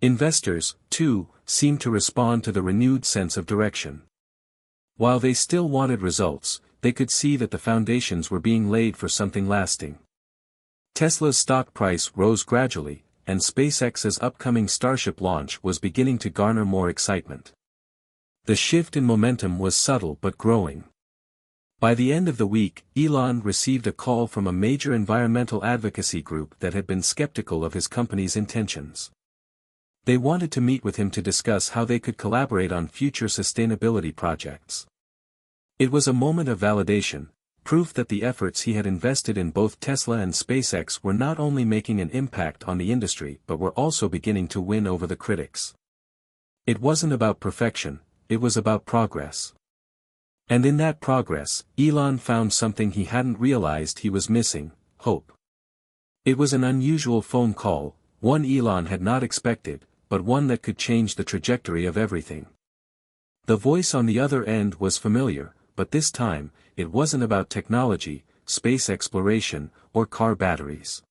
Investors, too, seemed to respond to the renewed sense of direction. While they still wanted results, they could see that the foundations were being laid for something lasting. Tesla's stock price rose gradually, and SpaceX's upcoming Starship launch was beginning to garner more excitement. The shift in momentum was subtle but growing. By the end of the week, Elon received a call from a major environmental advocacy group that had been skeptical of his company's intentions. They wanted to meet with him to discuss how they could collaborate on future sustainability projects. It was a moment of validation, proof that the efforts he had invested in both Tesla and SpaceX were not only making an impact on the industry but were also beginning to win over the critics. It wasn't about perfection, it was about progress. And in that progress, Elon found something he hadn't realized he was missing: hope. It was an unusual phone call, one Elon had not expected, but one that could change the trajectory of everything. The voice on the other end was familiar, but this time, it wasn't about technology, space exploration, or car batteries.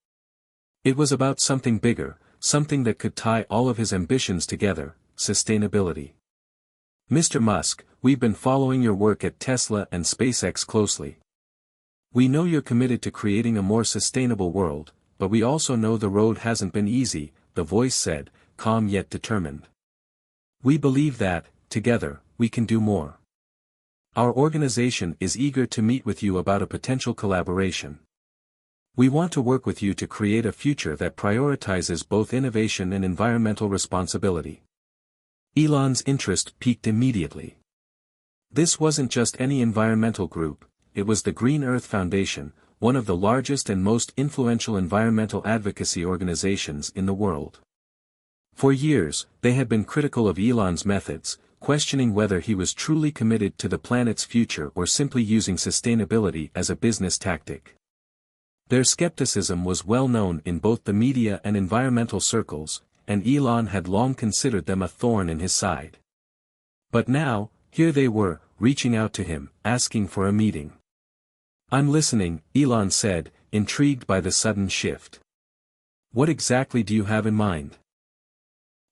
It was about something bigger, something that could tie all of his ambitions together: sustainability. Mr. Musk, we've been following your work at Tesla and SpaceX closely. We know you're committed to creating a more sustainable world, but we also know the road hasn't been easy, the voice said, calm yet determined. We believe that, together, we can do more. Our organization is eager to meet with you about a potential collaboration. We want to work with you to create a future that prioritizes both innovation and environmental responsibility. Elon's interest peaked immediately. This wasn't just any environmental group, it was the Green Earth Foundation, one of the largest and most influential environmental advocacy organizations in the world. For years, they had been critical of Elon's methods, questioning whether he was truly committed to the planet's future or simply using sustainability as a business tactic. Their skepticism was well known in both the media and environmental circles, and Elon had long considered them a thorn in his side. But now, here they were, reaching out to him, asking for a meeting. "I'm listening," Elon said, intrigued by the sudden shift. "What exactly do you have in mind?"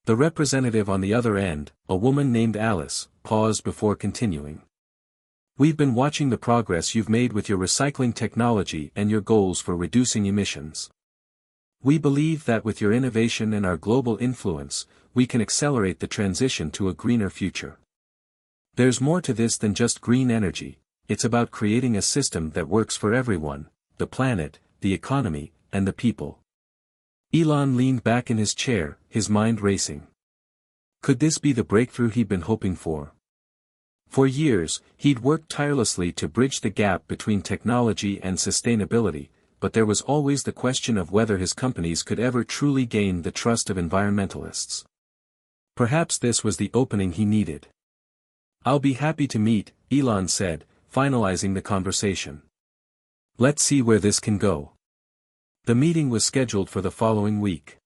The representative on the other end, a woman named Alice, paused before continuing. "We've been watching the progress you've made with your recycling technology and your goals for reducing emissions. We believe that with your innovation and our global influence, we can accelerate the transition to a greener future. There's more to this than just green energy, it's about creating a system that works for everyone, the planet, the economy, and the people." Elon leaned back in his chair, his mind racing. Could this be the breakthrough he'd been hoping for? For years, he'd worked tirelessly to bridge the gap between technology and sustainability, but there was always the question of whether his companies could ever truly gain the trust of environmentalists. Perhaps this was the opening he needed. "I'll be happy to meet," Elon said, finalizing the conversation. "Let's see where this can go." The meeting was scheduled for the following week.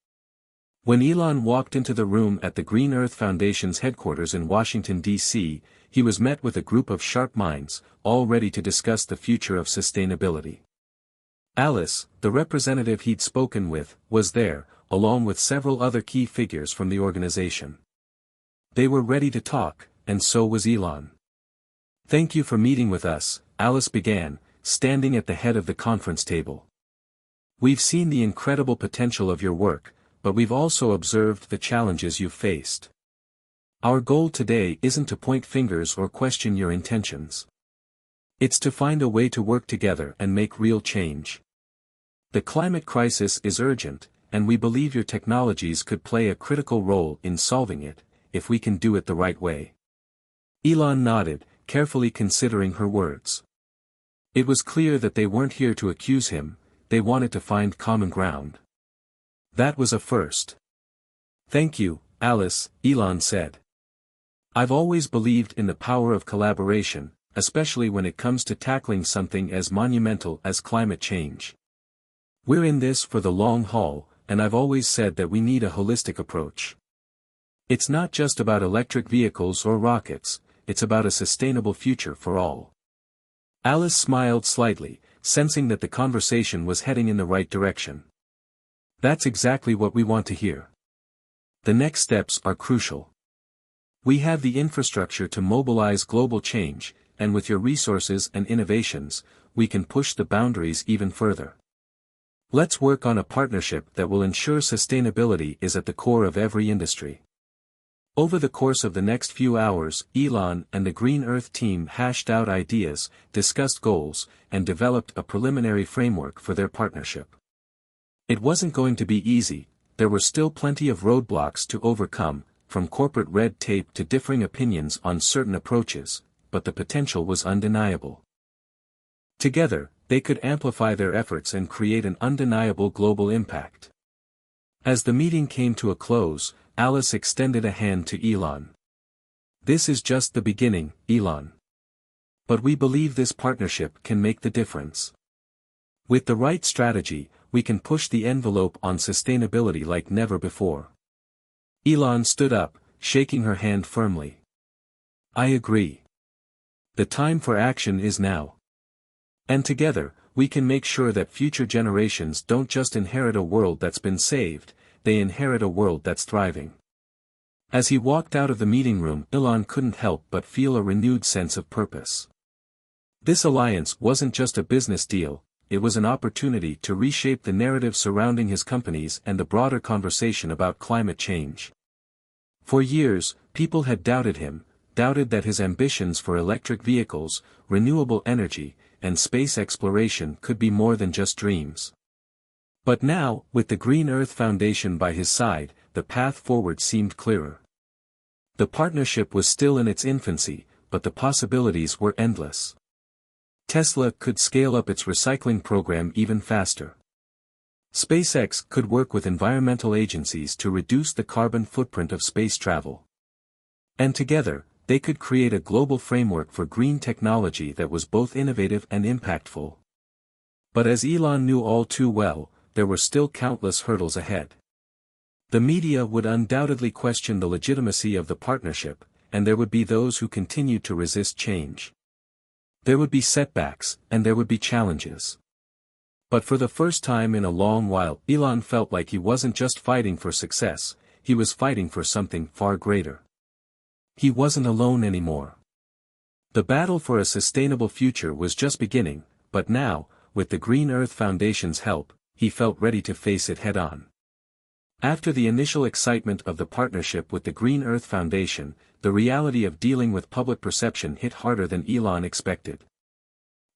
When Elon walked into the room at the Green Earth Foundation's headquarters in Washington, D.C., he was met with a group of sharp minds, all ready to discuss the future of sustainability. Alice, the representative he'd spoken with, was there, along with several other key figures from the organization. They were ready to talk, and so was Elon. "Thank you for meeting with us," Alice began, standing at the head of the conference table. "We've seen the incredible potential of your work, but we've also observed the challenges you've faced. Our goal today isn't to point fingers or question your intentions. It's to find a way to work together and make real change. The climate crisis is urgent, and we believe your technologies could play a critical role in solving it, if we can do it the right way." Elon nodded, carefully considering her words. It was clear that they weren't here to accuse him, they wanted to find common ground. That was a first. "Thank you, Alice," Elon said. "I've always believed in the power of collaboration, especially when it comes to tackling something as monumental as climate change. We're in this for the long haul, and I've always said that we need a holistic approach. It's not just about electric vehicles or rockets, it's about a sustainable future for all." Alice smiled slightly, sensing that the conversation was heading in the right direction. "That's exactly what we want to hear. The next steps are crucial. We have the infrastructure to mobilize global change, and with your resources and innovations, we can push the boundaries even further. Let's work on a partnership that will ensure sustainability is at the core of every industry." Over the course of the next few hours, Elon and the Green Earth team hashed out ideas, discussed goals, and developed a preliminary framework for their partnership. It wasn't going to be easy, there were still plenty of roadblocks to overcome, from corporate red tape to differing opinions on certain approaches, but the potential was undeniable. Together, they could amplify their efforts and create an undeniable global impact. As the meeting came to a close, Alice extended a hand to Elon. "This is just the beginning, Elon. But we believe this partnership can make the difference. With the right strategy, we can push the envelope on sustainability like never before." Elon stood up, shaking her hand firmly. "I agree. The time for action is now. And together, we can make sure that future generations don't just inherit a world that's been saved, they inherit a world that's thriving. As he walked out of the meeting room, Elon couldn't help but feel a renewed sense of purpose. This alliance wasn't just a business deal, it was an opportunity to reshape the narrative surrounding his companies and the broader conversation about climate change. For years, people had doubted him, doubted that his ambitions for electric vehicles, renewable energy, and space exploration could be more than just dreams. But now, with the Green Earth Foundation by his side, the path forward seemed clearer. The partnership was still in its infancy, but the possibilities were endless. Tesla could scale up its recycling program even faster. SpaceX could work with environmental agencies to reduce the carbon footprint of space travel. And together, they could create a global framework for green technology that was both innovative and impactful. But as Elon knew all too well, there were still countless hurdles ahead. The media would undoubtedly question the legitimacy of the partnership, and there would be those who continued to resist change. There would be setbacks, and there would be challenges. But for the first time in a long while, Elon felt like he wasn't just fighting for success, he was fighting for something far greater. He wasn't alone anymore. The battle for a sustainable future was just beginning, but now, with the Green Earth Foundation's help, he felt ready to face it head-on. After the initial excitement of the partnership with the Green Earth Foundation, the reality of dealing with public perception hit harder than Elon expected.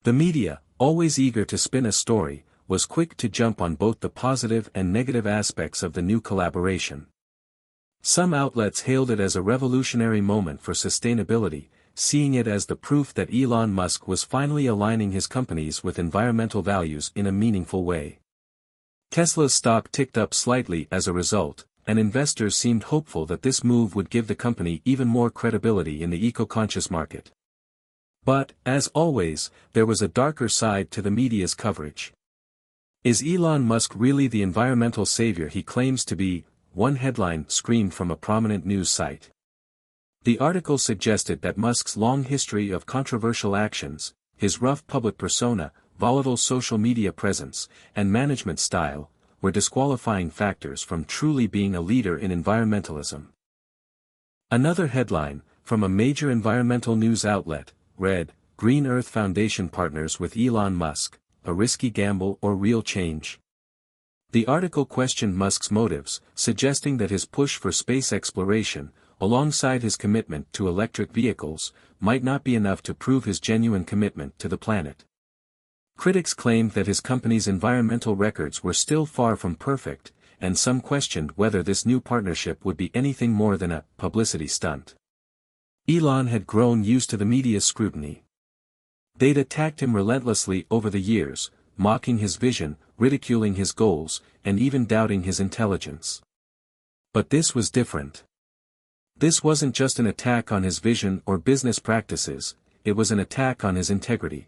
The media, always eager to spin a story, was quick to jump on both the positive and negative aspects of the new collaboration. Some outlets hailed it as a revolutionary moment for sustainability, seeing it as the proof that Elon Musk was finally aligning his companies with environmental values in a meaningful way. Tesla's stock ticked up slightly as a result, and investors seemed hopeful that this move would give the company even more credibility in the eco-conscious market. But, as always, there was a darker side to the media's coverage. Is Elon Musk really the environmental savior he claims to be? One headline screamed from a prominent news site. The article suggested that Musk's long history of controversial actions, his rough public persona, volatile social media presence, and management style, were disqualifying factors from truly being a leader in environmentalism. Another headline, from a major environmental news outlet, read, "Green Earth Foundation partners with Elon Musk, a risky gamble or real change?" The article questioned Musk's motives, suggesting that his push for space exploration, alongside his commitment to electric vehicles, might not be enough to prove his genuine commitment to the planet. Critics claimed that his company's environmental records were still far from perfect, and some questioned whether this new partnership would be anything more than a publicity stunt. Elon had grown used to the media's scrutiny. They'd attacked him relentlessly over the years, mocking his vision, ridiculing his goals, and even doubting his intelligence. But this was different. This wasn't just an attack on his vision or business practices, it was an attack on his integrity.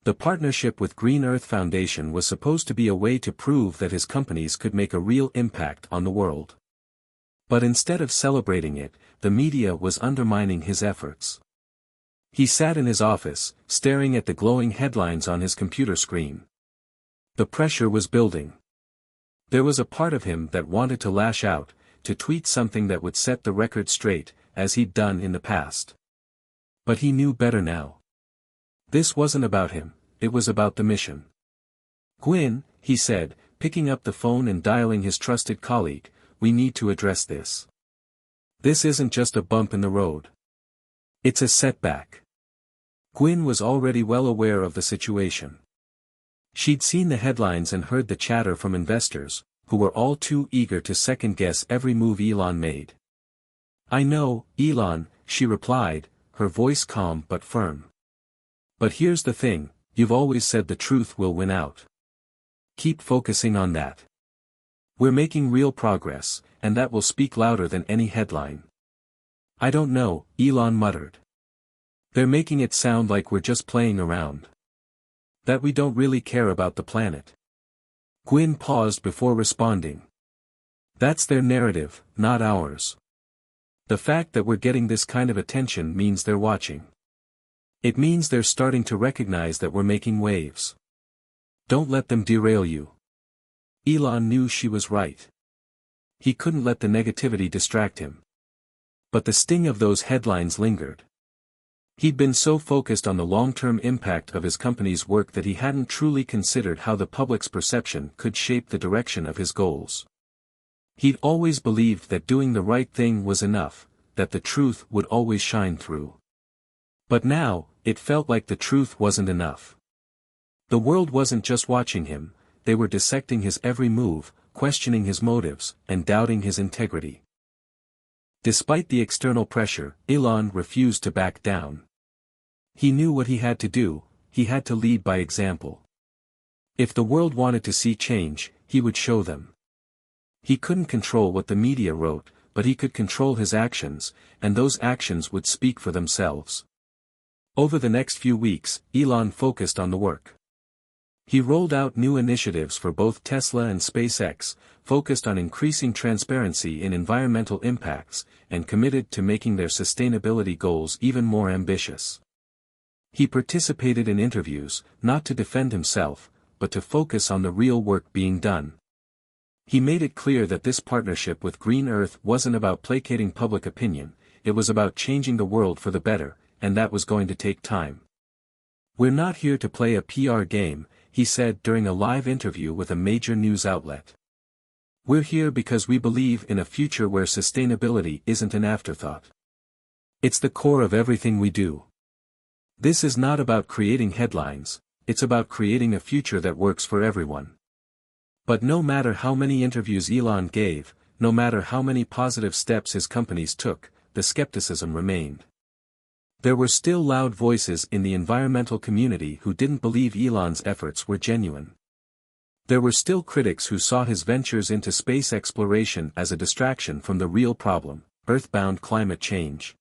The partnership with Green Earth Foundation was supposed to be a way to prove that his companies could make a real impact on the world. But instead of celebrating it, the media was undermining his efforts. He sat in his office, staring at the glowing headlines on his computer screen. The pressure was building. There was a part of him that wanted to lash out, to tweet something that would set the record straight, as he'd done in the past. But he knew better now. This wasn't about him, it was about the mission. "Gwyn," he said, picking up the phone and dialing his trusted colleague, "we need to address this. This isn't just a bump in the road. It's a setback." Gwyn was already well aware of the situation. She'd seen the headlines and heard the chatter from investors, who were all too eager to second-guess every move Elon made. "I know, Elon," she replied, her voice calm but firm. "But here's the thing, you've always said the truth will win out. Keep focusing on that. We're making real progress, and that will speak louder than any headline." "I don't know," Elon muttered. "They're making it sound like we're just playing around. That we don't really care about the planet." Gwyn paused before responding. "That's their narrative, not ours. The fact that we're getting this kind of attention means they're watching. It means they're starting to recognize that we're making waves. Don't let them derail you." Elon knew she was right. He couldn't let the negativity distract him. But the sting of those headlines lingered. He'd been so focused on the long-term impact of his company's work that he hadn't truly considered how the public's perception could shape the direction of his goals. He'd always believed that doing the right thing was enough, that the truth would always shine through. But now, it felt like the truth wasn't enough. The world wasn't just watching him, they were dissecting his every move, questioning his motives, and doubting his integrity. Despite the external pressure, Elon refused to back down. He knew what he had to do, he had to lead by example. If the world wanted to see change, he would show them. He couldn't control what the media wrote, but he could control his actions, and those actions would speak for themselves. Over the next few weeks, Elon focused on the work. He rolled out new initiatives for both Tesla and SpaceX, focused on increasing transparency in environmental impacts, and committed to making their sustainability goals even more ambitious. He participated in interviews, not to defend himself, but to focus on the real work being done. He made it clear that this partnership with Green Earth wasn't about placating public opinion, it was about changing the world for the better, and that was going to take time. "We're not here to play a PR game," he said during a live interview with a major news outlet. "We're here because we believe in a future where sustainability isn't an afterthought. It's the core of everything we do. This is not about creating headlines, it's about creating a future that works for everyone." But no matter how many interviews Elon gave, no matter how many positive steps his companies took, the skepticism remained. There were still loud voices in the environmental community who didn't believe Elon's efforts were genuine. There were still critics who saw his ventures into space exploration as a distraction from the real problem, earthbound climate change.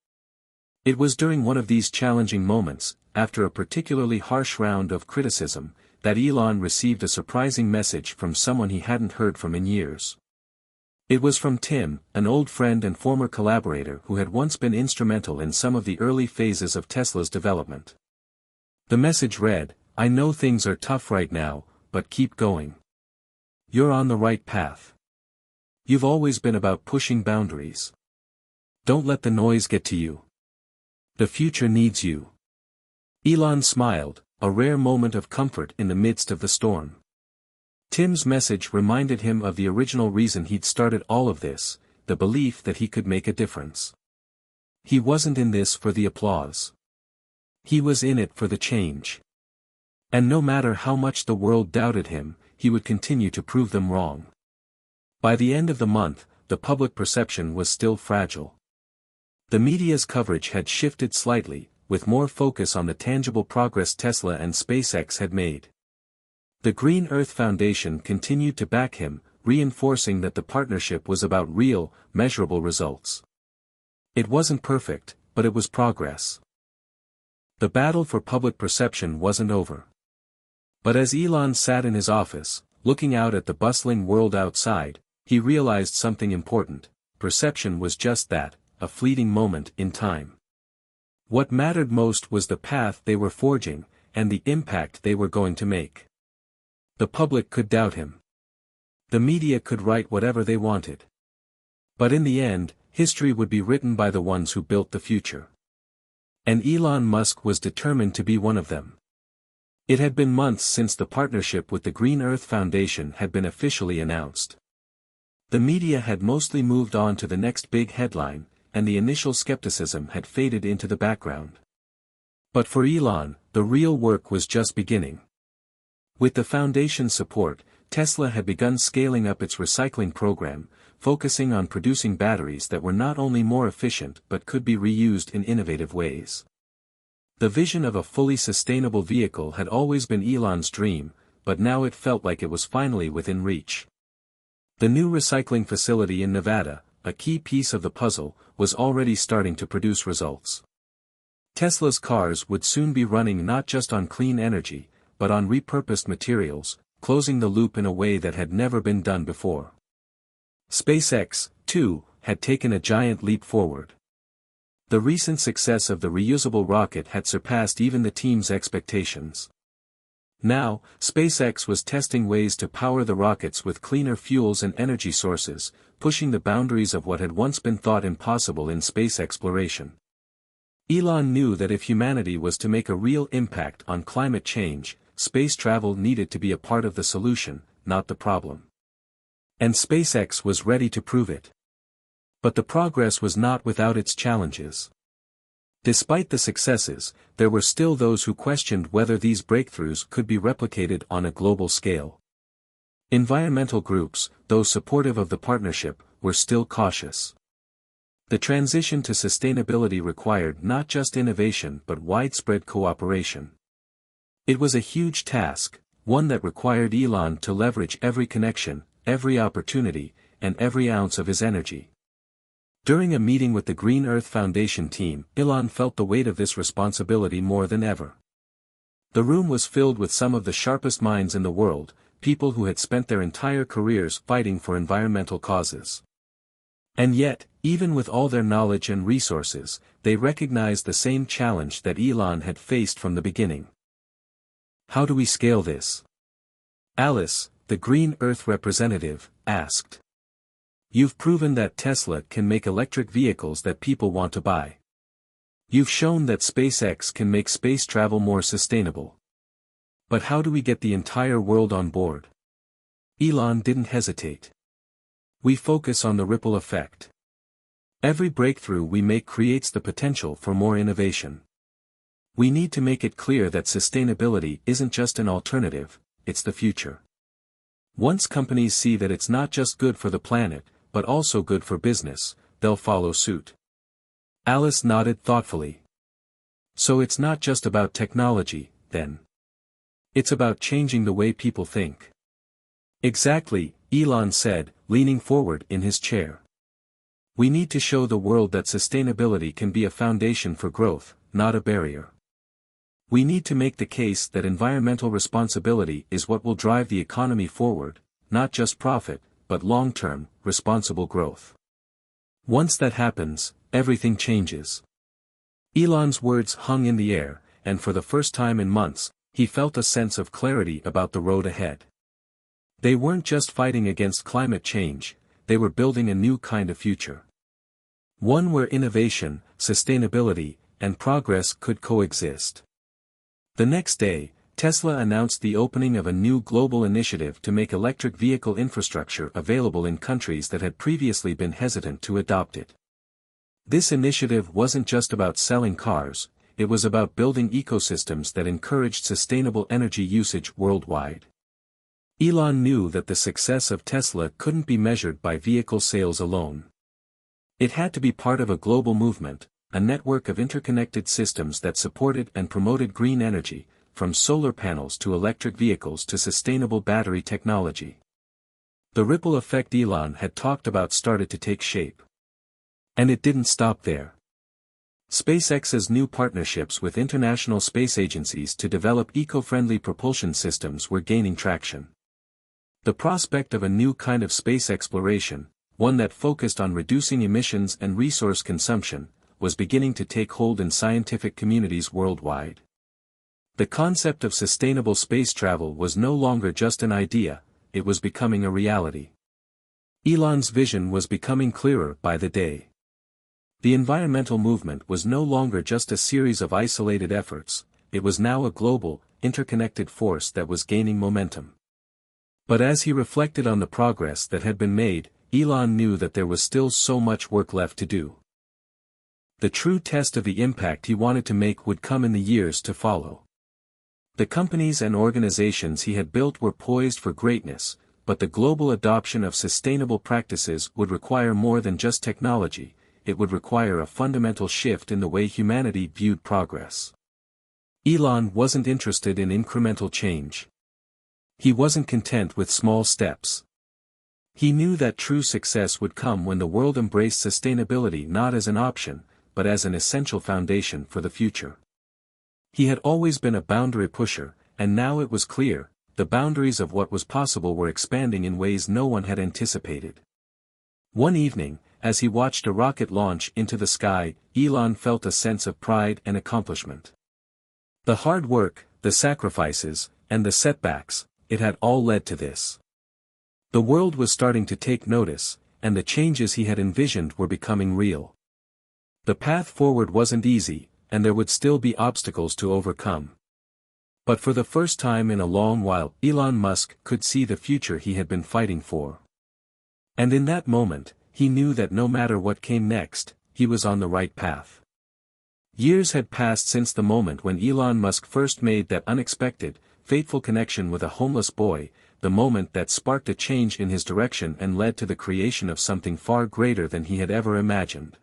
It was during one of these challenging moments, after a particularly harsh round of criticism, that Elon received a surprising message from someone he hadn't heard from in years. It was from Tim, an old friend and former collaborator who had once been instrumental in some of the early phases of Tesla's development. The message read, "I know things are tough right now, but keep going. You're on the right path. You've always been about pushing boundaries. Don't let the noise get to you. The future needs you." Elon smiled, a rare moment of comfort in the midst of the storm. Tim's message reminded him of the original reason he'd started all of this, the belief that he could make a difference. He wasn't in this for the applause. He was in it for the change. And no matter how much the world doubted him, he would continue to prove them wrong. By the end of the month, the public perception was still fragile. The media's coverage had shifted slightly, with more focus on the tangible progress Tesla and SpaceX had made. The Green Earth Foundation continued to back him, reinforcing that the partnership was about real, measurable results. It wasn't perfect, but it was progress. The battle for public perception wasn't over. But as Elon sat in his office, looking out at the bustling world outside, he realized something important: perception was just that, a fleeting moment in time. What mattered most was the path they were forging, and the impact they were going to make. The public could doubt him. The media could write whatever they wanted. But in the end, history would be written by the ones who built the future. And Elon Musk was determined to be one of them. It had been months since the partnership with the Green Earth Foundation had been officially announced. The media had mostly moved on to the next big headline, and the initial skepticism had faded into the background. But for Elon, the real work was just beginning. With the foundation's support, Tesla had begun scaling up its recycling program, focusing on producing batteries that were not only more efficient but could be reused in innovative ways. The vision of a fully sustainable vehicle had always been Elon's dream, but now it felt like it was finally within reach. The new recycling facility in Nevada, a key piece of the puzzle, was already starting to produce results. Tesla's cars would soon be running not just on clean energy, but on repurposed materials, closing the loop in a way that had never been done before. SpaceX, too, had taken a giant leap forward. The recent success of the reusable rocket had surpassed even the team's expectations. Now, SpaceX was testing ways to power the rockets with cleaner fuels and energy sources, pushing the boundaries of what had once been thought impossible in space exploration. Elon knew that if humanity was to make a real impact on climate change, space travel needed to be a part of the solution, not the problem. And SpaceX was ready to prove it. But the progress was not without its challenges. Despite the successes, there were still those who questioned whether these breakthroughs could be replicated on a global scale. Environmental groups, though supportive of the partnership, were still cautious. The transition to sustainability required not just innovation but widespread cooperation. It was a huge task, one that required Elon to leverage every connection, every opportunity, and every ounce of his energy. During a meeting with the Green Earth Foundation team, Elon felt the weight of this responsibility more than ever. The room was filled with some of the sharpest minds in the world, people who had spent their entire careers fighting for environmental causes. And yet, even with all their knowledge and resources, they recognized the same challenge that Elon had faced from the beginning. How do we scale this? Alice, the Green Earth representative, asked. You've proven that Tesla can make electric vehicles that people want to buy. You've shown that SpaceX can make space travel more sustainable. But how do we get the entire world on board? Elon didn't hesitate. We focus on the ripple effect. Every breakthrough we make creates the potential for more innovation. We need to make it clear that sustainability isn't just an alternative, it's the future. Once companies see that it's not just good for the planet, but also good for business, they'll follow suit. Alice nodded thoughtfully. So it's not just about technology, then. It's about changing the way people think. Exactly, Elon said, leaning forward in his chair. We need to show the world that sustainability can be a foundation for growth, not a barrier. We need to make the case that environmental responsibility is what will drive the economy forward, not just profit, but long-term, responsible growth. Once that happens, everything changes. Elon's words hung in the air, and for the first time in months, he felt a sense of clarity about the road ahead. They weren't just fighting against climate change, they were building a new kind of future. One where innovation, sustainability, and progress could coexist. The next day, Tesla announced the opening of a new global initiative to make electric vehicle infrastructure available in countries that had previously been hesitant to adopt it. This initiative wasn't just about selling cars, it was about building ecosystems that encouraged sustainable energy usage worldwide. Elon knew that the success of Tesla couldn't be measured by vehicle sales alone. It had to be part of a global movement, a network of interconnected systems that supported and promoted green energy, from solar panels to electric vehicles to sustainable battery technology. The ripple effect Elon had talked about started to take shape. And it didn't stop there. SpaceX's new partnerships with international space agencies to develop eco-friendly propulsion systems were gaining traction. The prospect of a new kind of space exploration, one that focused on reducing emissions and resource consumption, was beginning to take hold in scientific communities worldwide. The concept of sustainable space travel was no longer just an idea, it was becoming a reality. Elon's vision was becoming clearer by the day. The environmental movement was no longer just a series of isolated efforts, it was now a global, interconnected force that was gaining momentum. But as he reflected on the progress that had been made, Elon knew that there was still so much work left to do. The true test of the impact he wanted to make would come in the years to follow. The companies and organizations he had built were poised for greatness, but the global adoption of sustainable practices would require more than just technology, it would require a fundamental shift in the way humanity viewed progress. Elon wasn't interested in incremental change. He wasn't content with small steps. He knew that true success would come when the world embraced sustainability not as an option, but as an essential foundation for the future. He had always been a boundary pusher, and now it was clear, the boundaries of what was possible were expanding in ways no one had anticipated. One evening, as he watched a rocket launch into the sky, Elon felt a sense of pride and accomplishment. The hard work, the sacrifices, and the setbacks, it had all led to this. The world was starting to take notice, and the changes he had envisioned were becoming real. The path forward wasn't easy, and there would still be obstacles to overcome. But for the first time in a long while, Elon Musk could see the future he had been fighting for. And in that moment, he knew that no matter what came next, he was on the right path. Years had passed since the moment when Elon Musk first made that unexpected, fateful connection with a homeless boy, the moment that sparked a change in his direction and led to the creation of something far greater than he had ever imagined.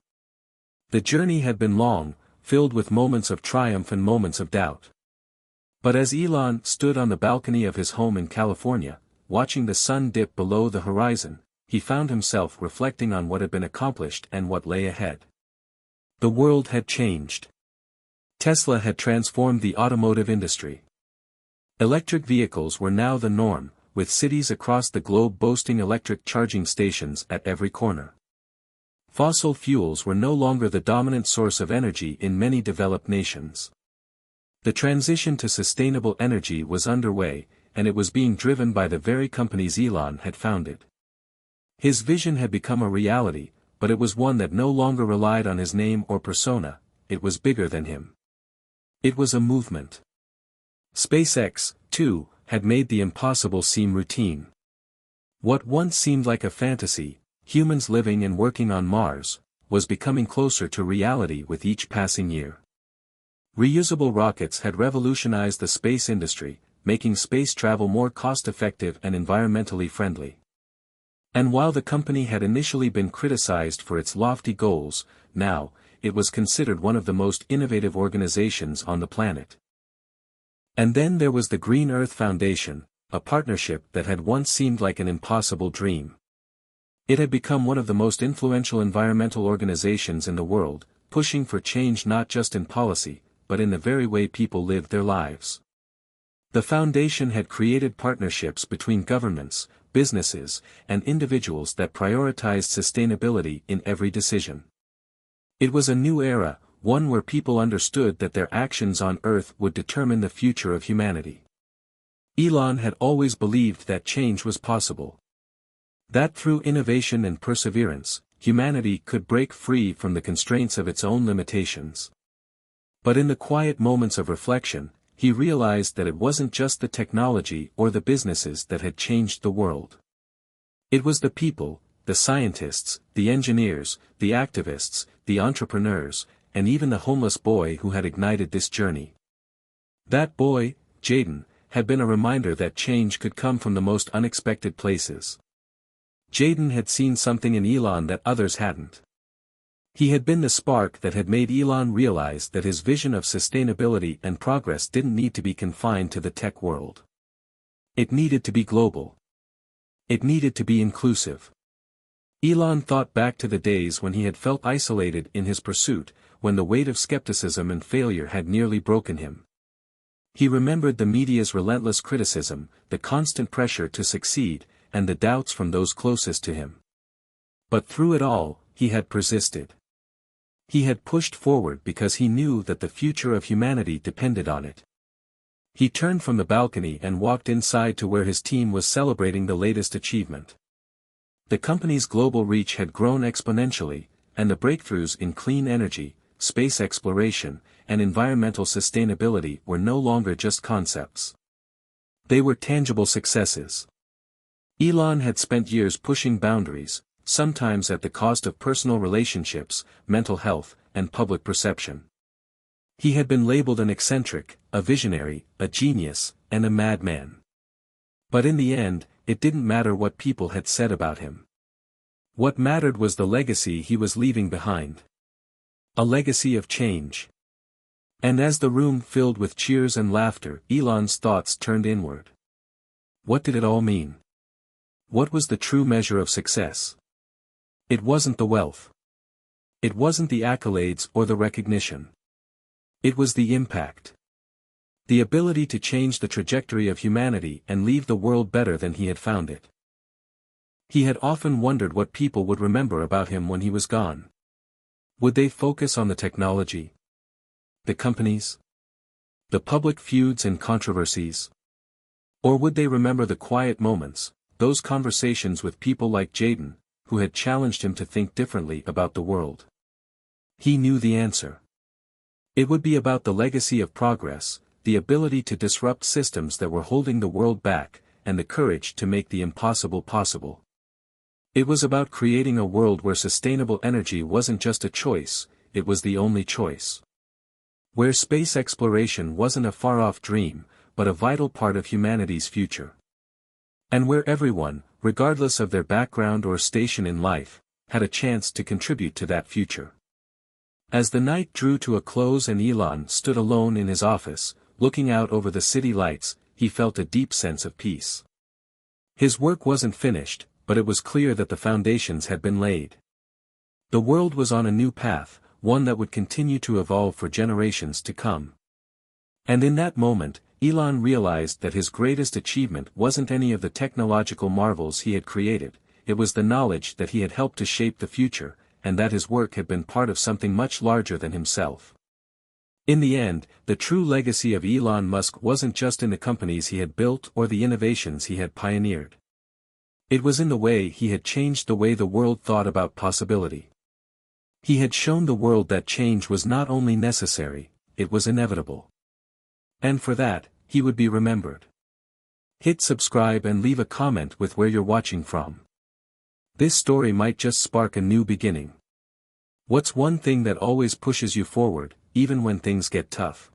The journey had been long, filled with moments of triumph and moments of doubt. But as Elon stood on the balcony of his home in California, watching the sun dip below the horizon, he found himself reflecting on what had been accomplished and what lay ahead. The world had changed. Tesla had transformed the automotive industry. Electric vehicles were now the norm, with cities across the globe boasting electric charging stations at every corner. Fossil fuels were no longer the dominant source of energy in many developed nations. The transition to sustainable energy was underway, and it was being driven by the very companies Elon had founded. His vision had become a reality, but it was one that no longer relied on his name or persona. It was bigger than him. It was a movement. SpaceX, too, had made the impossible seem routine. What once seemed like a fantasy, humans living and working on Mars, was becoming closer to reality with each passing year. Reusable rockets had revolutionized the space industry, making space travel more cost-effective and environmentally friendly. And while the company had initially been criticized for its lofty goals, now, it was considered one of the most innovative organizations on the planet. And then there was the Green Earth Foundation, a partnership that had once seemed like an impossible dream. It had become one of the most influential environmental organizations in the world, pushing for change not just in policy, but in the very way people lived their lives. The foundation had created partnerships between governments, businesses, and individuals that prioritized sustainability in every decision. It was a new era, one where people understood that their actions on Earth would determine the future of humanity. Elon had always believed that change was possible. That through innovation and perseverance, humanity could break free from the constraints of its own limitations. But in the quiet moments of reflection, he realized that it wasn't just the technology or the businesses that had changed the world. It was the people, the scientists, the engineers, the activists, the entrepreneurs, and even the homeless boy who had ignited this journey. That boy, Jaden, had been a reminder that change could come from the most unexpected places. Jaden had seen something in Elon that others hadn't. He had been the spark that had made Elon realize that his vision of sustainability and progress didn't need to be confined to the tech world. It needed to be global. It needed to be inclusive. Elon thought back to the days when he had felt isolated in his pursuit, when the weight of skepticism and failure had nearly broken him. He remembered the media's relentless criticism, the constant pressure to succeed, and the doubts from those closest to him. But through it all, he had persisted. He had pushed forward because he knew that the future of humanity depended on it. He turned from the balcony and walked inside to where his team was celebrating the latest achievement. The company's global reach had grown exponentially, and the breakthroughs in clean energy, space exploration, and environmental sustainability were no longer just concepts. They were tangible successes. Elon had spent years pushing boundaries, sometimes at the cost of personal relationships, mental health, and public perception. He had been labeled an eccentric, a visionary, a genius, and a madman. But in the end, it didn't matter what people had said about him. What mattered was the legacy he was leaving behind. A legacy of change. And as the room filled with cheers and laughter, Elon's thoughts turned inward. What did it all mean? What was the true measure of success? It wasn't the wealth. It wasn't the accolades or the recognition. It was the impact. The ability to change the trajectory of humanity and leave the world better than he had found it. He had often wondered what people would remember about him when he was gone. Would they focus on the technology? The companies? The public feuds and controversies? Or would they remember the quiet moments, those conversations with people like Jaden, who had challenged him to think differently about the world? He knew the answer. It would be about the legacy of progress, the ability to disrupt systems that were holding the world back, and the courage to make the impossible possible. It was about creating a world where sustainable energy wasn't just a choice, it was the only choice. Where space exploration wasn't a far-off dream, but a vital part of humanity's future. And where everyone, regardless of their background or station in life, had a chance to contribute to that future. As the night drew to a close and Elon stood alone in his office, looking out over the city lights, he felt a deep sense of peace. His work wasn't finished, but it was clear that the foundations had been laid. The world was on a new path, one that would continue to evolve for generations to come. And in that moment, Elon realized that his greatest achievement wasn't any of the technological marvels he had created, it was the knowledge that he had helped to shape the future, and that his work had been part of something much larger than himself. In the end, the true legacy of Elon Musk wasn't just in the companies he had built or the innovations he had pioneered. It was in the way he had changed the way the world thought about possibility. He had shown the world that change was not only necessary, it was inevitable. And for that, he would be remembered. Hit subscribe and leave a comment with where you're watching from. This story might just spark a new beginning. What's one thing that always pushes you forward, even when things get tough?